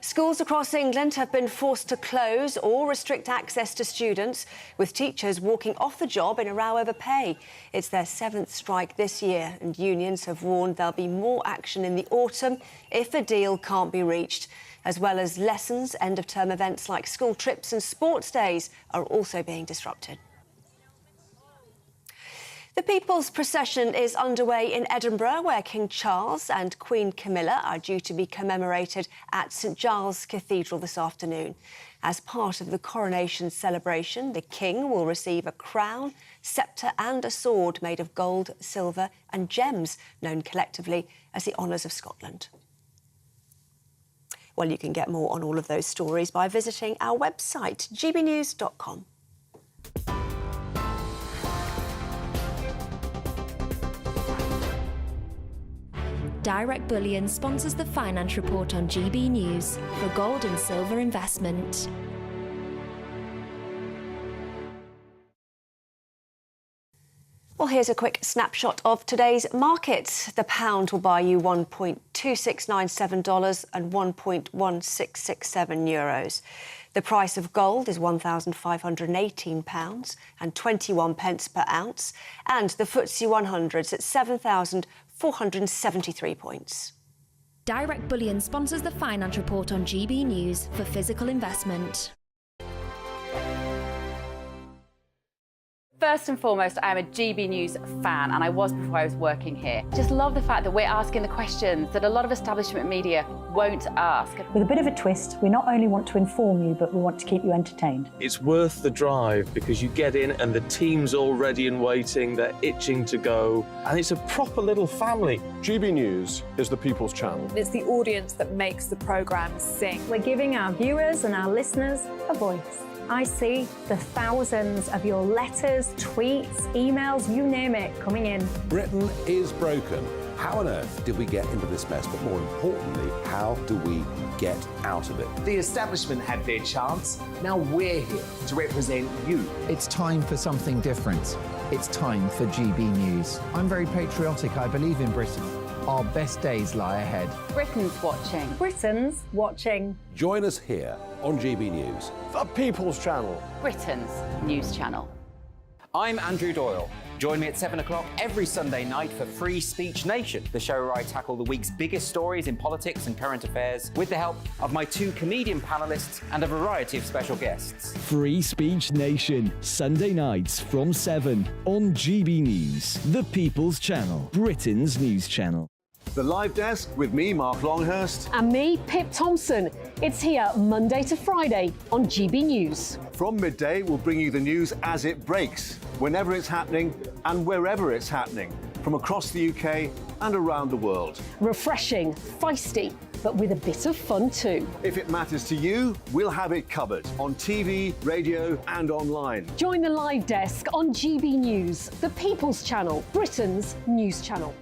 Schools across England have been forced to close or restrict access to students, with teachers walking off the job in a row over pay. It's their 7th strike this year, and unions have warned there'll be more action in the autumn if a deal can't be reached. As well as lessons, end-of-term events like school trips and sports days are also being disrupted. The People's Procession is underway in Edinburgh, where King Charles and Queen Camilla are due to be commemorated at St Giles Cathedral this afternoon. As part of the coronation celebration, the King will receive a crown, sceptre and a sword made of gold, silver and gems, known collectively as the Honours of Scotland. Well, you can get more on all of those stories by visiting our website, gbnews.com. Direct Bullion sponsors the Finance Report on GB News for gold and silver investment. Well, here's a quick snapshot of today's markets. The pound will buy you $1.2697 and €1.1667 euros. The price of gold is £1,518 and 21 pence per ounce, and the FTSE 100's at 7,473 points. Direct Bullion sponsors the Finance Report on GB News for physical investment. First and foremost, I am a GB News fan, and I was before I was working here. Just love the fact that we're asking the questions that a lot of establishment media won't ask. With a bit of a twist, we not only want to inform you, but we want to keep you entertained. It's worth the drive because you get in and the team's all ready and waiting, they're itching to go, and it's a proper little family. GB News is the People's Channel. It's the audience that makes the programme sing. We're giving our viewers and our listeners a voice. I see the thousands of your letters, tweets, emails, you name it, coming in. Britain is broken. How on earth did we get into this mess? But more importantly, how do we get out of it? The establishment had their chance. Now we're here to represent you. It's time for something different. It's time for GB News. I'm very patriotic. I believe in Britain. Our best days lie ahead. Britain's watching. Britain's watching. Join us here on GB News. The People's Channel. Britain's news channel. I'm Andrew Doyle. Join me at 7 o'clock every Sunday night for Free Speech Nation, the show where I tackle the week's biggest stories in politics and current affairs with the help of my 2 comedian panellists and a variety of special guests. Free Speech Nation, Sunday nights from 7 on GB News, the People's Channel, Britain's news channel. The Live Desk with me, Mark Longhurst. And me, Pip Thompson. It's here Monday to Friday on GB News. From midday, we'll bring you the news as it breaks, whenever it's happening and wherever it's happening, from across the UK and around the world. Refreshing, feisty, but with a bit of fun too. If it matters to you, we'll have it covered on TV, radio and online. Join the Live Desk on GB News, the People's Channel, Britain's news channel.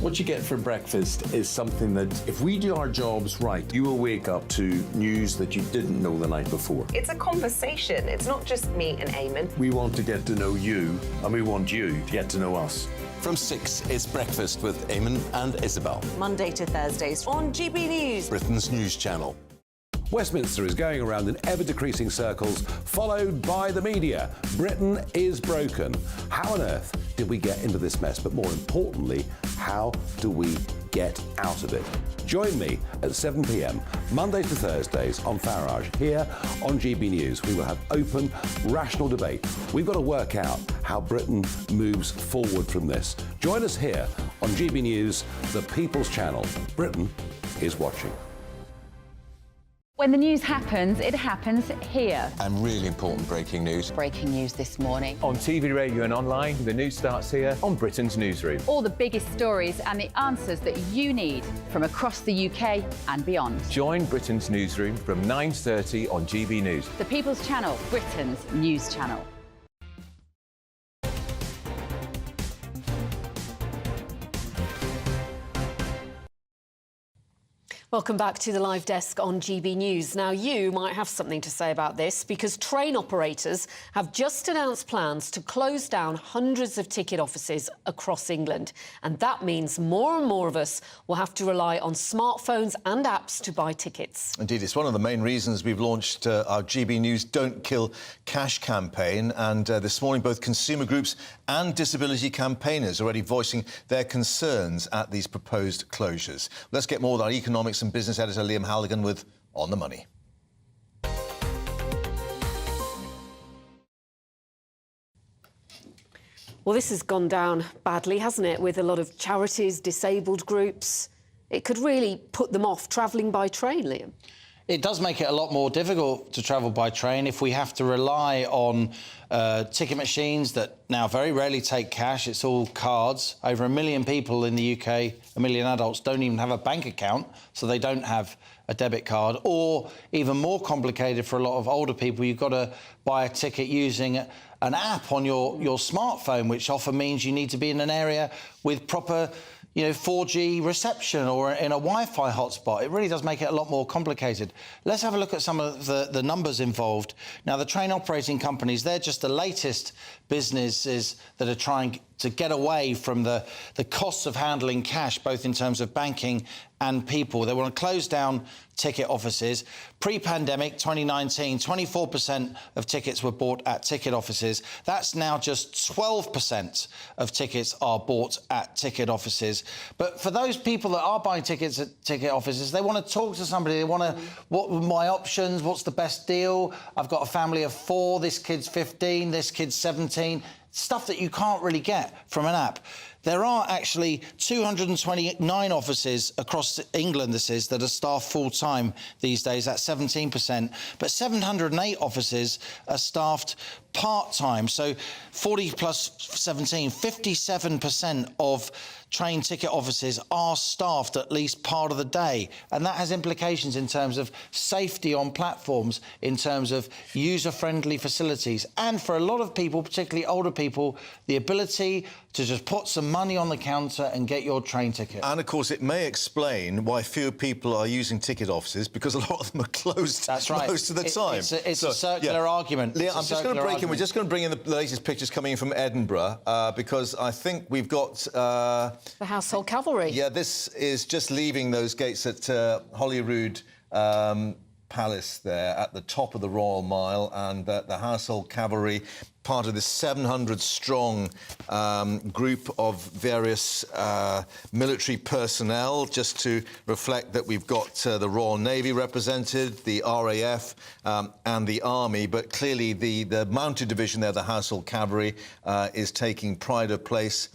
What you get for breakfast is something that, if we do our jobs right, you will wake up to news that you didn't know the night before. It's a conversation. It's not just me and Eamon. We want to get to know you, and we want you to get to know us. From 6, it's Breakfast with Eamon and Isabel. Monday to Thursdays on GB News. Britain's news channel. Westminster is going around in ever-decreasing circles, followed by the media. Britain is broken. How on earth did we get into this mess? But more importantly, how do we get out of it. Join me at 7 p.m, Mondays to Thursdays on Farage, here on GB News. We will have open, rational debate. We've got to work out how Britain moves forward from this. Join us here on GB News, the People's Channel. Britain is watching. When the news happens, it happens here. And really important breaking news. Breaking news this morning. On TV, radio and online, the news starts here on Britain's Newsroom. All the biggest stories and the answers that you need from across the UK and beyond. Join Britain's Newsroom from 9:30 on GB News. The People's Channel, Britain's news channel. Welcome back to the live desk on GB News. Now, you might have something to say about this because train operators have just announced plans to close down hundreds of ticket offices across England. And that means more and more of us will have to rely on smartphones and apps to buy tickets. Indeed, it's one of the main reasons we've launched our GB News Don't Kill Cash campaign. And this morning, both consumer groups and disability campaigners are already voicing their concerns at these proposed closures. Let's get more with our economics and business editor Liam Halligan with On the Money. Well, this has gone down badly, hasn't it, with a lot of charities, disabled groups. It could really put them off travelling by train, Liam. It does make it a lot more difficult to travel by train if we have to rely on ticket machines that now very rarely take cash. It's all cards. Over 1 million people in the UK, 1 million adults, don't even have a bank account, so they don't have a debit card. Or even more complicated for a lot of older people, you've got to buy a ticket using an app on your smartphone, which often means you need to be in an area with proper 4G reception or in a Wi-Fi hotspot. It really does make it a lot more complicated. Let's have a look at some of the numbers involved. Now, the train operating companies, they're just the latest businesses that are trying to get away from the costs of handling cash, both in terms of banking and people. They want to close down ticket offices. Pre-pandemic, 2019, 24% of tickets were bought at ticket offices. That's now just 12% of tickets are bought at ticket offices. But for those people that are buying tickets at ticket offices, they want to talk to somebody. They want to, what are my options? What's the best deal? I've got a family of 4. This kid's 15. This kid's 17. Stuff that you can't really get from an app. There are actually 229 offices across England, this is, that are staffed full-time these days. That's 17%. But 708 offices are staffed part-time. So 40 plus 17, 57% of train ticket offices are staffed at least part of the day. And that has implications in terms of safety on platforms, in terms of user-friendly facilities. And for a lot of people, particularly older people, the ability to just put some money on the counter and get your train ticket. And, of course, it may explain why fewer people are using ticket offices, because a lot of them are closed That's right. most of the time. It's a circular argument. Leah, I'm just going to break in. We're just going to bring in the latest pictures coming in from Edinburgh, because I think we've got... the Household Cavalry. Yeah, this is just leaving those gates at Holyrood Palace there at the top of the Royal Mile, and the Household Cavalry, part of this 700-strong group of various military personnel, just to reflect that we've got the Royal Navy represented, the RAF and the Army, but clearly the mounted division there, the Household Cavalry, is taking pride of place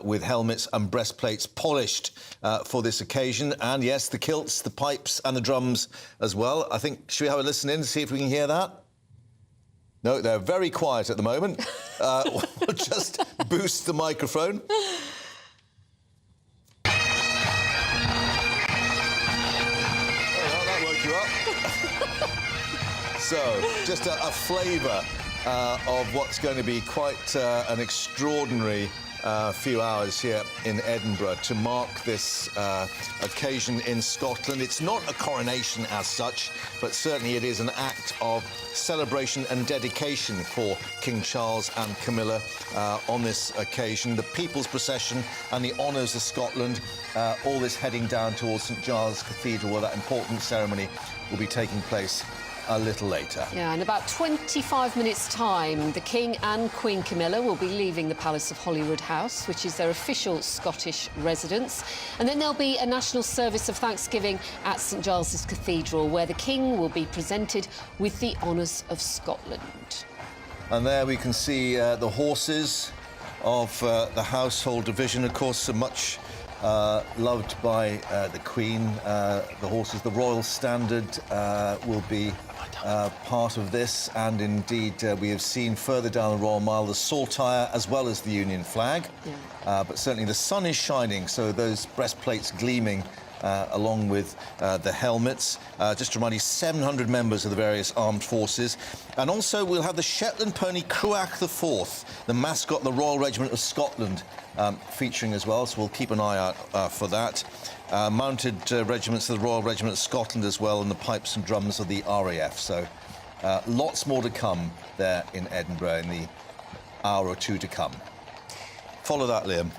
with helmets and breastplates polished for this occasion. And, yes, the kilts, the pipes and the drums as well. I think, should we have a listen in to see if we can hear that? No, they're very quiet at the moment. We'll just boost the microphone. Oh, well, that woke you up. So, just a flavour of what's going to be quite an extraordinary few hours here in Edinburgh to mark this occasion in Scotland. It's not a coronation as such, but certainly it is an act of celebration and dedication for King Charles and Camilla on this occasion. The People's Procession and the Honours of Scotland, all this heading down towards St Giles Cathedral, where that important ceremony will be taking place a little later. Yeah, in about 25 minutes' time, the King and Queen Camilla will be leaving the Palace of Holyrood House, which is their official Scottish residence. And then there'll be a national service of Thanksgiving at St Giles's Cathedral, where the King will be presented with the honours of Scotland. And there we can see the horses of the household division, of course, so much loved by the Queen. The horses, the Royal Standard will be part of this, and indeed we have seen further down the Royal Mile the saltire as well as the Union flag. Yeah. But certainly the sun is shining, so those breastplates gleaming along with the helmets. Just to remind you, 700 members of the various armed forces. And also we'll have the Shetland pony Cruach IV, the mascot of the Royal Regiment of Scotland, featuring as well, so we'll keep an eye out for that. Mounted regiments of the Royal Regiment of Scotland as well, and the pipes and drums of the RAF. So lots more to come there in Edinburgh in the hour or two to come. Follow that, Liam.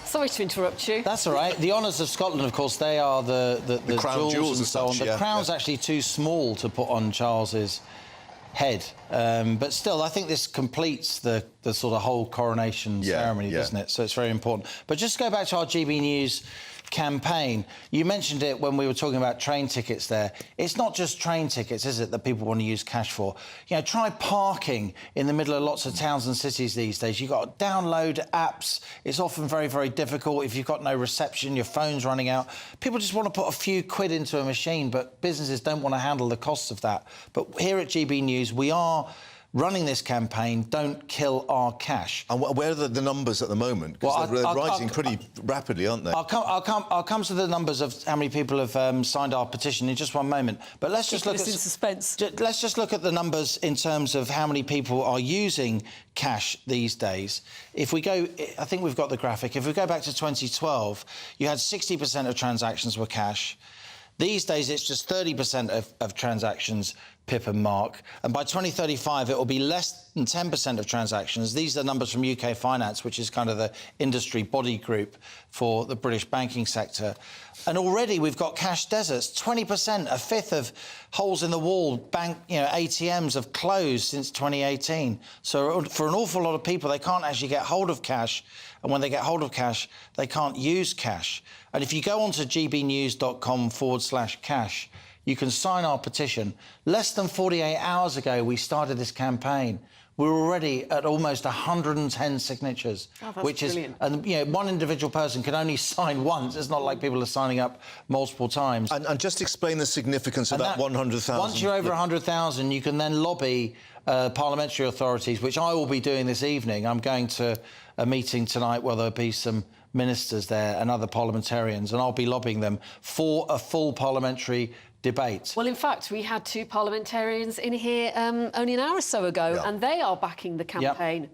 Sorry to interrupt you. That's all right. The honours of Scotland, of course, they are the crown jewels and so on. The crown's actually too small to put on Charles's head. But still, I think this completes the sort of whole coronation ceremony, doesn't it? So it's very important. But just to go back to our GB News campaign, you mentioned it when we were talking about train tickets there. It's not just train tickets, is it, that people want to use cash for? You know, try parking in the middle of lots of towns and cities these days. You've got to download apps. It's often very, very difficult. If you've got no reception, your phone's running out. People just want to put a few quid into a machine, but businesses don't want to handle the costs of that. But here at GB News, we are running this campaign, Don't Kill Our Cash. And where are the numbers at the moment? Because they're rising pretty rapidly, aren't they? I'll come to the numbers of how many people have signed our petition in just one moment. But let's just look at suspense. Let's just look at the numbers in terms of how many people are using cash these days. If we go, I think we've got the graphic. If we go back to 2012, you had 60% of transactions were cash. These days, it's just 30% of transactions, Pip and Mark. And by 2035, it will be less than 10% of transactions. These are numbers from UK Finance, which is kind of the industry body group for the British banking sector. And already we've got cash deserts. 20%, a fifth of holes in the wall, bank, ATMs have closed since 2018. So for an awful lot of people, they can't actually get hold of cash. And when they get hold of cash, they can't use cash. And if you go onto gbnews.com/cash, you can sign our petition. Less than 48 hours ago, we started this campaign. We're already at almost 110 signatures, which brilliant. And one individual person can only sign once. It's not like people are signing up multiple times. And just explain the significance of that 100,000. Once you're over 100,000, you can then lobby parliamentary authorities, which I will be doing this evening. I'm going to a meeting tonight where there'll be some ministers there and other parliamentarians, and I'll be lobbying them for a full parliamentary debate. Well, in fact, we had two parliamentarians in here only an hour or so ago, and they are backing the campaign,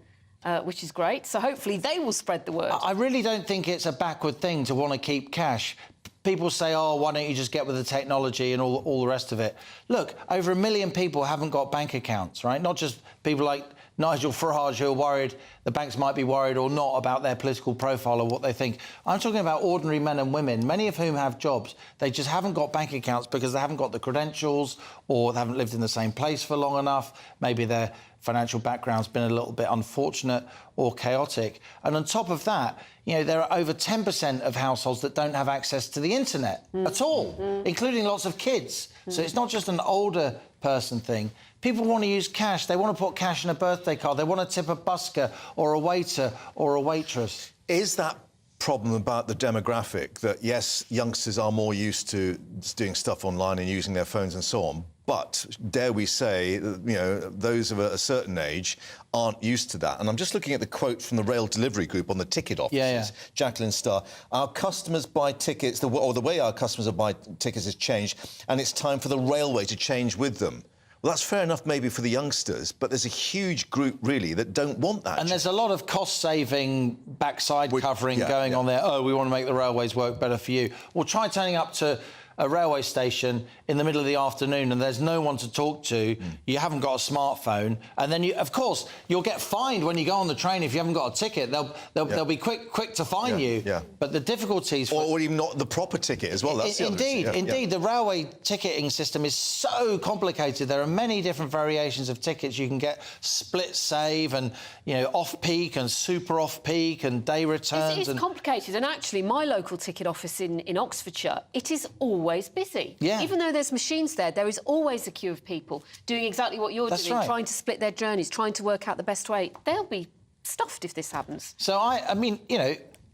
which is great. So hopefully they will spread the word. I really don't think it's a backward thing to want to keep cash. People say, oh, why don't you just get with the technology and all the rest of it? Look, over 1 million people haven't got bank accounts, right? Not just people like Nigel Farage who are worried, the banks might be worried or not about their political profile or what they think. I'm talking about ordinary men and women, many of whom have jobs. They just haven't got bank accounts because they haven't got the credentials or they haven't lived in the same place for long enough. Maybe their financial background's been a little bit unfortunate or chaotic. And on top of that, there are over 10% of households that don't have access to the internet at all, including lots of kids. So it's not just an older person thing. People want to use cash. They want to put cash in a birthday card. They want to tip a busker or a waiter or a waitress. Is that problem about the demographic that, yes, youngsters are more used to doing stuff online and using their phones and so on, but dare we say, those of a certain age aren't used to that? And I'm just looking at the quote from the rail delivery group on the ticket offices. Jacqueline Starr, our customers buy tickets, the way our customers buy tickets has changed, and it's time for the railway to change with them. Well, that's fair enough maybe for the youngsters, but there's a huge group, really, that don't want that. And there's a lot of cost-saving, backside covering going on there. Oh, we want to make the railways work better for you. Well, try turning up to a railway station in the middle of the afternoon and there's no one to talk to, you haven't got a smartphone, and then of course, you'll get fined when you go on the train if you haven't got a ticket. They'll be quick to fine you. Yeah. But the difficulties... Or even not the proper ticket as well. That's the other issue. Indeed. The railway ticketing system is so complicated. There are many different variations of tickets. You can get split save and, off-peak and super off-peak and day returns. It's complicated. And actually, my local ticket office in Oxfordshire, it is always busy. Yeah. Even though there's machines there is always a queue of people doing exactly what you're doing, right. trying to split their journeys, trying to work out the best way. They'll be stuffed if this happens. So, I mean,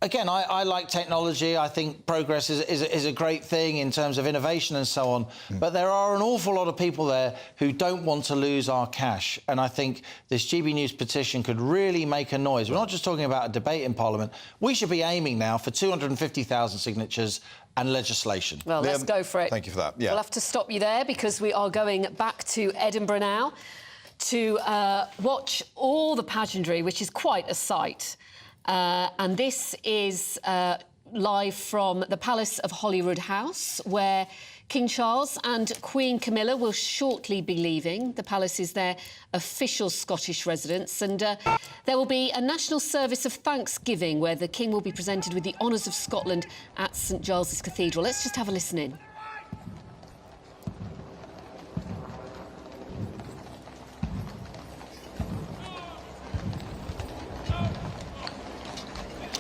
again, I like technology. I think progress is a great thing in terms of innovation and so on. But there are an awful lot of people there who don't want to lose our cash. And I think this GB News petition could really make a noise. We're not just talking about a debate in Parliament. We should be aiming now for 250,000 signatures and legislation. Well, let's go for it. Thank you for that. Yeah. We'll have to stop you there because we are going back to Edinburgh now to watch all the pageantry, which is quite a sight. And this is live from the Palace of Holyrood House, where King Charles and Queen Camilla will shortly be leaving. The palace is their official Scottish residence, and there will be a national service of thanksgiving where the King will be presented with the honours of Scotland at St Giles's Cathedral. Let's just have a listen in.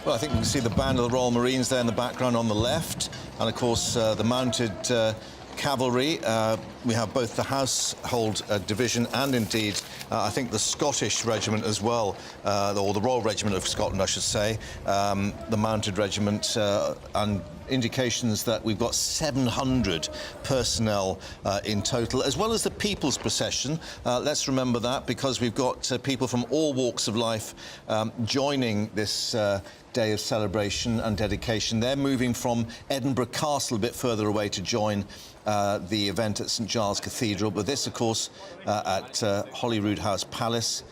Well, I think we can see the band of the Royal Marines there in the background on the left, and of course the mounted cavalry. We have both the Household Division and indeed I think the Scottish Regiment as well, or the Royal Regiment of Scotland, I should say, the mounted regiment, and indications that we've got 700 personnel in total, as well as the People's Procession. Let's remember that, because we've got people from all walks of life joining this day of celebration and dedication. They're moving from Edinburgh Castle a bit further away to join the event at St Giles Cathedral, but this, of course, at Holyrood House Palace,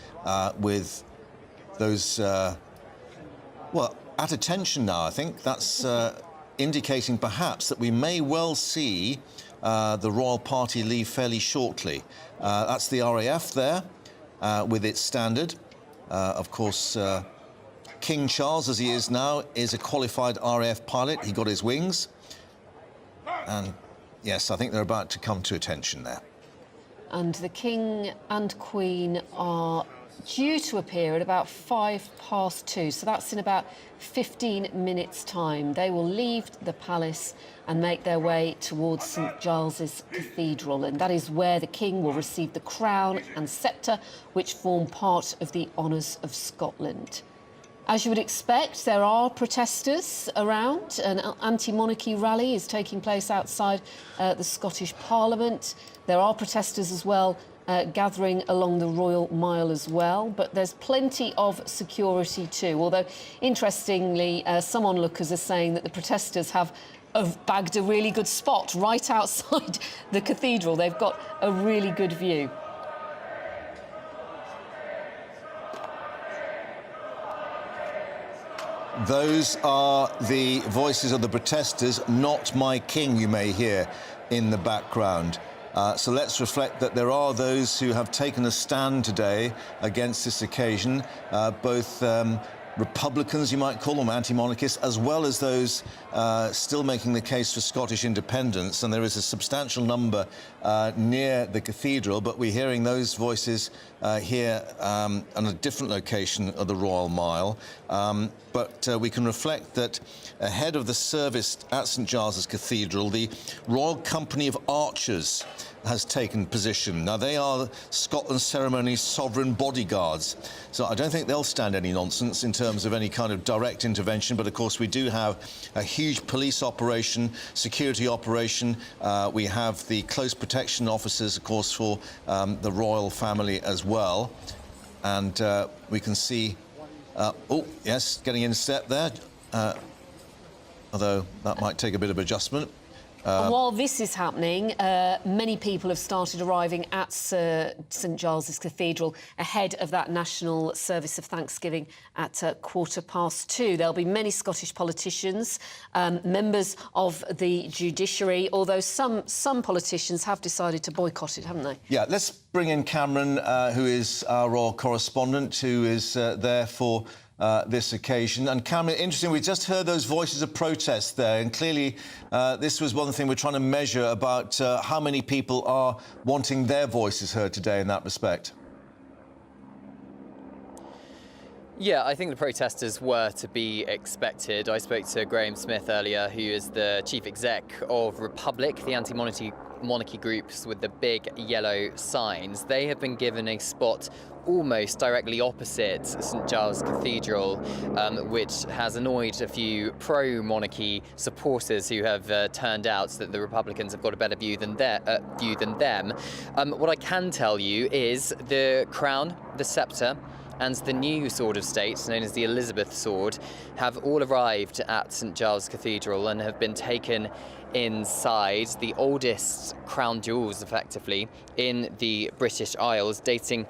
with those, well, at attention now. I think that's indicating perhaps that we may well see the royal party leave fairly shortly. That's the RAF there with its standard. Of course, King Charles, as he is now, is a qualified RAF pilot. He got his wings. And yes, I think they're about to come to attention there. And the King and Queen are due to appear at about 2:05, so that's in about 15 minutes' time. They will leave the palace and make their way towards St Giles's Cathedral, and that is where the King will receive the crown and sceptre, which form part of the honours of Scotland. As you would expect, there are protesters around. An anti-monarchy rally is taking place outside the Scottish Parliament. There are protesters as well gathering along the Royal Mile as well, but there's plenty of security too. Although, interestingly, some onlookers are saying that the protesters have bagged a really good spot right outside the cathedral. They've got a really good view. Those are the voices of the protesters, not my king, you may hear in the background. So let's reflect that there are those who have taken a stand today against this occasion, both Republicans, you might call them, anti-monarchists, as well as those still making the case for Scottish independence. And there is a substantial number near the cathedral, but we're hearing those voices here on a different location of the Royal Mile. But we can reflect that ahead of the service at St Giles's Cathedral, the Royal Company of Archers has taken position. Now, they are Scotland's ceremony's sovereign bodyguards, so I don't think they'll stand any nonsense in terms of any kind of direct intervention, but of course we do have a huge police operation, security operation. We have the close protection officers, of course, for the royal family as well. And we can see, oh, yes, getting in step there, although that might take a bit of adjustment. And while this is happening, many people have started arriving at St Giles's Cathedral ahead of that national service of Thanksgiving at 2:15. There'll be many Scottish politicians, members of the judiciary, although some politicians have decided to boycott it, haven't they? Yeah, let's bring in Cameron, who is our royal correspondent, who is there for this occasion. And Cameron, interesting, we just heard those voices of protest there, and clearly this was one thing we're trying to measure about how many people are wanting their voices heard today in that respect. Yeah, I think the protesters were to be expected. I spoke to Graham Smith earlier, who is the chief exec of Republic, the anti-monarchy groups with the big yellow signs. They have been given a spot almost directly opposite St Giles Cathedral, which has annoyed a few pro-monarchy supporters who have turned out that the Republicans have got a better view than them. What I can tell you is the crown, the sceptre, and the new sword of state, known as the Elizabeth sword, have all arrived at St Giles Cathedral and have been taken inside, the oldest crown jewels, effectively, in the British Isles, dating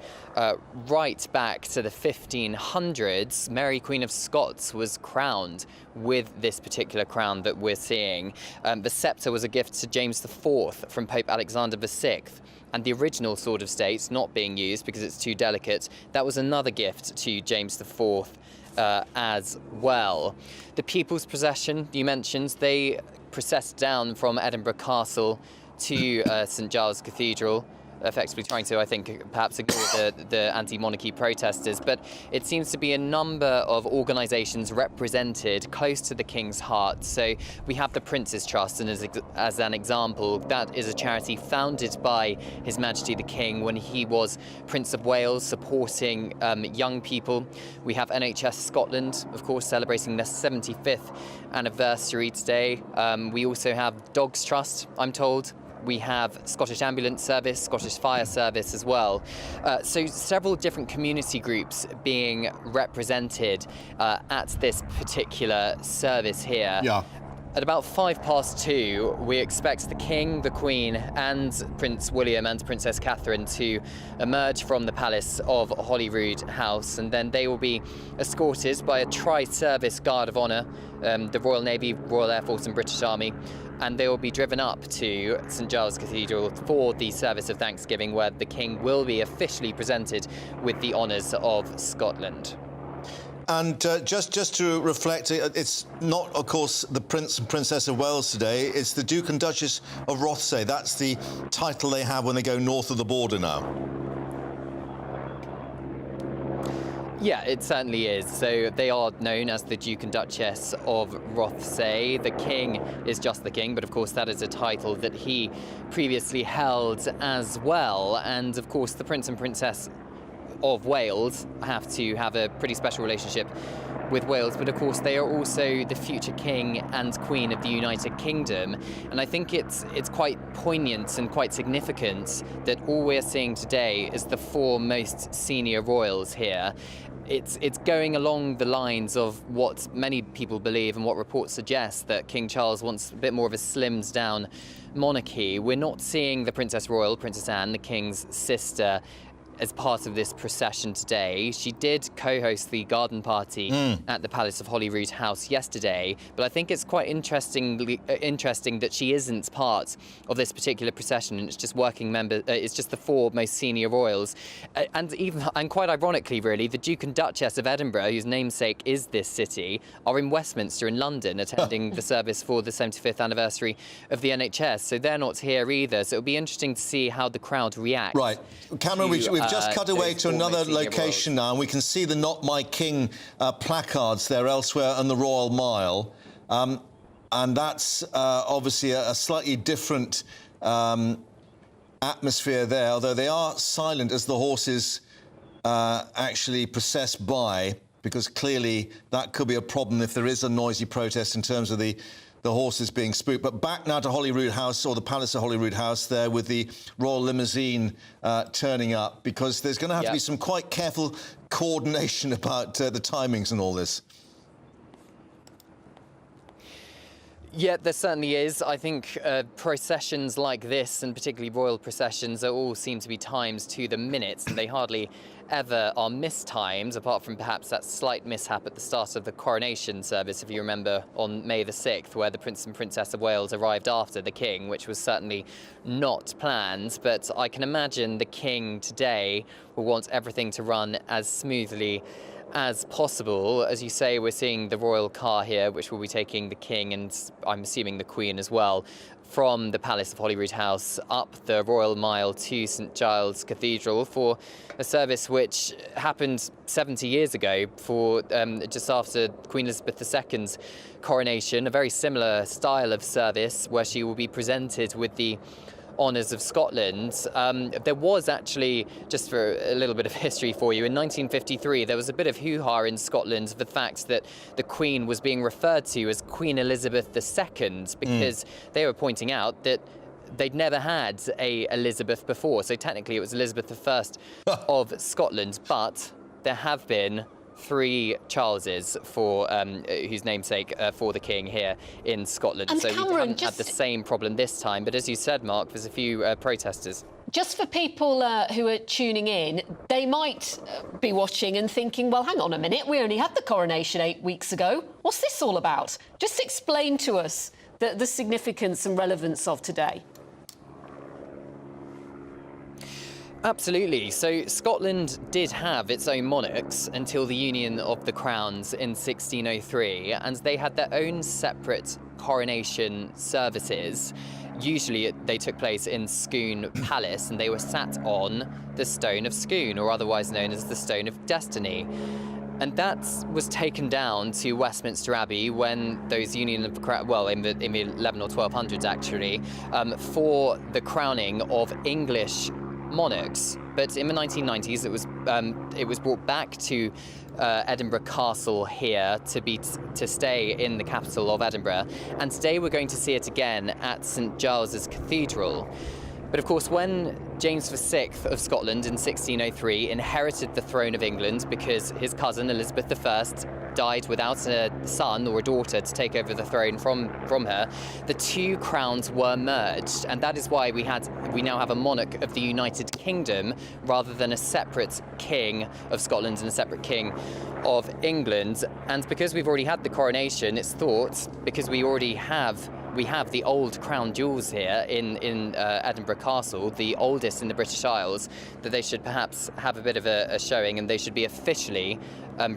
right back to the 1500s. Mary, Queen of Scots, was crowned with this particular crown that we're seeing. The sceptre was a gift to James IV from Pope Alexander VI. And the original sword of state, not being used because it's too delicate, that was another gift to James IV as well. The People's Procession, you mentioned, they processed down from Edinburgh Castle to St Giles Cathedral, effectively trying to, I think, perhaps ignore the anti-monarchy protesters. But it seems to be a number of organisations represented close to the King's heart. So we have the Prince's Trust, and as an example, that is a charity founded by His Majesty the King when he was Prince of Wales, supporting young people. We have NHS Scotland, of course, celebrating their 75th anniversary today. We also have Dogs Trust, I'm told. We have Scottish Ambulance Service, Scottish Fire Service as well. So several different community groups being represented at this particular service here. Yeah. At about 2:05, we expect the King, the Queen and Prince William and Princess Catherine to emerge from the Palace of Holyrood House, and then they will be escorted by a tri-service Guard of Honour, the Royal Navy, Royal Air Force and British Army, and they will be driven up to St Giles Cathedral for the service of Thanksgiving, where the King will be officially presented with the honours of Scotland. And just to reflect, it's not, of course, the Prince and Princess of Wales today. It's the Duke and Duchess of Rothesay. That's the title they have when they go north of the border now. Yeah, it certainly is. So they are known as the Duke and Duchess of Rothesay. The King is just the King, but of course that is a title that he previously held as well. And of course the Prince and Princess of Wales have to have a pretty special relationship with Wales, but of course they are also the future King and Queen of the United Kingdom. And I think it's quite poignant and quite significant that all we're seeing today is the four most senior royals here. It's going along the lines of what many people believe and what reports suggest, that King Charles wants a bit more of a slimmed down monarchy. We're not seeing the Princess Royal, Princess Anne, the King's sister, as part of this procession today. She did co-host the garden party at the Palace of Holyrood House yesterday, but I think it's quite interesting that she isn't part of this particular procession, and it's just it's just the four most senior royals. And quite ironically, really, the Duke and Duchess of Edinburgh, whose namesake is this city, are in Westminster in London attending the service for the 75th anniversary of the NHS, so they're not here either. So it'll be interesting to see how the crowd reacts. Right. Cameron, we've just cut away to another location now, and we can see the Not My King placards there elsewhere on the Royal Mile. And that's obviously a slightly different atmosphere there, although they are silent as the horses actually process by, because clearly that could be a problem if there is a noisy protest in terms of the horses being spooked. But back now to Holyrood House, or the Palace of Holyrood House there, with the royal limousine turning up, because there's going to have to be some quite careful coordination about the timings and all this. Yeah, there certainly is. I think processions like this, and particularly royal processions, all seem to be timed to the minutes, and they hardly ever are mistimed, apart from perhaps that slight mishap at the start of the coronation service, if you remember, on May the 6th, where the Prince and Princess of Wales arrived after the King, which was certainly not planned. But I can imagine the King today will want everything to run as smoothly as possible. As you say, we're seeing the royal car here, which will be taking the King and I'm assuming the Queen as well, from the Palace of Holyrood House up the Royal Mile to St Giles Cathedral for a service which happened 70 years ago, for just after Queen Elizabeth II's coronation, a very similar style of service where she will be presented with the honours of Scotland. There was actually, just for a little bit of history for you, in 1953 there was a bit of hoo-ha in Scotland for the fact that the Queen was being referred to as Queen Elizabeth II, because they were pointing out that they'd never had a Elizabeth before, so technically it was Elizabeth I of Scotland, but there have been 3 Charleses for whose namesake for the King here in Scotland. And so Cameron, we haven't had the same problem this time, but as you said, Mark, there's a few protesters. Just for people who are tuning in, they might be watching and thinking, well, hang on a minute, we only had the coronation 8 weeks ago. What's this all about? Just explain to us the significance and relevance of today. Absolutely. So Scotland did have its own monarchs until the Union of the Crowns in 1603, and they had their own separate coronation services. Usually they took place in Scone Palace, and they were sat on the Stone of Scone, or otherwise known as the Stone of Destiny. And that was taken down to Westminster Abbey when those Union of the Crown, well, in the 11 or 1200s actually, for the crowning of English monarchs. But in the 1990s it was brought back to Edinburgh Castle here to stay in the capital of Edinburgh, and today we're going to see it again at St Giles's Cathedral. But of course, when James VI of Scotland in 1603 inherited the throne of England because his cousin Elizabeth I died without a son or a daughter to take over the throne from her, the 2 crowns were merged, and that is why we now have a monarch of the United Kingdom rather than a separate king of Scotland and a separate king of England. And because we've already had the coronation, it's thought, because we have the old crown jewels here in Edinburgh Castle, the oldest in the British Isles, that they should perhaps have a bit of a showing, and they should be officially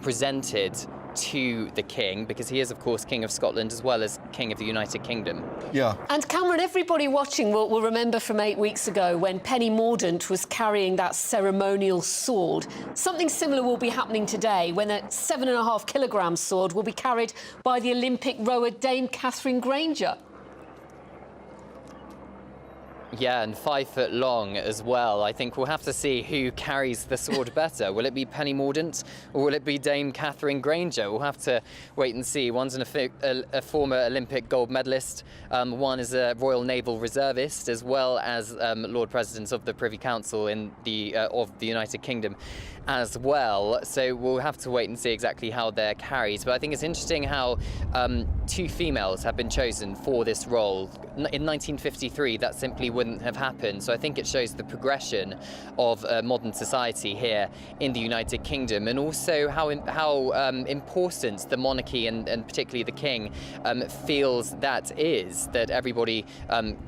presented to the King, because he is, of course, King of Scotland as well as King of the United Kingdom. Yeah. And Cameron, everybody watching will remember from 8 weeks ago when Penny Mordaunt was carrying that ceremonial sword. Something similar will be happening today when a 7.5 kilogram sword will be carried by the Olympic rower Dame Catherine Granger. Yeah, and 5 foot long as well. I think we'll have to see who carries the sword better. Will it be Penny Mordaunt or will it be Dame Catherine Granger? We'll have to wait and see. One's a former Olympic gold medalist. One is a Royal Naval Reservist, as well as Lord President of the Privy Council of the United Kingdom as well. So we'll have to wait and see exactly how they're carried. But I think it's interesting how 2 females have been chosen for this role. In 1953, that simply wouldn't have happened. So I think it shows the progression of modern society here in the United Kingdom, and also how important the monarchy and particularly the King feels that everybody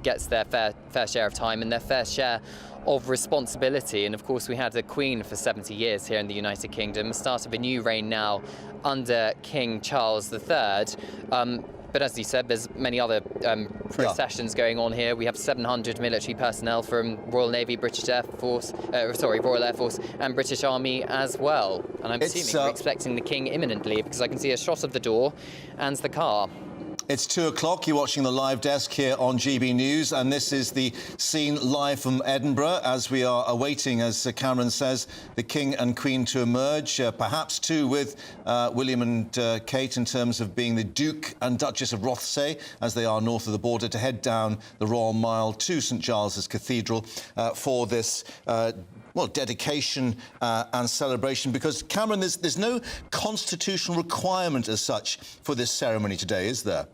gets their fair share of time and their fair share of responsibility. And of course we had a Queen for 70 years here in the United Kingdom, the start of a new reign now under King Charles III. But as you said, there's many other processions going on here. We have 700 military personnel from Royal Navy, Royal Air Force and British Army as well. And I'm assuming we're expecting the King imminently, because I can see a shot of the door and the car. It's 2 o'clock. You're watching the live desk here on GB News, and this is the scene live from Edinburgh as we are awaiting, as Cameron says, the King and Queen to emerge, perhaps too with William and Kate in terms of being the Duke and Duchess of Rothesay, as they are north of the border, to head down the Royal Mile to St Giles's Cathedral for this dedication and celebration, because, Cameron, there's no constitutional requirement as such for this ceremony today, is there?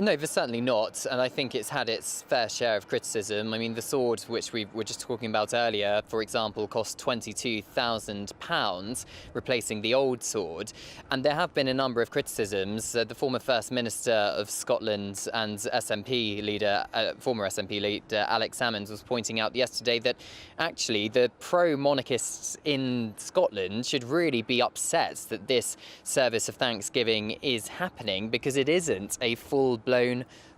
No, there's certainly not, and I think it's had its fair share of criticism. I mean, the sword, which we were just talking about earlier, for example, cost £22,000, replacing the old sword. And there have been a number of criticisms. The former First Minister of Scotland and SNP leader, former SNP leader Alex Salmond, was pointing out yesterday that actually the pro-monarchists in Scotland should really be upset that this service of Thanksgiving is happening, because it isn't a full-blown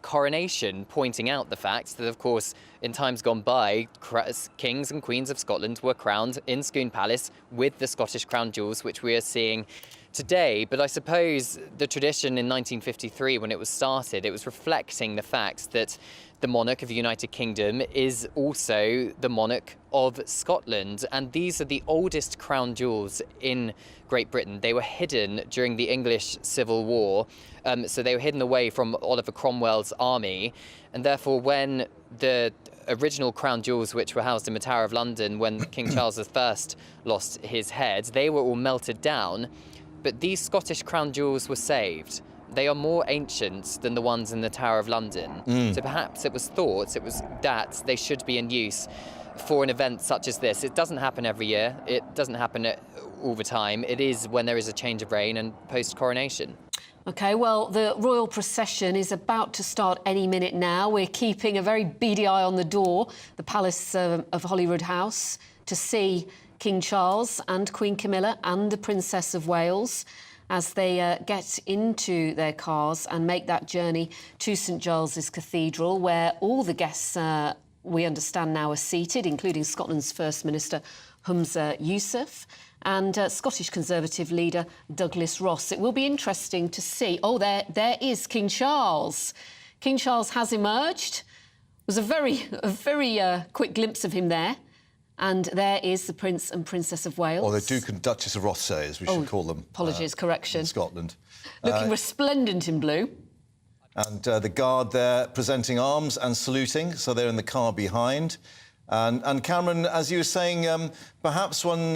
coronation, pointing out the fact that, of course, in times gone by, kings and queens of Scotland were crowned in Scone Palace with the Scottish crown jewels, which we are seeing today. But I suppose the tradition in 1953, when it was started, it was reflecting the fact that the monarch of the United Kingdom is also the monarch of Scotland. And these are the oldest crown jewels in Great Britain. They were hidden during the English Civil War. So they were hidden away from Oliver Cromwell's army. And therefore, when the original crown jewels, which were housed in the Tower of London when King Charles I lost his head, they were all melted down. But these Scottish crown jewels were saved. They are more ancient than the ones in the Tower of London. So perhaps it was that they should be in use for an event such as this. It doesn't happen every year. It doesn't happen all the time. It is when there is a change of reign and post-coronation. OK, well, the royal procession is about to start any minute now. We're keeping a very beady eye on the door, the Palace of Holyrood House, to see King Charles and Queen Camilla and the Princess of Wales as they get into their cars and make that journey to St Giles's Cathedral, where all the guests, we understand now, are seated, including Scotland's First Minister Humza Yousaf and Scottish Conservative leader Douglas Ross. It will be interesting to see. Oh, there is King Charles. King Charles has emerged. There was a very quick glimpse of him there. And there is the Prince and Princess of Wales. Or the Duke and Duchess of Rothesay, as we should call them. Apologies, correction. In Scotland. Looking resplendent in blue. And the guard there presenting arms and saluting, so they're in the car behind. And Cameron, as you were saying, perhaps one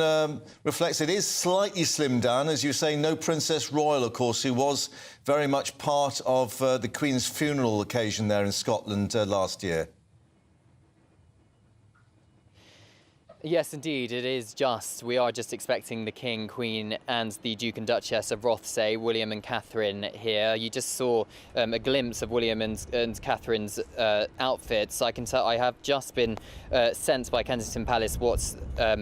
reflects it is slightly slimmed down. As you were saying, no Princess Royal, of course, who was very much part of the Queen's funeral occasion there in Scotland last year. Yes, indeed, it is just. We are just expecting the King, Queen and the Duke and Duchess of Rothesay, William and Catherine, here. You just saw a glimpse of William and Catherine's outfits. I can tell I have just been sent by Kensington Palace what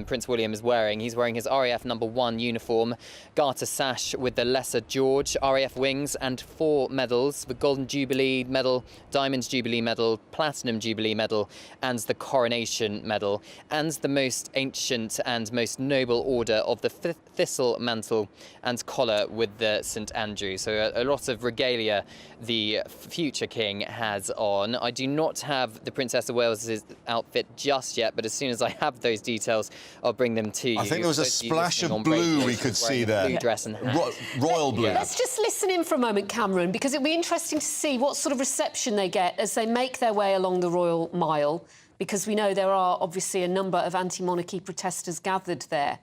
Prince William is wearing. He's wearing his RAF No. 1 uniform, garter sash with the Lesser George, RAF wings and 4 medals, the Golden Jubilee Medal, Diamond Jubilee Medal, Platinum Jubilee Medal and the Coronation Medal, and the most ancient and most noble order of the Thistle Mantle and collar with the St Andrew. So a lot of regalia the future king has on. I do not have the Princess of Wales' outfit just yet, but as soon as I have those details, I'll bring them to you. I think there was a splash of blue we could see there. Blue dress and hat. Royal blue. Let's just listen in for a moment, Cameron, because it'll be interesting to see what sort of reception they get as they make their way along the Royal Mile, because we know there are obviously a number of anti-monarchy protesters gathered there.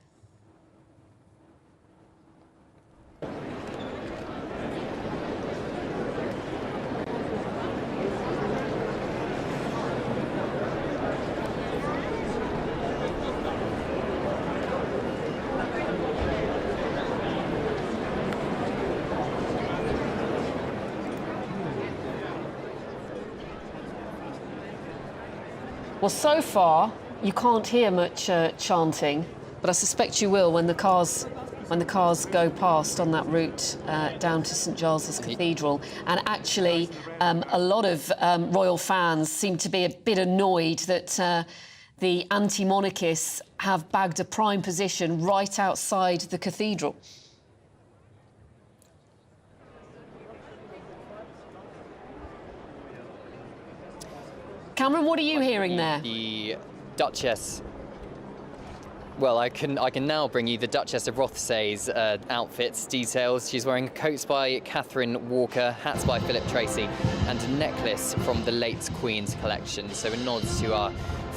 Well, so far, you can't hear much chanting, but I suspect you will when the cars go past on that route down to St Giles's Cathedral. And actually, a lot of royal fans seem to be a bit annoyed that the anti-monarchists have bagged a prime position right outside the cathedral. Cameron, what are you hearing there? The Duchess. Well, I can now bring you the Duchess of Rothesay's outfits details. She's wearing coats by Catherine Walker, hats by Philip Tracy, and a necklace from the late Queen's collection. So a nod to our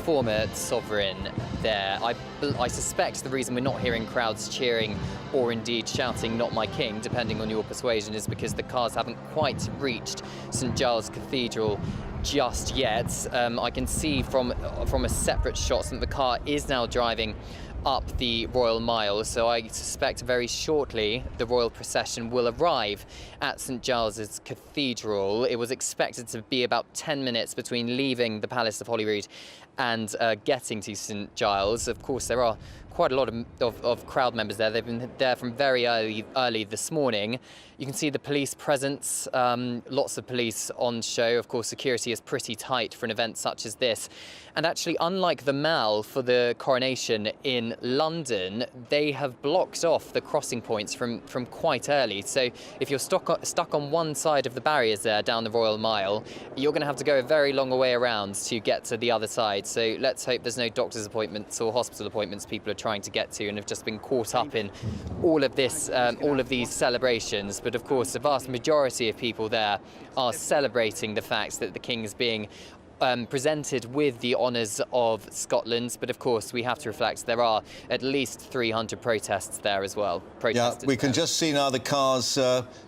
former sovereign there. I suspect the reason we're not hearing crowds cheering or indeed shouting "Not my king," depending on your persuasion, is because the cars haven't quite reached St Giles Cathedral just yet. I can see from a separate shot that the car is now driving up the Royal Mile, so I suspect very shortly the royal procession will arrive at St Giles's Cathedral. It was expected to be about 10 minutes between leaving the Palace of Holyrood and getting to St Giles. Of course, there are quite a lot of crowd members there. They've been there from very early this morning. You can see the police presence, lots of police on show. Of course, security is pretty tight for an event such as this. And actually, unlike the Mall for the coronation in London, they have blocked off the crossing points from quite early. So if you're stuck on one side of the barriers there down the Royal Mile, you're going to have to go a very long way around to get to the other side. So let's hope there's no doctor's appointments or hospital appointments people are trying to get to and have just been caught up in all of this, all of these celebrations. But of course, the vast majority of people there are celebrating the fact that the King is being presented with the honours of Scotland. But of course, we have to reflect there are at least 300 protests there as well. Yeah, we can just see now the cars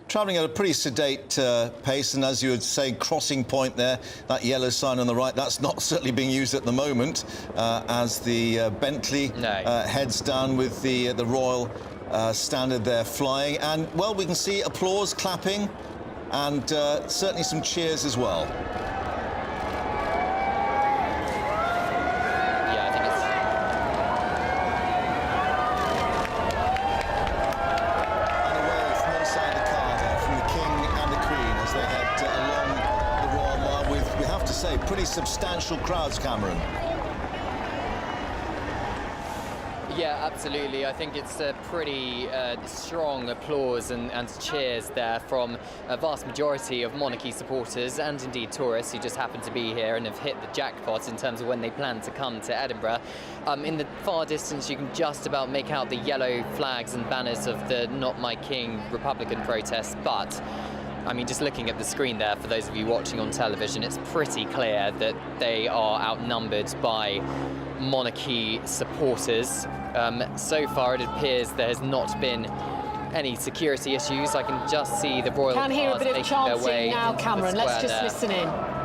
travelling at a pretty sedate pace, and as you would say, crossing point there, that yellow sign on the right, that's not certainly being used at the moment, as the Bentley heads down with the royal standard there flying. And, well, we can see applause, clapping, and certainly some cheers as well. Pretty substantial crowds, Cameron. Yeah, absolutely. I think it's a pretty strong applause and cheers there from a vast majority of monarchy supporters and indeed tourists who just happen to be here and have hit the jackpot in terms of when they plan to come to Edinburgh. In the far distance, you can just about make out the yellow flags and banners of the Not My King Republican protests, but I mean, just looking at the screen there, for those of you watching on television, it's pretty clear that they are outnumbered by monarchy supporters. So far, it appears there has not been any security issues. I can just see the royal cars hear a bit of making their way chanting now, into the Cameron. Let's square just there. listen in.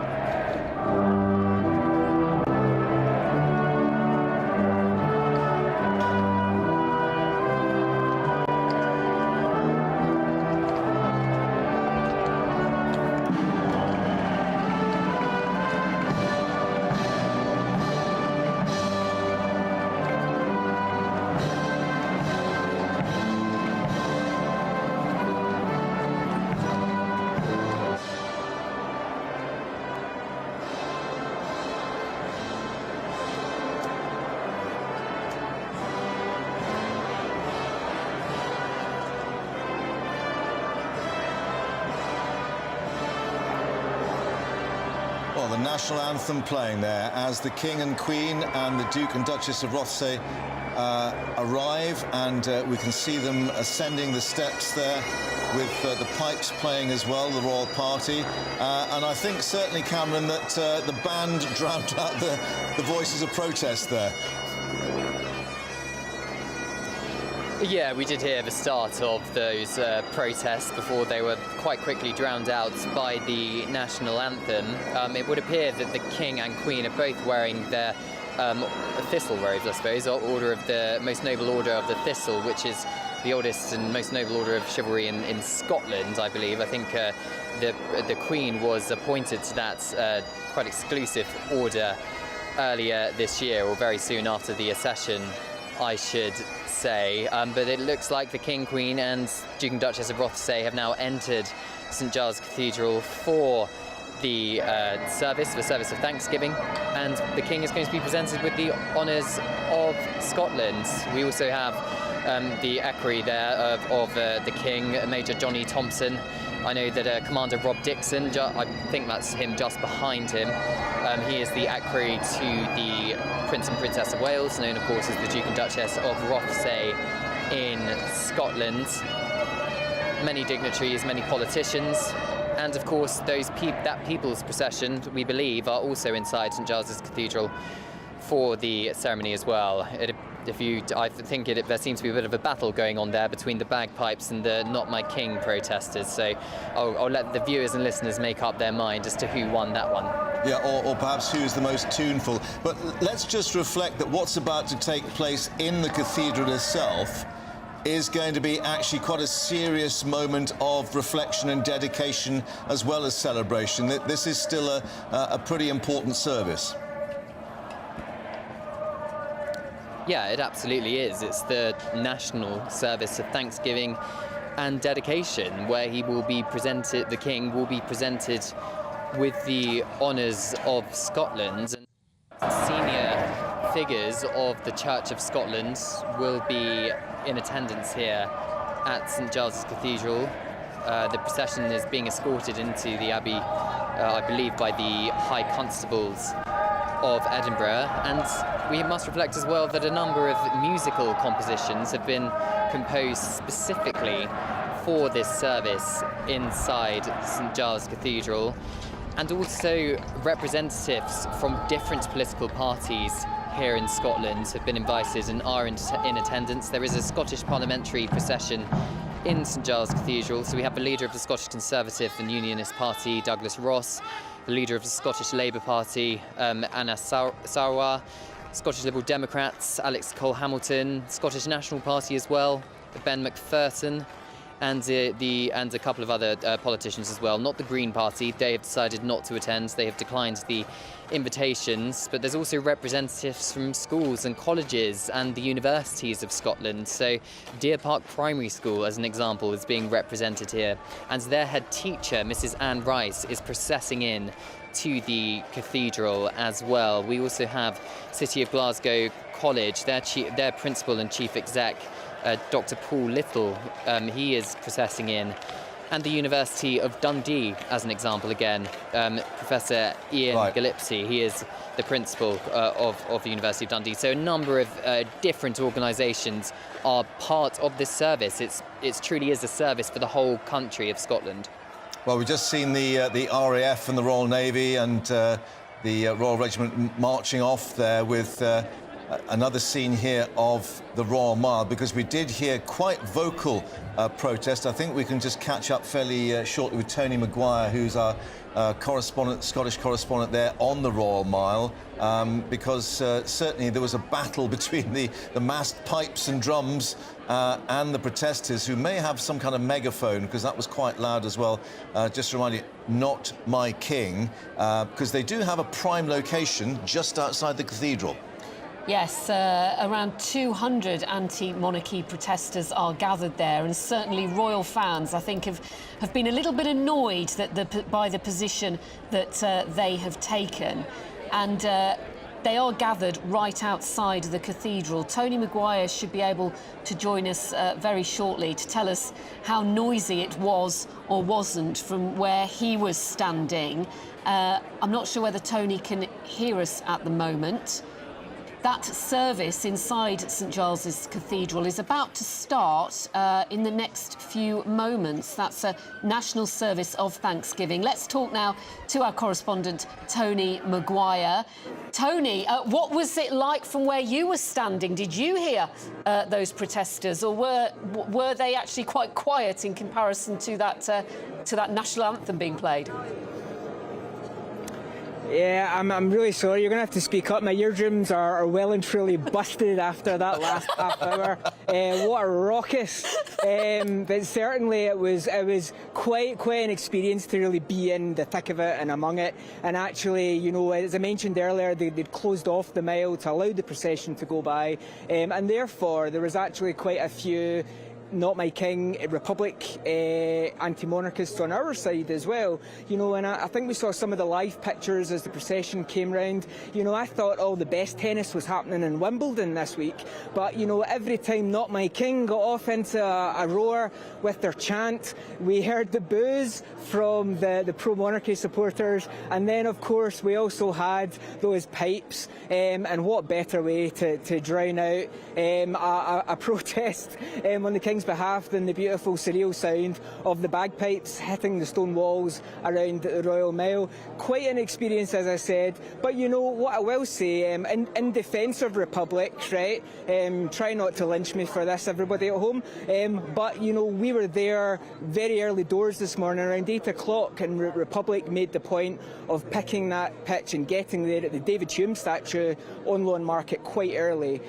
Well, the national anthem playing there as the King and Queen and the Duke and Duchess of Rothesay arrive, and we can see them ascending the steps there with the pipes playing as well, the royal party. And I think certainly, Cameron, that the band drowned out the voices of protest there. Yeah, we did hear the start of those protests before they were quite quickly drowned out by the national anthem. It would appear that the King and Queen are both wearing their thistle robes, I suppose, or Order of the Most Noble Order of the Thistle, which is the oldest and most noble order of chivalry in Scotland, I believe. I think the Queen was appointed to that quite exclusive order earlier this year, or very soon after the accession, I should say. But it looks like the King, Queen and Duke and Duchess of Rothesay have now entered St Giles Cathedral for the service of Thanksgiving, and the King is going to be presented with the honours of Scotland. We also have the equerry there of the King, Major Johnny Thompson. I know that Commander Rob Dixon, I think that's him just behind him. He is the equerry to the Prince and Princess of Wales, known of course as the Duke and Duchess of Rothesay in Scotland. Many dignitaries, many politicians, and of course that people's procession, we believe, are also inside St Giles's Cathedral for the ceremony as well. I think there seems to be a bit of a battle going on there between the bagpipes and the Not My King protesters. So I'll let the viewers and listeners make up their mind as to who won that one. Yeah, or perhaps who's the most tuneful. But let's just reflect that what's about to take place in the cathedral itself is going to be actually quite a serious moment of reflection and dedication as well as celebration. This is still a pretty important service. Yeah, it absolutely is. It's the national service of thanksgiving and dedication, where he will be presented, the King will be presented with the honours of Scotland. Senior figures of the Church of Scotland will be in attendance here at St Giles's Cathedral. The procession is being escorted into the Abbey, I believe, by the High Constables of Edinburgh, and we must reflect as well that a number of musical compositions have been composed specifically for this service inside St Giles Cathedral, and also representatives from different political parties here in Scotland have been invited and are in attendance. There is a Scottish parliamentary procession in St Giles Cathedral, so we have the leader of the Scottish Conservative and Unionist Party, Douglas Ross, the leader of the Scottish Labour Party, Anna Sarwar, Scottish Liberal Democrats, Alex Cole-Hamilton, Scottish National Party as well, Ben McPherson, and a couple of other politicians as well. Not the Green Party, they have decided not to attend, they have declined the invitations, but there's also representatives from schools and colleges and the universities of Scotland. So Deer Park Primary School, as an example, is being represented here, and their head teacher, Mrs. Anne Rice, is processing in to the cathedral as well. We also have City of Glasgow College, their principal and chief exec, Dr. Paul Little, he is processing in. And the University of Dundee, as an example again, Professor Ian Gillespie, he is the principal of the University of Dundee. So a number of different organisations are part of this service. It truly is a service for the whole country of Scotland. Well, we've just seen the RAF and the Royal Navy and the Royal Regiment marching off there with another scene here of the Royal Mile, because we did hear quite vocal protest. I think we can just catch up fairly shortly with Tony Maguire, who's our Scottish correspondent there on the Royal Mile, because certainly there was a battle between the massed pipes and drums and the protesters, who may have some kind of megaphone, because that was quite loud as well. Just to remind you, Not My King, because they do have a prime location just outside the cathedral. Yes, around 200 anti-monarchy protesters are gathered there, and certainly royal fans, I think, have been a little bit annoyed by the position that they have taken. And they are gathered right outside the cathedral. Tony Maguire should be able to join us very shortly to tell us how noisy it was or wasn't from where he was standing. I'm not sure whether Tony can hear us at the moment. That service inside St Giles's Cathedral is about to start in the next few moments. That's a national service of thanksgiving. Let's talk now to our correspondent, Tony Maguire. Tony, what was it like from where you were standing? Did you hear those protesters, or were they actually quite quiet in comparison to that national anthem being played? Yeah, I'm really sorry. You're going to have to speak up. My eardrums are well and truly busted after that last half hour. What a raucous. But certainly it was quite an experience to really be in the thick of it and among it. And actually, you know, as I mentioned earlier, they'd closed off the mile to allow the procession to go by. And therefore, there was actually quite a few Not My King, Republic, anti-monarchists on our side as well. You know, and I think we saw some of the live pictures as the procession came round. You know, I thought all the best tennis was happening in Wimbledon this week. But, you know, every time Not My King got off into a roar with their chant, we heard the boos from the pro-monarchy supporters. And then, of course, we also had those pipes. And what better way to drown out a protest on the King's one's behalf than the beautiful, surreal sound of the bagpipes hitting the stone walls around the Royal Mile. Quite an experience, as I said. But you know what I will say, in defence of republics, right? Try not to lynch me for this, everybody at home. But you know, we were there very early doors this morning, around 8 o'clock, and Republic made the point of picking that pitch and getting there at the David Hume statue on Lawn Market quite early.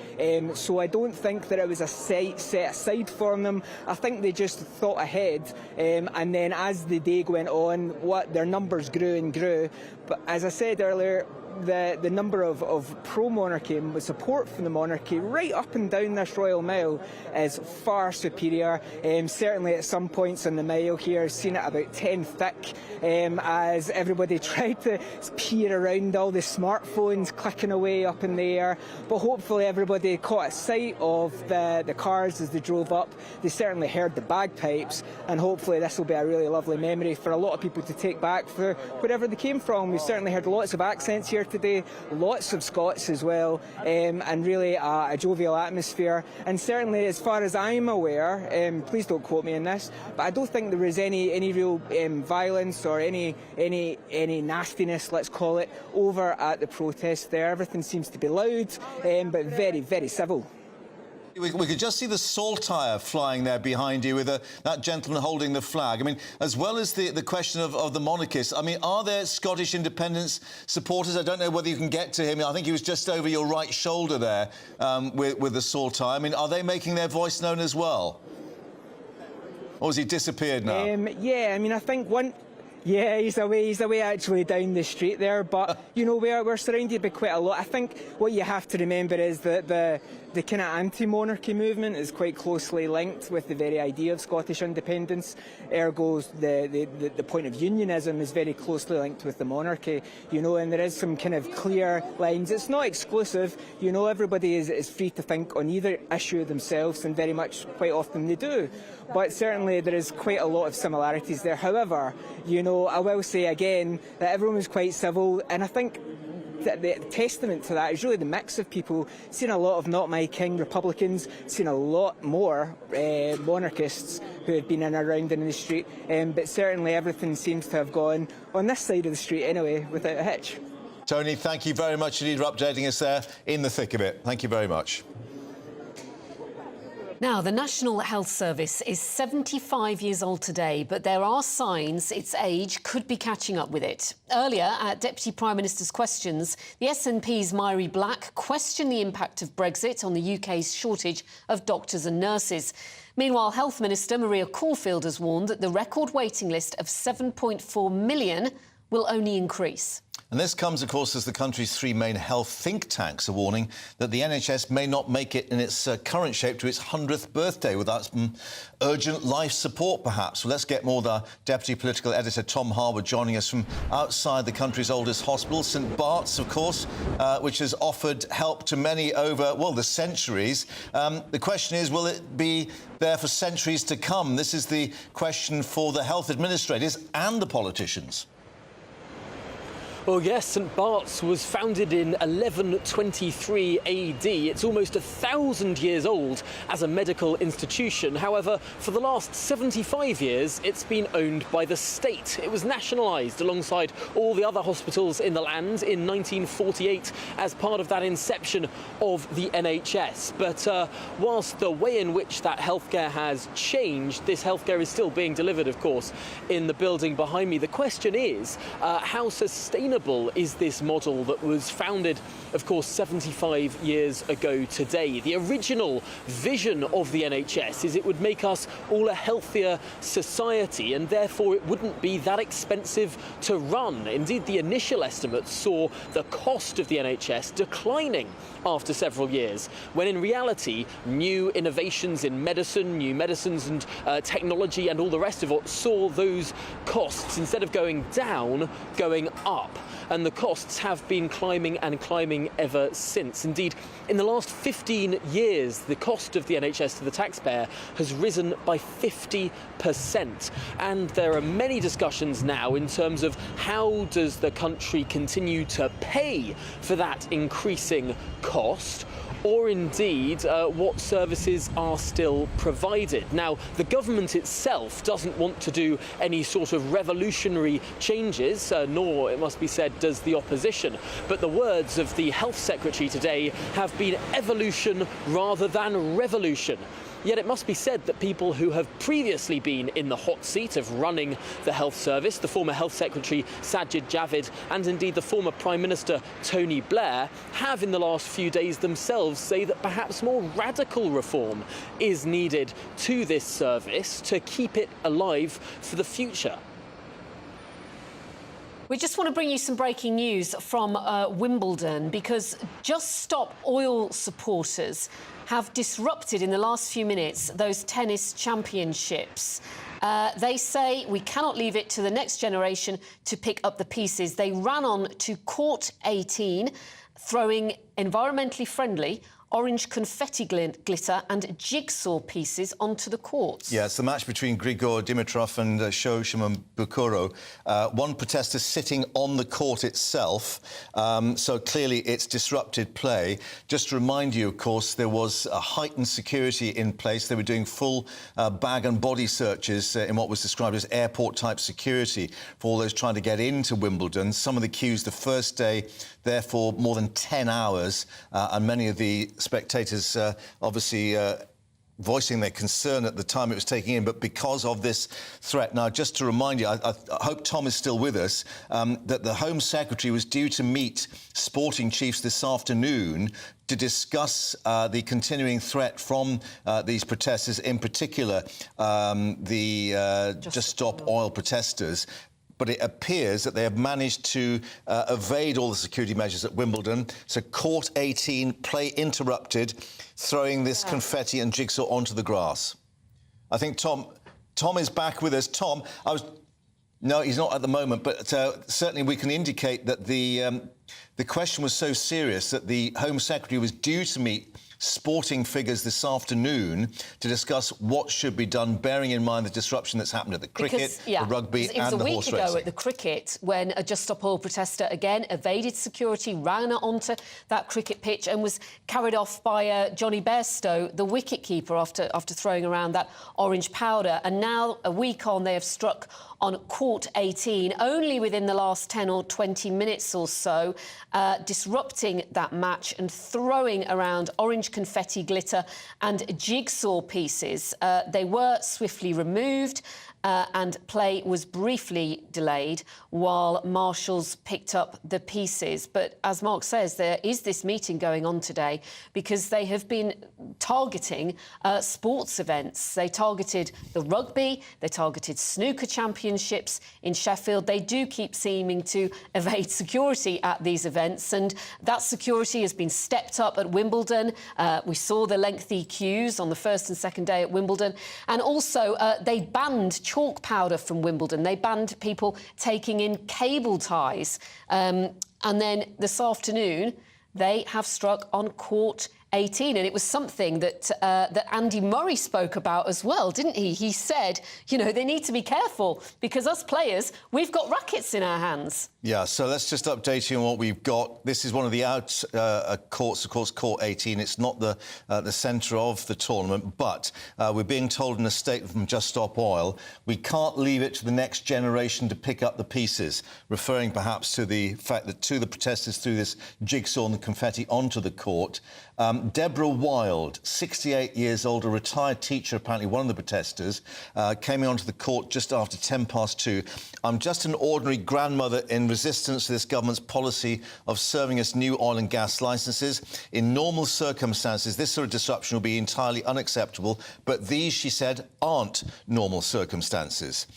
So I don't think that it was a site set aside for them. I think they just thought ahead, and then as the day went on, their numbers grew and grew. But as I said earlier, the number of pro-monarchy and support for the monarchy right up and down this Royal Mile is far superior. Certainly at some points on the mile here, seen it about 10 thick, as everybody tried to peer around all the smartphones clicking away up in the air. But hopefully everybody caught a sight of the cars as they drove up. They certainly heard the bagpipes, and hopefully this will be a really lovely memory for a lot of people to take back for wherever they came from. We've certainly heard lots of accents here today, lots of Scots as well, and really a jovial atmosphere. And certainly, as far as I'm aware, please don't quote me on this, but I don't think there was any real violence or any nastiness, let's call it, over at the protest there. Everything seems to be loud, but very, very civil. We could just see the saltire flying there behind you with that gentleman holding the flag. I mean, as well as the question of the monarchists, I mean, are there Scottish independence supporters? I don't know whether you can get to him. I think he was just over your right shoulder there with the saltire. I mean, are they making their voice known as well? Or has he disappeared now? Yeah, I mean, I think one... Yeah, he's away actually down the street there, but you know, we're surrounded by quite a lot. I think what you have to remember is that the kind of anti-monarchy movement is quite closely linked with the very idea of Scottish independence. Ergo, the point of unionism is very closely linked with the monarchy, you know, and there is some kind of clear lines. It's not exclusive, you know, everybody is free to think on either issue themselves, and very much quite often they do. But certainly there is quite a lot of similarities there. However, you know, I will say again that everyone was quite civil, and I think that the testament to that is really the mix of people. Seen a lot of Not My King Republicans, seen a lot more monarchists who had been in and around in the street, but certainly everything seems to have gone on this side of the street anyway, without a hitch. Tony, thank you very much indeed for updating us there in the thick of it. Thank you very much. Now, the National Health Service is 75 years old today, but there are signs its age could be catching up with it. Earlier, at Deputy Prime Minister's Questions, the SNP's Myrie Black questioned the impact of Brexit on the UK's shortage of doctors and nurses. Meanwhile, Health Minister Maria Caulfield has warned that the record waiting list of 7.4 million will only increase. And this comes, of course, as the country's three main health think tanks are warning that the NHS may not make it in its current shape to its 100th birthday without some urgent life support, perhaps. Well, let's get more of our Deputy Political Editor, Tom Harwood, joining us from outside the country's oldest hospital, St Bart's, of course, which has offered help to many over, well, the centuries. The question is, will it be there for centuries to come? This is the question for the health administrators and the politicians. Well, yes, St Bart's was founded in 1123 AD. It's almost 1,000 years old as a medical institution. However, for the last 75 years, it's been owned by the state. It was nationalised alongside all the other hospitals in the land in 1948 as part of that inception of the NHS. But whilst the way in which that healthcare has changed, this healthcare is still being delivered, of course, in the building behind me. The question is, how sustainable is this model that was founded, of course, 75 years ago today? The original vision of the NHS is it would make us all a healthier society, and therefore it wouldn't be that expensive to run. Indeed, the initial estimates saw the cost of the NHS declining after several years, when in reality new innovations in medicine, new medicines and technology and all the rest of it saw those costs, instead of going down, going up. And the costs have been climbing and climbing ever since. Indeed, in the last 15 years, the cost of the NHS to the taxpayer has risen by 50%. And there are many discussions now in terms of how does the country continue to pay for that increasing cost, or indeed what services are still provided. Now, the government itself doesn't want to do any sort of revolutionary changes, nor, it must be said, does the opposition. But the words of the Health Secretary today have been evolution rather than revolution. Yet it must be said that people who have previously been in the hot seat of running the health service, the former Health Secretary Sajid Javid and indeed the former Prime Minister Tony Blair, have in the last few days themselves say that perhaps more radical reform is needed to this service to keep it alive for the future. We just want to bring you some breaking news from Wimbledon, because Just Stop Oil supporters have disrupted in the last few minutes those tennis championships. They say we cannot leave it to the next generation to pick up the pieces. They ran on to court 18, throwing environmentally friendly orange confetti glitter and jigsaw pieces onto the courts. Yeah, it's the match between Grigor Dimitrov and Shoshimon Bukuro. One protester sitting on the court itself, so clearly it's disrupted play. Just to remind you, of course, there was a heightened security in place. They were doing full bag and body searches in what was described as airport-type security for all those trying to get into Wimbledon. Some of the queues the first day, therefore, more than 10 hours, and many of the spectators obviously voicing their concern at the time it was taking in, but because of this threat. Now, just to remind you, I hope Tom is still with us, that the Home Secretary was due to meet sporting chiefs this afternoon to discuss the continuing threat from these protesters, in particular the Just Stop Oil protesters. But it appears that they have managed to evade all the security measures at Wimbledon. So court 18, play interrupted, throwing this confetti and jigsaw onto the grass. I think Tom is back with us. Tom, no, he's not at the moment, but certainly we can indicate that the question was so serious that the Home Secretary was due to meet sporting figures this afternoon to discuss what should be done, bearing in mind the disruption that's happened at the cricket, the rugby and the horse racing. It was a week ago at the cricket when a Just Stop Oil protester again evaded security, ran onto that cricket pitch and was carried off by Johnny Bairstow, the wicket-keeper, after throwing around that orange powder. And now, a week on, they have struck on court 18, only within the last 10 or 20 minutes or so, disrupting that match and throwing around orange confetti glitter and jigsaw pieces. They were swiftly removed and play was briefly delayed while marshals picked up the pieces. But as Mark says, there is this meeting going on today because they have been targeting sports events. They targeted the rugby, they targeted snooker championships in Sheffield. They do keep seeming to evade security at these events, and that security has been stepped up at Wimbledon. We saw the lengthy queues on the first and second day at Wimbledon, and also they banned chalk powder from Wimbledon. They banned people taking in cable ties. And then this afternoon, they have struck on court 18, and it was something that that Andy Murray spoke about as well, didn't he? He said, you know, they need to be careful because us players, we've got rackets in our hands. Yeah, so let's just update you on what we've got. This is one of the out courts, of course, Court 18. It's not the centre of the tournament, but we're being told in a statement from Just Stop Oil, we can't leave it to the next generation to pick up the pieces, referring perhaps to the fact that two of the protesters threw this jigsaw and the confetti onto the court. Deborah Wild, 68 years old, a retired teacher, apparently one of the protesters, came onto the court just after 2:10. I'm just an ordinary grandmother in resistance to this government's policy of serving us new oil and gas licences. In normal circumstances, this sort of disruption will be entirely unacceptable, but these, she said, aren't normal circumstances.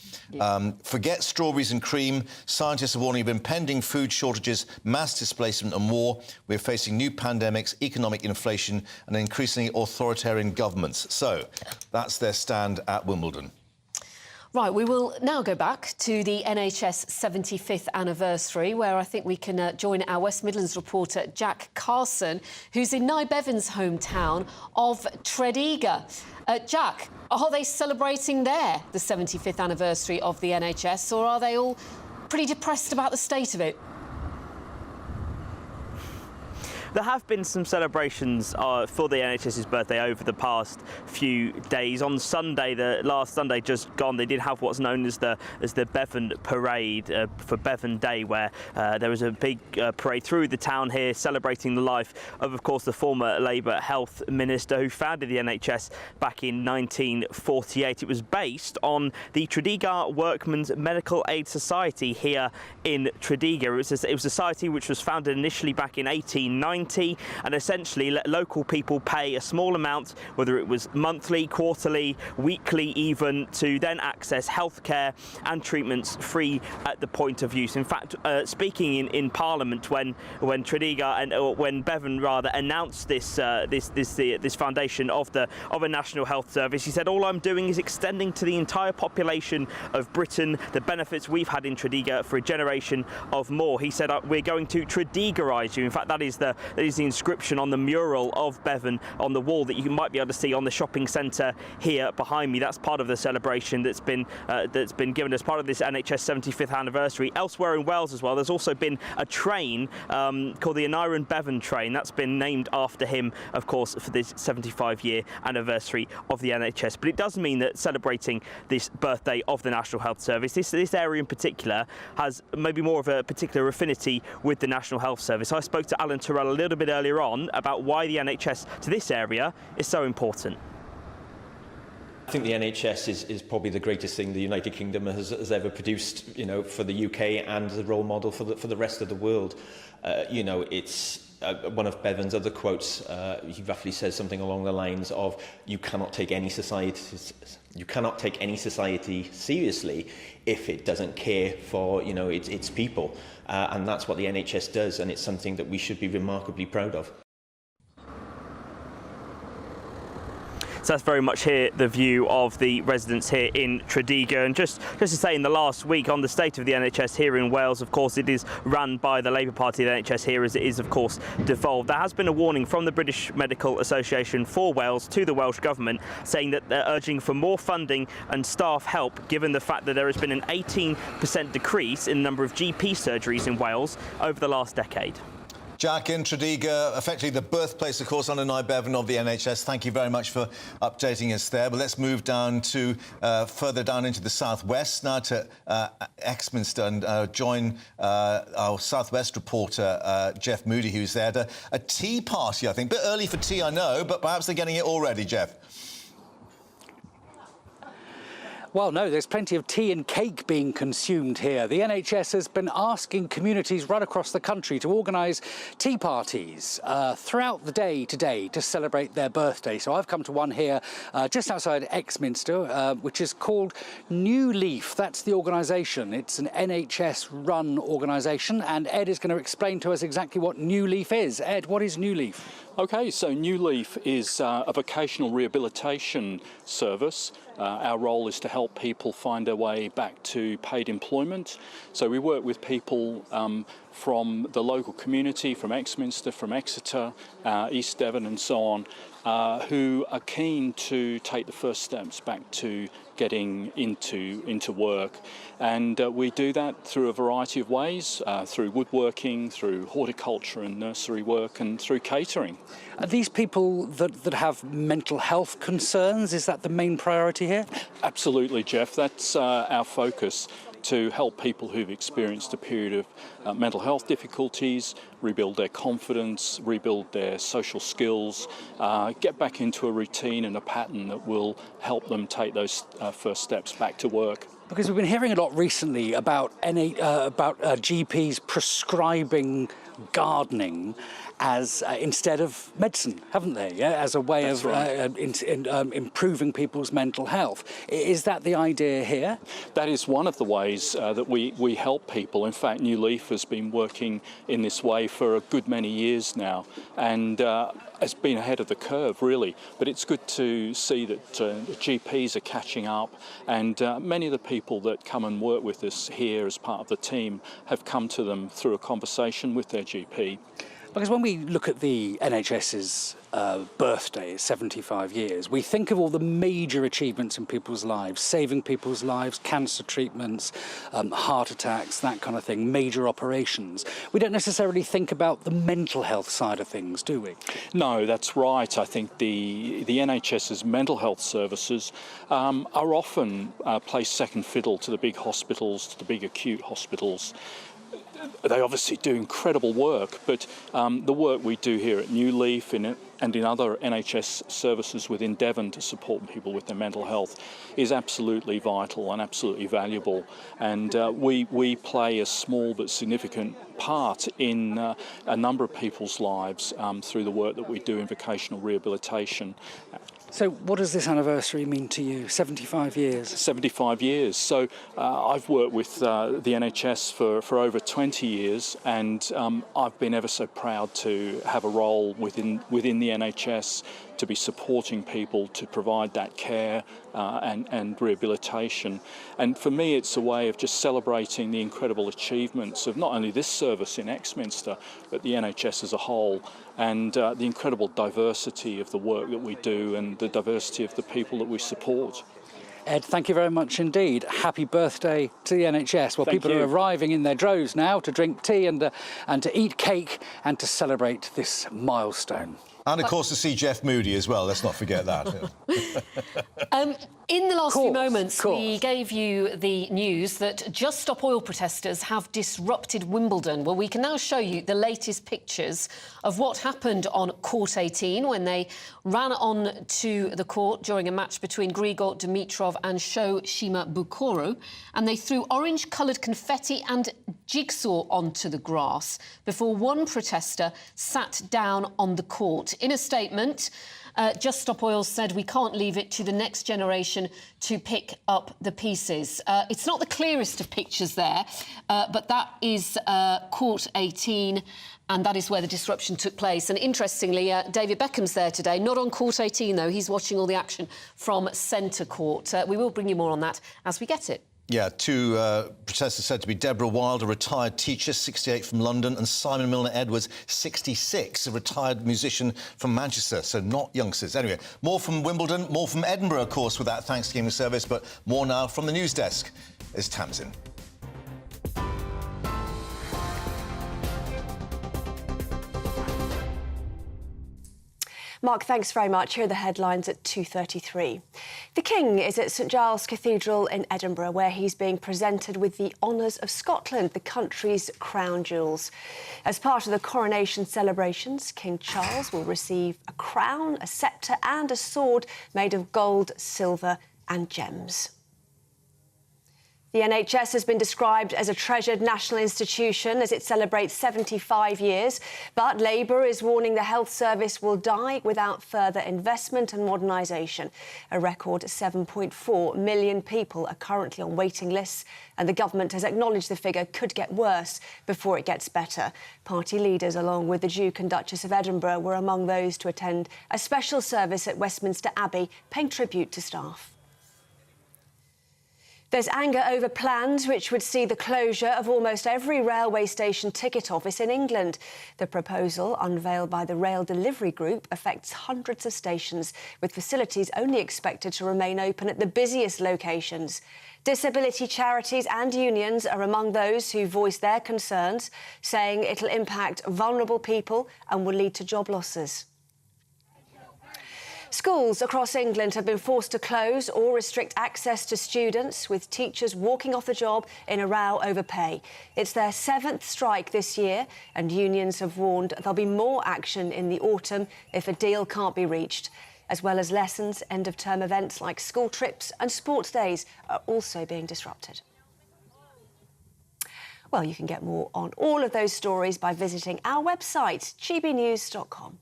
Forget strawberries and cream. Scientists are warning of impending food shortages, mass displacement and war. We're facing new pandemics, economic inflation and increasingly authoritarian governments. So that's their stand at Wimbledon. Right, we will now go back to the NHS 75th anniversary, where I think we can join our West Midlands reporter, Jack Carson, who's in Nye Bevan's hometown of Tredegar. Jack, are they celebrating there the 75th anniversary of the NHS, or are they all pretty depressed about the state of it? There have been some celebrations for the NHS's birthday over the past few days. On Sunday, the last Sunday just gone, they did have what's known as the Bevan Parade for Bevan Day, where there was a big parade through the town here celebrating the life of course, the former Labour Health Minister who founded the NHS back in 1948. It was based on the Tredegar Workmen's Medical Aid Society here in Tredegar. It was a society which was founded initially back in 1890 and essentially let local people pay a small amount, whether it was monthly, quarterly, weekly even, to then access healthcare and treatments free at the point of use. In fact, speaking in Parliament when Tredegar and when Bevan rather announced this foundation of a national health service, he said, "All I'm doing is extending to the entire population of Britain the benefits we've had in Tredegar for a generation of more." He said, "We're going to Tredegarise you." In fact, that is the inscription on the mural of Bevan on the wall that you might be able to see on the shopping centre here behind me. That's part of the celebration that's been given as part of this NHS 75th anniversary. Elsewhere in Wales as well, there's also been a train called the Aneurin Bevan train. That's been named after him, of course, for this 75-year anniversary of the NHS. But it does mean that celebrating this birthday of the National Health Service, this area in particular has maybe more of a particular affinity with the National Health Service. I spoke to Alan Terrell a little bit earlier on about why the NHS to this area is so important. I think the NHS is probably the greatest thing the United Kingdom has ever produced, for the UK and as a role model for the rest of the world. It's one of Bevan's other quotes. He roughly says something along the lines of, "You cannot take any society seriously if it doesn't care for its people," and that's what the NHS does, and it's something that we should be remarkably proud of. So that's very much here the view of the residents here in Tredegar. And just to say, in the last week on the state of the NHS here in Wales, of course, it is run by the Labour Party. The NHS here as it is, of course, devolved. There has been a warning from the British Medical Association for Wales to the Welsh Government, saying that they're urging for more funding and staff help, given the fact that there has been an 18% decrease in the number of GP surgeries in Wales over the last decade. Jack in Tredegar, effectively the birthplace, of course, under Bevan of the NHS. Thank you very much for updating us there. But let's move down to further down into the southwest now to Exminster and join our southwest reporter Jeff Moody, who's there at a tea party, I think. A bit early for tea, I know, but perhaps they're getting it already, Jeff. Well, no, there's plenty of tea and cake being consumed here. The NHS has been asking communities right across the country to organise tea parties throughout the day today to celebrate their birthday. So I've come to one here just outside Exminster, which is called New Leaf. That's the organisation. It's an NHS-run organisation, and Ed is going to explain to us exactly what New Leaf is. Ed, what is New Leaf? OK, so New Leaf is a vocational rehabilitation service. Our role is to help people find their way back to paid employment. So we work with people from the local community, from Exminster, from Exeter, East Devon and so on, who are keen to take the first steps back to getting into work. And we do that through a variety of ways, through woodworking, through horticulture and nursery work, and through catering. Are these people that have mental health concerns, is that the main priority here? Absolutely, Jeff. That's our focus, to help people who've experienced a period of mental health difficulties, rebuild their confidence, rebuild their social skills, get back into a routine and a pattern that will help them take those first steps back to work. Because we've been hearing a lot recently about GPs prescribing gardening as instead of medicine, haven't they? Yeah, as a way That's of right. improving people's mental health. Is that the idea here? That is one of the ways that we help people. In fact, New Leaf has been working in this way for a good many years now, and has been ahead of the curve, really. But it's good to see that GPs are catching up, and many of the people that come and work with us here as part of the team have come to them through a conversation with their GP. Because when we look at the NHS's birthday is 75 years, we think of all the major achievements in people's lives, saving people's lives, cancer treatments, heart attacks, that kind of thing, major operations. We don't necessarily think about the mental health side of things, do we? No, that's right. I think the NHS's mental health services are often placed second fiddle to the big hospitals, to the big acute hospitals. They obviously do incredible work, but the work we do here at New Leaf and in other NHS services within Devon to support people with their mental health is absolutely vital and absolutely valuable. And we play a small but significant part in a number of people's lives through the work that we do in vocational rehabilitation. So what does this anniversary mean to you? 75 years? 75 years. So I've worked with the NHS for over 20 years, and I've been ever so proud to have a role within the NHS to be supporting people to provide that care and rehabilitation. And for me, it's a way of just celebrating the incredible achievements of not only this service in Exminster, but the NHS as a whole, and the incredible diversity of the work that we do and the diversity of the people that we support. Ed, thank you very much indeed. Happy birthday to the NHS. Well, people are arriving in their droves now to drink tea and to eat cake and to celebrate this milestone. And, of course, to see Jeff Moody as well. Let's not forget that. In the last few moments, we gave you the news that Just Stop Oil protesters have disrupted Wimbledon. Well, we can now show you the latest pictures of what happened on Court 18 when they ran on to the court during a match between Grigor Dimitrov and Sho Shima Bukuru, and they threw orange-coloured confetti and jigsaw onto the grass before one protester sat down on the court. In a statement, Just Stop Oil said, "We can't leave it to the next generation to pick up the pieces." It's not the clearest of pictures there, but that is Court 18, and that is where the disruption took place. And interestingly, David Beckham's there today, not on Court 18, though. He's watching all the action from Centre Court. We will bring you more on that as we get it. Yeah, two protesters said to be Deborah Wilde, a retired teacher, 68, from London, and Simon Milner-Edwards, 66, a retired musician from Manchester, so not youngsters. Anyway, more from Wimbledon, more from Edinburgh, of course, with that Thanksgiving service, but more now from the news desk is Tamsin. Mark, thanks very much. Here are the headlines at 2:33. The King is at St Giles Cathedral in Edinburgh, where he's being presented with the Honours of Scotland, the country's crown jewels. As part of the coronation celebrations, King Charles will receive a crown, a sceptre and a sword made of gold, silver and gems. The NHS has been described as a treasured national institution as it celebrates 75 years. But Labour is warning the health service will die without further investment and modernisation. A record 7.4 million people are currently on waiting lists, and the government has acknowledged the figure could get worse before it gets better. Party leaders, along with the Duke and Duchess of Edinburgh, were among those to attend a special service at Westminster Abbey, paying tribute to staff. There's anger over plans which would see the closure of almost every railway station ticket office in England. The proposal, unveiled by the Rail Delivery Group, affects hundreds of stations, with facilities only expected to remain open at the busiest locations. Disability charities and unions are among those who voiced their concerns, saying it'll impact vulnerable people and will lead to job losses. Schools across England have been forced to close or restrict access to students, with teachers walking off the job in a row over pay. It's their 7th strike this year, and unions have warned there'll be more action in the autumn if a deal can't be reached. As well as lessons, end-of-term events like school trips and sports days are also being disrupted. Well, you can get more on all of those stories by visiting our website, gbnews.com.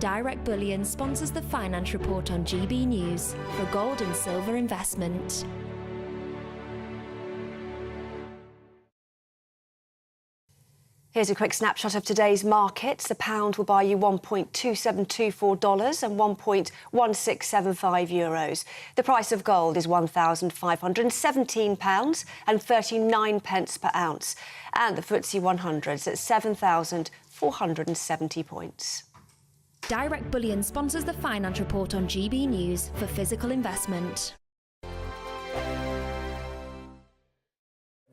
Direct Bullion sponsors the Finance Report on GB News for gold and silver investment. Here's a quick snapshot of today's markets. The pound will buy you $1.2724 and €1.1675. The price of gold is £1,517 and 39 pence per ounce. And the FTSE 100 is at 7,470 points. Direct Bullion sponsors the Finance Report on GB News for physical investment.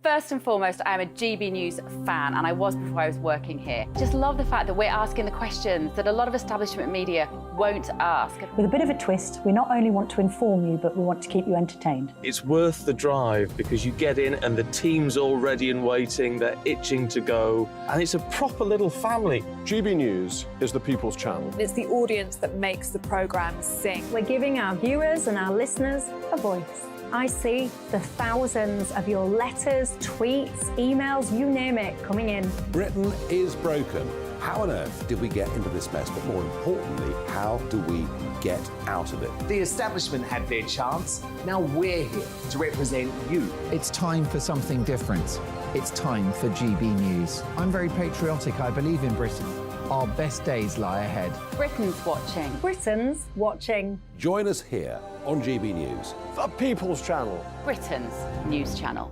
First and foremost, I am a GB News fan, and I was before I was working here. Just love the fact that we're asking the questions that a lot of establishment media won't ask. With a bit of a twist, we not only want to inform you, but we want to keep you entertained. It's worth the drive because you get in and the team's all ready and waiting, they're itching to go, and it's a proper little family. GB News is the people's channel. It's the audience that makes the programme sing. We're giving our viewers and our listeners a voice. I see the thousands of your letters, tweets, emails, you name it, coming in. Britain is broken. How on earth did we get into this mess? But more importantly, how do we get out of it? The establishment had their chance. Now we're here to represent you. It's time for something different. It's time for GB News. I'm very patriotic. I believe in Britain. Our best days lie ahead. Britain's watching. Britain's watching. Join us here on GB News. The People's Channel. Britain's news channel.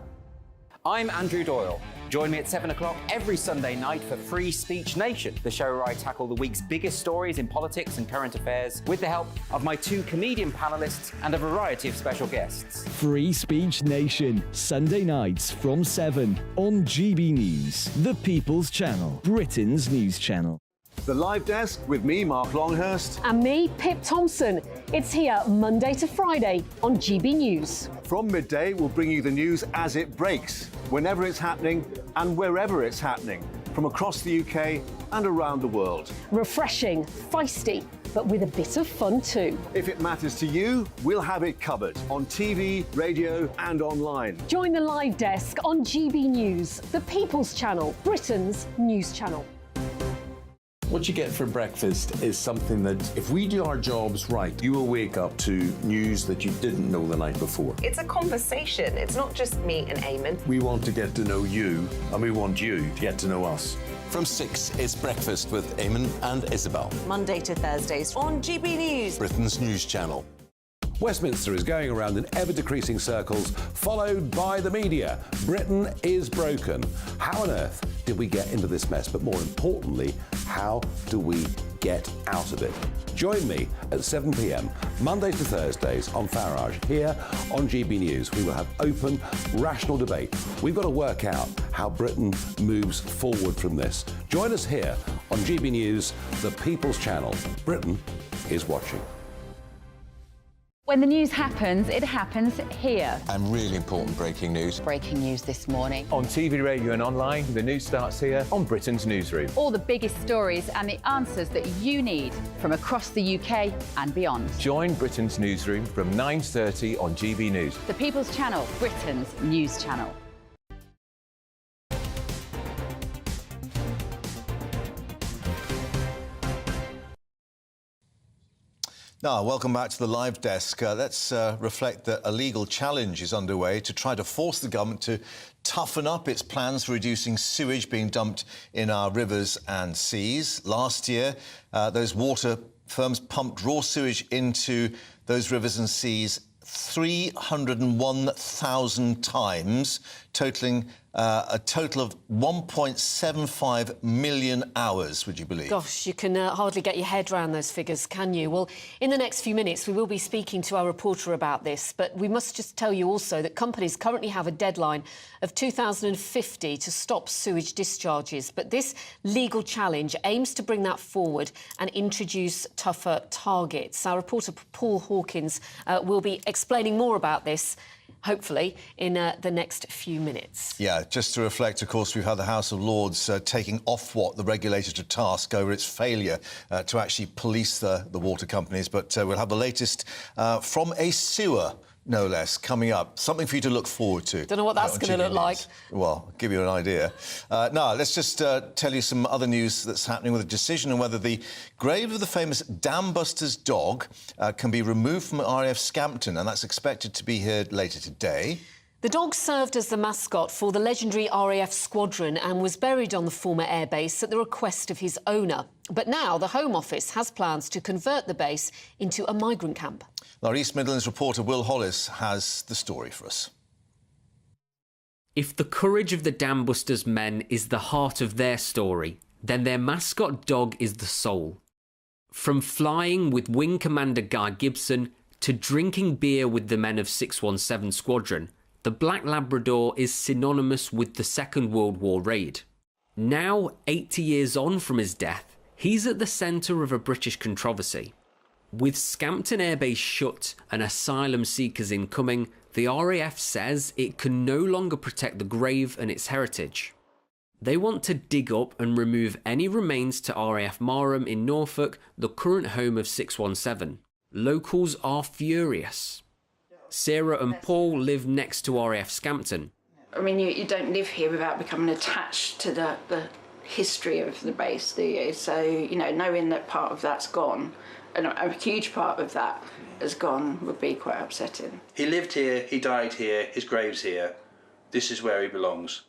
I'm Andrew Doyle. Join me at 7 o'clock every Sunday night for Free Speech Nation, the show where I tackle the week's biggest stories in politics and current affairs with the help of my two comedian panellists and a variety of special guests. Free Speech Nation, Sunday nights from 7 on GB News, the People's Channel, Britain's news channel. The Live Desk with me, Mark Longhurst. And me, Pip Thompson. It's here Monday to Friday on GB News. From midday, we'll bring you the news as it breaks, whenever it's happening and wherever it's happening, from across the UK and around the world. Refreshing, feisty, but with a bit of fun too. If it matters to you, we'll have it covered on TV, radio and online. Join the Live Desk on GB News, the People's Channel, Britain's news channel. What you get for breakfast is something that, if we do our jobs right, you will wake up to news that you didn't know the night before. It's a conversation. It's not just me and Eamon. We want to get to know you, and we want you to get to know us. From 6, it's Breakfast with Eamon and Isabel. Monday to Thursdays on GB News. Britain's news channel. Westminster is going around in ever-decreasing circles, followed by the media. Britain is broken. How on earth did we get into this mess? But more importantly, how do we get out of it? Join me at 7 p.m, Mondays to Thursdays on Farage, here on GB News. We will have open, rational debate. We've got to work out how Britain moves forward from this. Join us here on GB News, the People's Channel. Britain is watching. When the news happens, it happens here. And really important breaking news. Breaking news this morning. On TV, radio and online, the news starts here on Britain's Newsroom. All the biggest stories and the answers that you need from across the UK and beyond. Join Britain's Newsroom from 9:30 on GB News. The People's Channel, Britain's news channel. Now, welcome back to the Live Desk. Let's reflect that a legal challenge is underway to try to force the government to toughen up its plans for reducing sewage being dumped in our rivers and seas. Last year, those water firms pumped raw sewage into those rivers and seas 301,000 times, totaling a total of 1.75 million hours, would you believe? Gosh, you can hardly get your head around those figures, can you? Well, in the next few minutes, we will be speaking to our reporter about this, but we must just tell you also that companies currently have a deadline of 2050 to stop sewage discharges. But this legal challenge aims to bring that forward and introduce tougher targets. Our reporter, Paul Hawkins, will be explaining more about this, hopefully, in the next few minutes. Yeah, just to reflect, of course, we've had the House of Lords taking Ofwat, the regulator, to task over its failure to actually police the water companies. But we'll have the latest from a sewer, no less, coming up. Something for you to look forward to. Don't know what that's going to look like. Well, I'll give you an idea. Now, let's just tell you some other news that's happening with a decision on whether the grave of the famous Dam Busters dog can be removed from RAF Scampton, and that's expected to be heard later today. The dog served as the mascot for the legendary RAF squadron and was buried on the former airbase at the request of his owner. But now the Home Office has plans to convert the base into a migrant camp. Our East Midlands reporter Will Hollis has the story for us. If the courage of the Dam Busters men is the heart of their story, then their mascot dog is the soul. From flying with Wing Commander Guy Gibson to drinking beer with the men of 617 Squadron, the Black Labrador is synonymous with the Second World War raid. Now, 80 years on from his death, he's at the centre of a British controversy. With Scampton Air Base shut and asylum seekers incoming, the RAF says it can no longer protect the grave and its heritage. They want to dig up and remove any remains to RAF Marham in Norfolk, the current home of 617. Locals are furious. Sarah and Paul live next to RAF Scampton. I mean, you don't live here without becoming attached to the history of the base, do you? So, you know, knowing that part of that's gone, and a huge part of that has gone, would be quite upsetting. He lived here, he died here, his grave's here. This is where he belongs.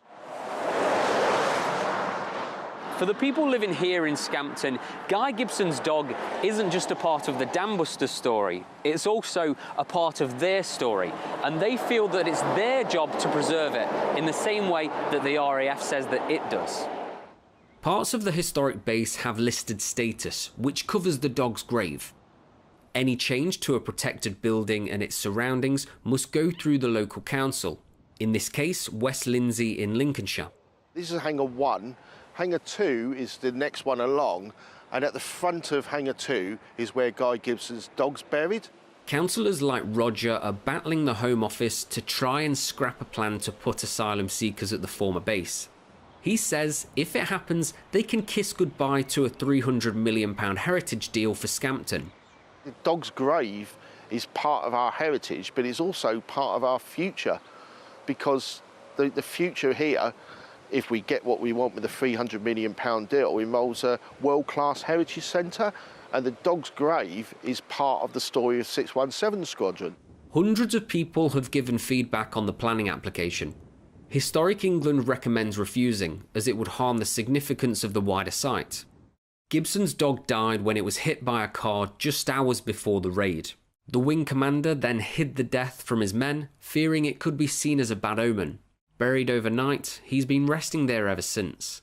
For the people living here in Scampton, Guy Gibson's dog isn't just a part of the Dam Busters story, it's also a part of their story, and they feel that it's their job to preserve it in the same way that the RAF says that it does. Parts of the historic base have listed status, which covers the dog's grave. Any change to a protected building and its surroundings must go through the local council, in this case West Lindsey in Lincolnshire. This is Hangar 1. Hangar 2 is the next one along, and at the front of Hangar 2 is where Guy Gibson's dog's buried. Councillors like Roger are battling the Home Office to try and scrap a plan to put asylum seekers at the former base. He says if it happens, they can kiss goodbye to a £300 million heritage deal for Scampton. The dog's grave is part of our heritage, but it's also part of our future, because the future here, if we get what we want with the £300 million deal, involves a world-class heritage centre, and the dog's grave is part of the story of 617 Squadron. Hundreds of people have given feedback on the planning application. Historic England recommends refusing, as it would harm the significance of the wider site. Gibson's dog died when it was hit by a car just hours before the raid. The wing commander then hid the death from his men, fearing it could be seen as a bad omen. Buried overnight, he's been resting there ever since.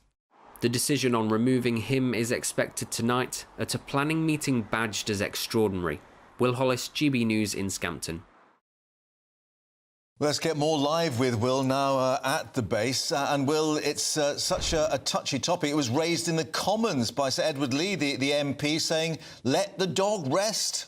The decision on removing him is expected tonight at a planning meeting badged as extraordinary. Will Hollis, GB News in Scampton. Let's get more live with Will now at the base. And Will, it's such a touchy topic. It was raised in the Commons by Sir Edward Lee, the MP, saying, let the dog rest.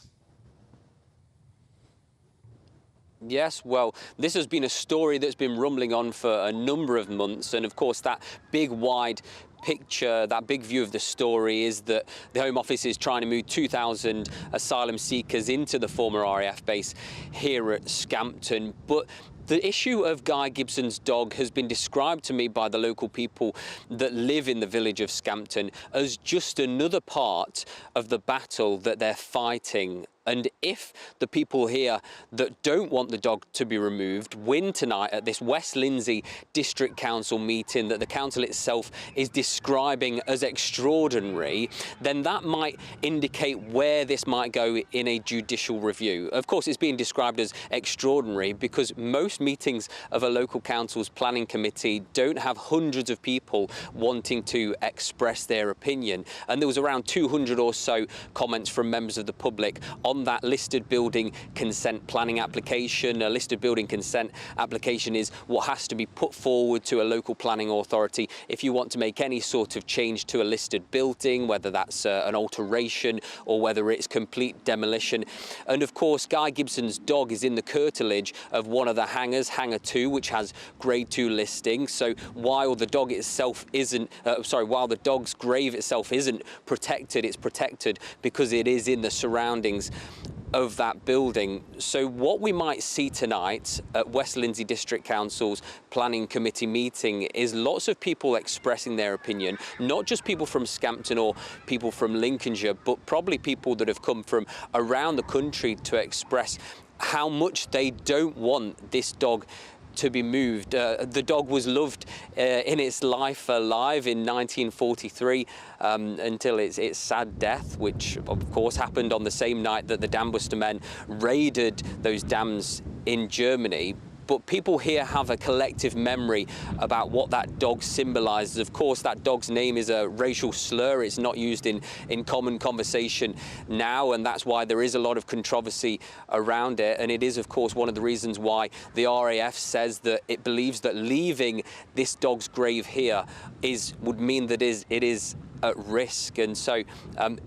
Yes, well, this has been a story that's been rumbling on for a number of months, and of course that big wide picture, that big view of the story is that the Home Office is trying to move 2,000 asylum seekers into the former RAF base here at Scampton. But the issue of Guy Gibson's dog has been described to me by the local people that live in the village of Scampton as just another part of the battle that they're fighting. And if the people here that don't want the dog to be removed win tonight at this West Lindsey District Council meeting that the council itself is describing as extraordinary, then that might indicate where this might go in a judicial review. Of course, it's being described as extraordinary because most meetings of a local council's planning committee don't have hundreds of people wanting to express their opinion. And there was around 200 or so comments from members of the public on that listed building consent planning application. A listed building consent application is what has to be put forward to a local planning authority if you want to make any sort of change to a listed building, whether that's an alteration or whether it's complete demolition. And of course, Guy Gibson's dog is in the curtilage of one of the hangars, Hangar 2, which has Grade 2 listing. So while the dog itself isn't, while the dog's grave itself isn't protected, it's protected because it is in the surroundings of that building. So what we might see tonight at West Lindsey District Council's Planning Committee meeting is lots of people expressing their opinion, not just people from Scampton or people from Lincolnshire, but probably people that have come from around the country to express how much they don't want this dog to be moved. The dog was loved in its life alive in 1943 until its sad death, which of course happened on the same night that the Dambuster men raided those dams in Germany. But people here have a collective memory about what that dog symbolises. Of course, that dog's name is a racial slur. It's not used in common conversation now, and that's why there is a lot of controversy around it. And it is, of course, one of the reasons why the RAF says that it believes that leaving this dog's grave here would mean that it is at risk. And so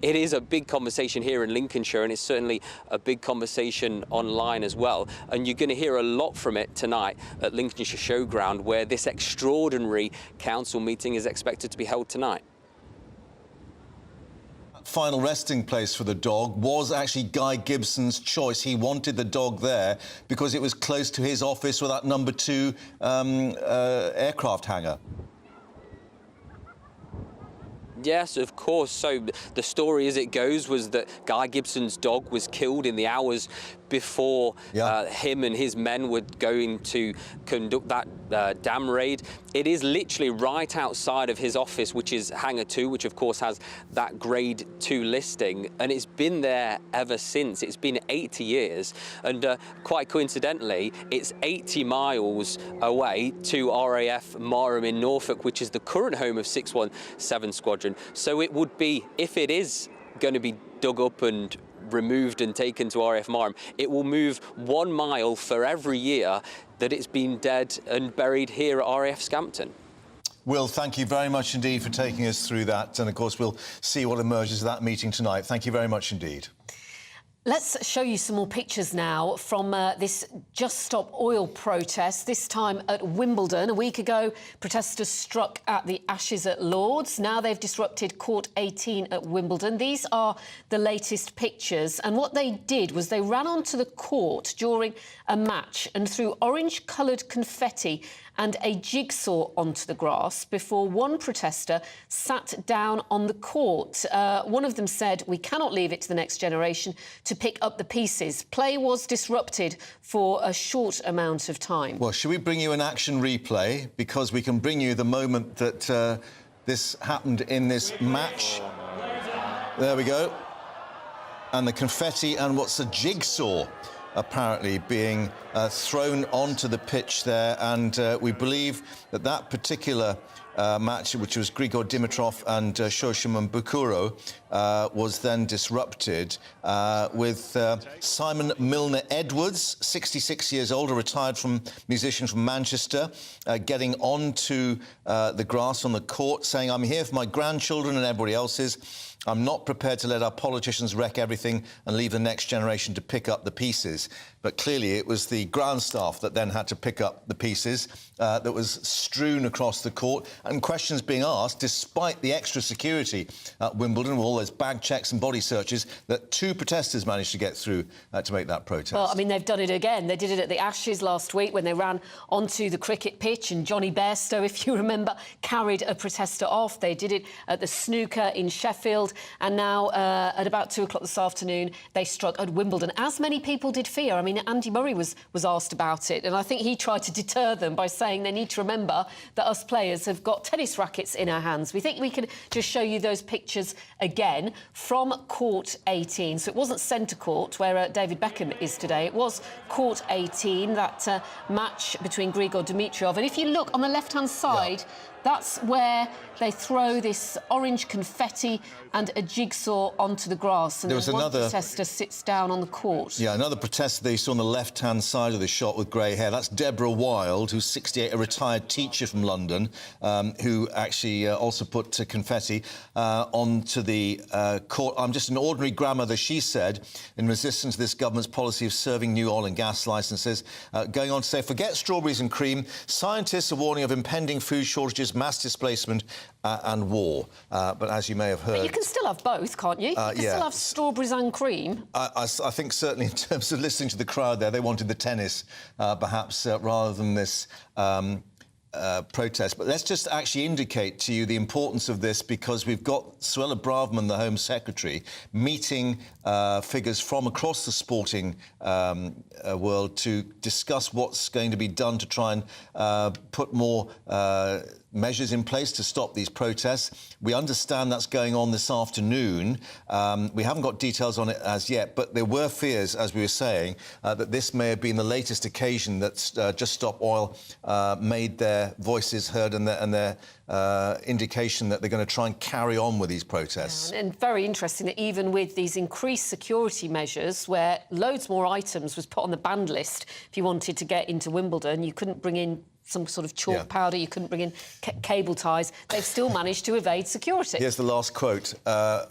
it is a big conversation here in Lincolnshire, and it's certainly a big conversation online as well. And you're going to hear a lot from it tonight at Lincolnshire Showground, where this extraordinary council meeting is expected to be held tonight. Final resting place for the dog was actually Guy Gibson's choice. He wanted the dog there because it was close to his office with that number 2 aircraft hangar. Yes, of course. So the story as it goes was that Guy Gibson's dog was killed in the hours before him and his men were going to conduct that dam raid. It is literally right outside of his office, which is Hangar 2, which of course has that Grade 2 listing, and it's been there ever since. It's been 80 years, and quite coincidentally, it's 80 miles away to RAF Marham in Norfolk, which is the current home of 617 Squadron. So it would be, if it is going to be dug up and removed and taken to RAF Marham, it will move 1 mile for every year that it's been dead and buried here at RAF Scampton. Will, thank you very much indeed for taking us through that, and of course we'll see what emerges of that meeting tonight. Thank you very much indeed. Let's show you some more pictures now from this Just Stop Oil protest, this time at Wimbledon. A week ago, protesters struck at the Ashes at Lord's. Now they've disrupted Court 18 at Wimbledon. These are the latest pictures. And what they did was they ran onto the court during a match and threw orange-coloured confetti and a jigsaw onto the grass before one protester sat down on the court. One of them said, "We cannot leave it to the next generation to pick up the pieces." Play was disrupted for a short amount of time. Well, should we bring you an action replay? Because we can bring you the moment that this happened in this match. There we go. And the confetti and what's a jigsaw apparently being thrown onto the pitch there, and we believe that that particular match, which was Grigor Dimitrov and Shoshaman Bukuro, was then disrupted with Simon Milner-Edwards, 66 years old, a retired musician from Manchester, getting onto the grass on the court, saying, "I'm here for my grandchildren and everybody else's. I'm not prepared to let our politicians wreck everything and leave the next generation to pick up the pieces." But clearly it was the ground staff that then had to pick up the pieces that was strewn across the court, and questions being asked, despite the extra security at Wimbledon, with all those bag checks and body searches, that 2 protesters managed to get through to make that protest. Well, I mean, they've done it again. They did it at the Ashes last week when they ran onto the cricket pitch, and Johnny Bairstow, if you remember, carried a protester off. They did it at the snooker in Sheffield, and now at about 2 o'clock this afternoon, they struck at Wimbledon, as many people did fear. I mean, Andy Murray was asked about it, and I think he tried to deter them by saying they need to remember that us players have got tennis rackets in our hands. We think we can just show you those pictures again from Court 18. So it wasn't Centre Court, where David Beckham is today. It was Court 18, that match between Grigor Dimitrov. And if you look on the left-hand side, that's where they throw this orange confetti and a jigsaw onto the grass. And there was then another one protester sits down on the court. Yeah, another protester that you saw on the left-hand side of the shot with grey hair. That's Deborah Wilde, who's 68, a retired teacher from London, who actually also put confetti onto the court. I'm just an ordinary grandmother, she said, in resistance to this government's policy of serving new oil and gas licences. Going on to say, forget strawberries and cream. Scientists are warning of impending food shortages, mass displacement and war. But as you may have heard... But you can still have both, can't you? You can still have strawberries and cream. I think certainly in terms of listening to the crowd there, they wanted the tennis, perhaps, rather than this protest. But let's just actually indicate to you the importance of this, because we've got Suella Braverman, the Home Secretary, meeting figures from across the sporting world to discuss what's going to be done to try and put more measures in place to stop these protests. We understand that's going on this afternoon. We haven't got details on it as yet, but there were fears, as we were saying, that this may have been the latest occasion that Just Stop Oil made their voices heard and their indication that they're going to try and carry on with these protests. Yeah, and very interesting that even with these increased security measures, where loads more items was put on the banned list, if you wanted to get into Wimbledon, you couldn't bring in some sort of chalk powder, you couldn't bring in cable ties. They've still managed to evade security. Here's the last quote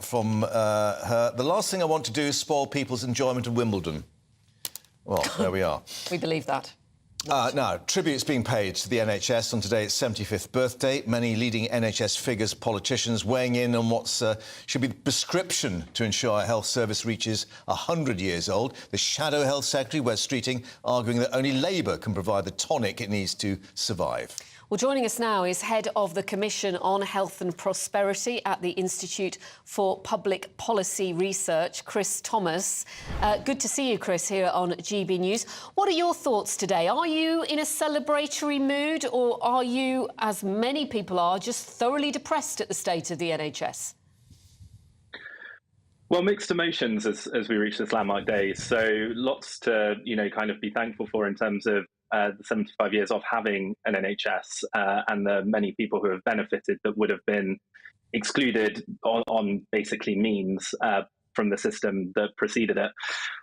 from her. "The last thing I want to do is spoil people's enjoyment of Wimbledon." Well, there we are. We believe that. Now, tributes being paid to the NHS on today's 75th birthday. Many leading NHS figures, politicians weighing in on what should be the prescription to ensure our health service reaches 100 years old. The Shadow Health Secretary, Wes Streeting, arguing that only Labour can provide the tonic it needs to survive. Well, joining us now is Head of the Commission on Health and Prosperity at the Institute for Public Policy Research, Chris Thomas. Good to see you, Chris, here on GB News. What are your thoughts today? Are you in a celebratory mood, or are you, as many people are, just thoroughly depressed at the state of the NHS? Well, mixed emotions as we reach this landmark day. So lots to, kind of be thankful for in terms of the 75 years of having an NHS and the many people who have benefited that would have been excluded on basically means from the system that preceded it.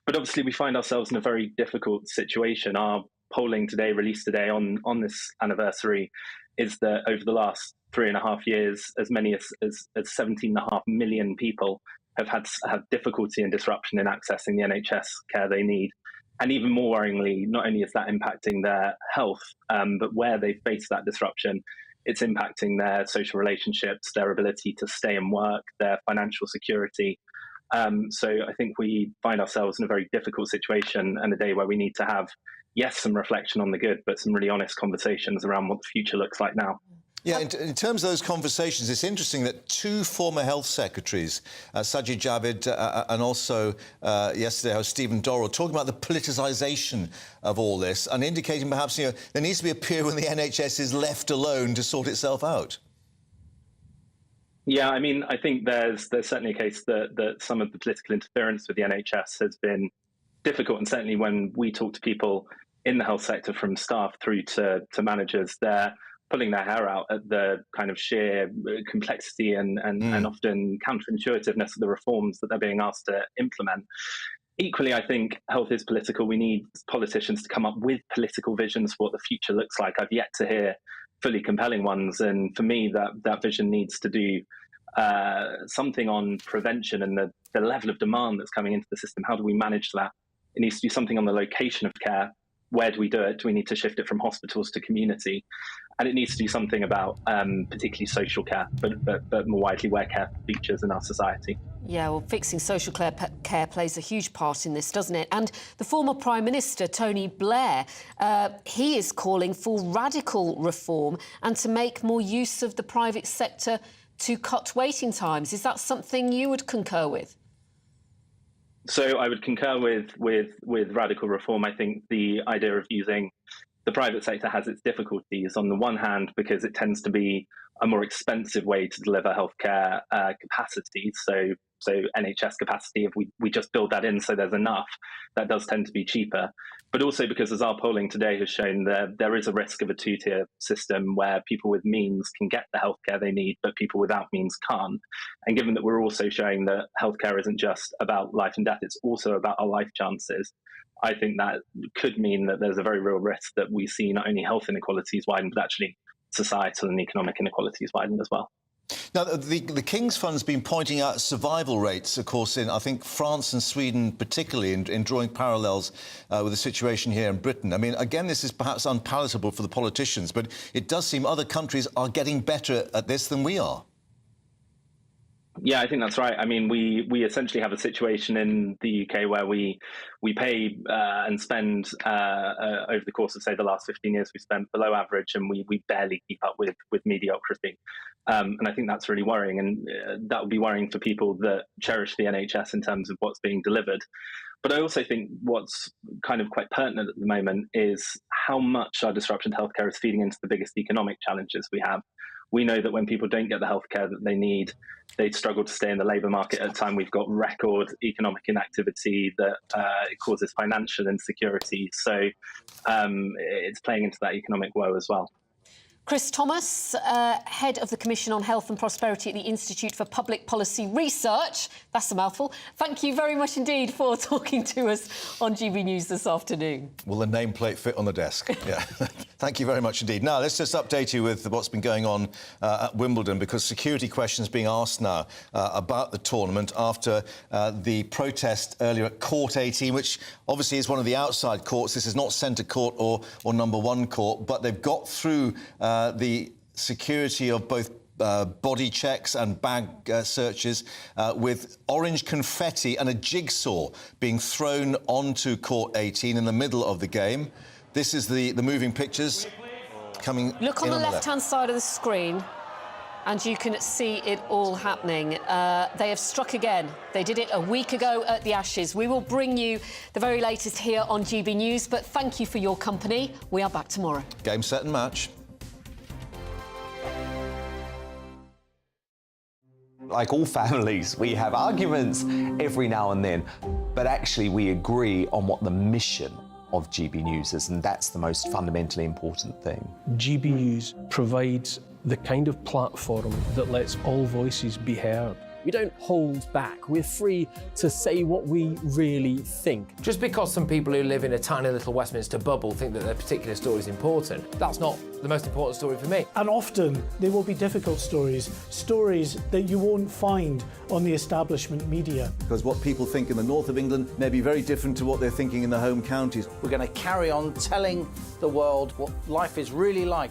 But obviously we find ourselves in a very difficult situation. Our polling today, released today on this anniversary, is that over the last 3.5 years, as many as 17.5 million people have had difficulty and disruption in accessing the NHS care they need. And even more worryingly, not only is that impacting their health, but where they face that disruption, it's impacting their social relationships, their ability to stay and work, their financial security. So I think we find ourselves in a very difficult situation, and a day where we need to have, yes, some reflection on the good, but some really honest conversations around what the future looks like now. Yeah, in terms of those conversations, it's interesting that two former health secretaries, Sajid Javid and also yesterday Stephen Dorrell, talking about the politicisation of all this and indicating perhaps there needs to be a period when the NHS is left alone to sort itself out. Yeah, I mean, I think there's certainly a case that some of the political interference with the NHS has been difficult, and certainly when we talk to people in the health sector, from staff through to managers, they're pulling their hair out at the kind of sheer complexity and often counterintuitiveness of the reforms that they're being asked to implement. Equally, I think health is political. We need politicians to come up with political visions for what the future looks like. I've yet to hear fully compelling ones. And for me, that vision needs to do something on prevention and the level of demand that's coming into the system. How do we manage that? It needs to do something on the location of care. Where do we do it? Do we need to shift it from hospitals to community? And it needs to do something about particularly social care, but more widely where care features in our society. Yeah, well, fixing social care plays a huge part in this, doesn't it? And the former Prime Minister, Tony Blair, he is calling for radical reform and to make more use of the private sector to cut waiting times. Is that something you would concur with? So I would concur with radical reform. I think the idea of using the private sector has its difficulties. On the one hand, because it tends to be a more expensive way to deliver healthcare capacity. So NHS capacity, if we just build that in so there's enough, that does tend to be cheaper. But also because, as our polling today has shown, there is a risk of a two-tier system where people with means can get the healthcare they need, but people without means can't. And given that we're also showing that healthcare isn't just about life and death, it's also about our life chances, I think that could mean that there's a very real risk that we see not only health inequalities widen, but actually societal and economic inequalities widen as well. Now, the King's Fund's been pointing out survival rates, of course, in, I think, France and Sweden particularly, in drawing parallels with the situation here in Britain. I mean, again, this is perhaps unpalatable for the politicians, but it does seem other countries are getting better at this than we are. Yeah, I think that's right. I mean, we essentially have a situation in the UK where we pay and spend over the course of, say, the last 15 years, we spent below average, and we barely keep up with mediocrity. And I think that's really worrying, and that would be worrying for people that cherish the NHS in terms of what's being delivered. But I also think what's kind of quite pertinent at the moment is how much our disruption to healthcare is feeding into the biggest economic challenges we have. We know that when people don't get the healthcare that they need, they struggle to stay in the labour market at a time we've got record economic inactivity that causes financial insecurity. So it's playing into that economic woe as well. Chris Thomas, Head of the Commission on Health and Prosperity at the Institute for Public Policy Research. That's a mouthful. Thank you very much indeed for talking to us on GB News this afternoon. Will the nameplate fit on the desk? Yeah. Thank you very much indeed. Now, let's just update you with what's been going on at Wimbledon, because security questions being asked now about the tournament after the protest earlier at Court 18, which obviously is one of the outside courts. This is not centre court or number one court, but they've got through the security of both body checks and bag searches with orange confetti and a jigsaw being thrown onto Court 18 in the middle of the game. This is the moving pictures coming. Look on the left-hand side of the screen and you can see it all happening. They have struck again. They did it a week ago at the Ashes. We will bring you the very latest here on GB News, but thank you for your company. We are back tomorrow. Game, set and match. Like all families, we have arguments every now and then, but actually we agree on what the mission of GB News is, and that's the most fundamentally important thing. GB News provides the kind of platform that lets all voices be heard. We don't hold back. We're free to say what we really think. Just because some people who live in a tiny little Westminster bubble think that their particular story is important, that's not the most important story for me. And often there will be difficult stories, stories that you won't find on the establishment media. Because what people think in the north of England may be very different to what they're thinking in the home counties. We're going to carry on telling the world what life is really like.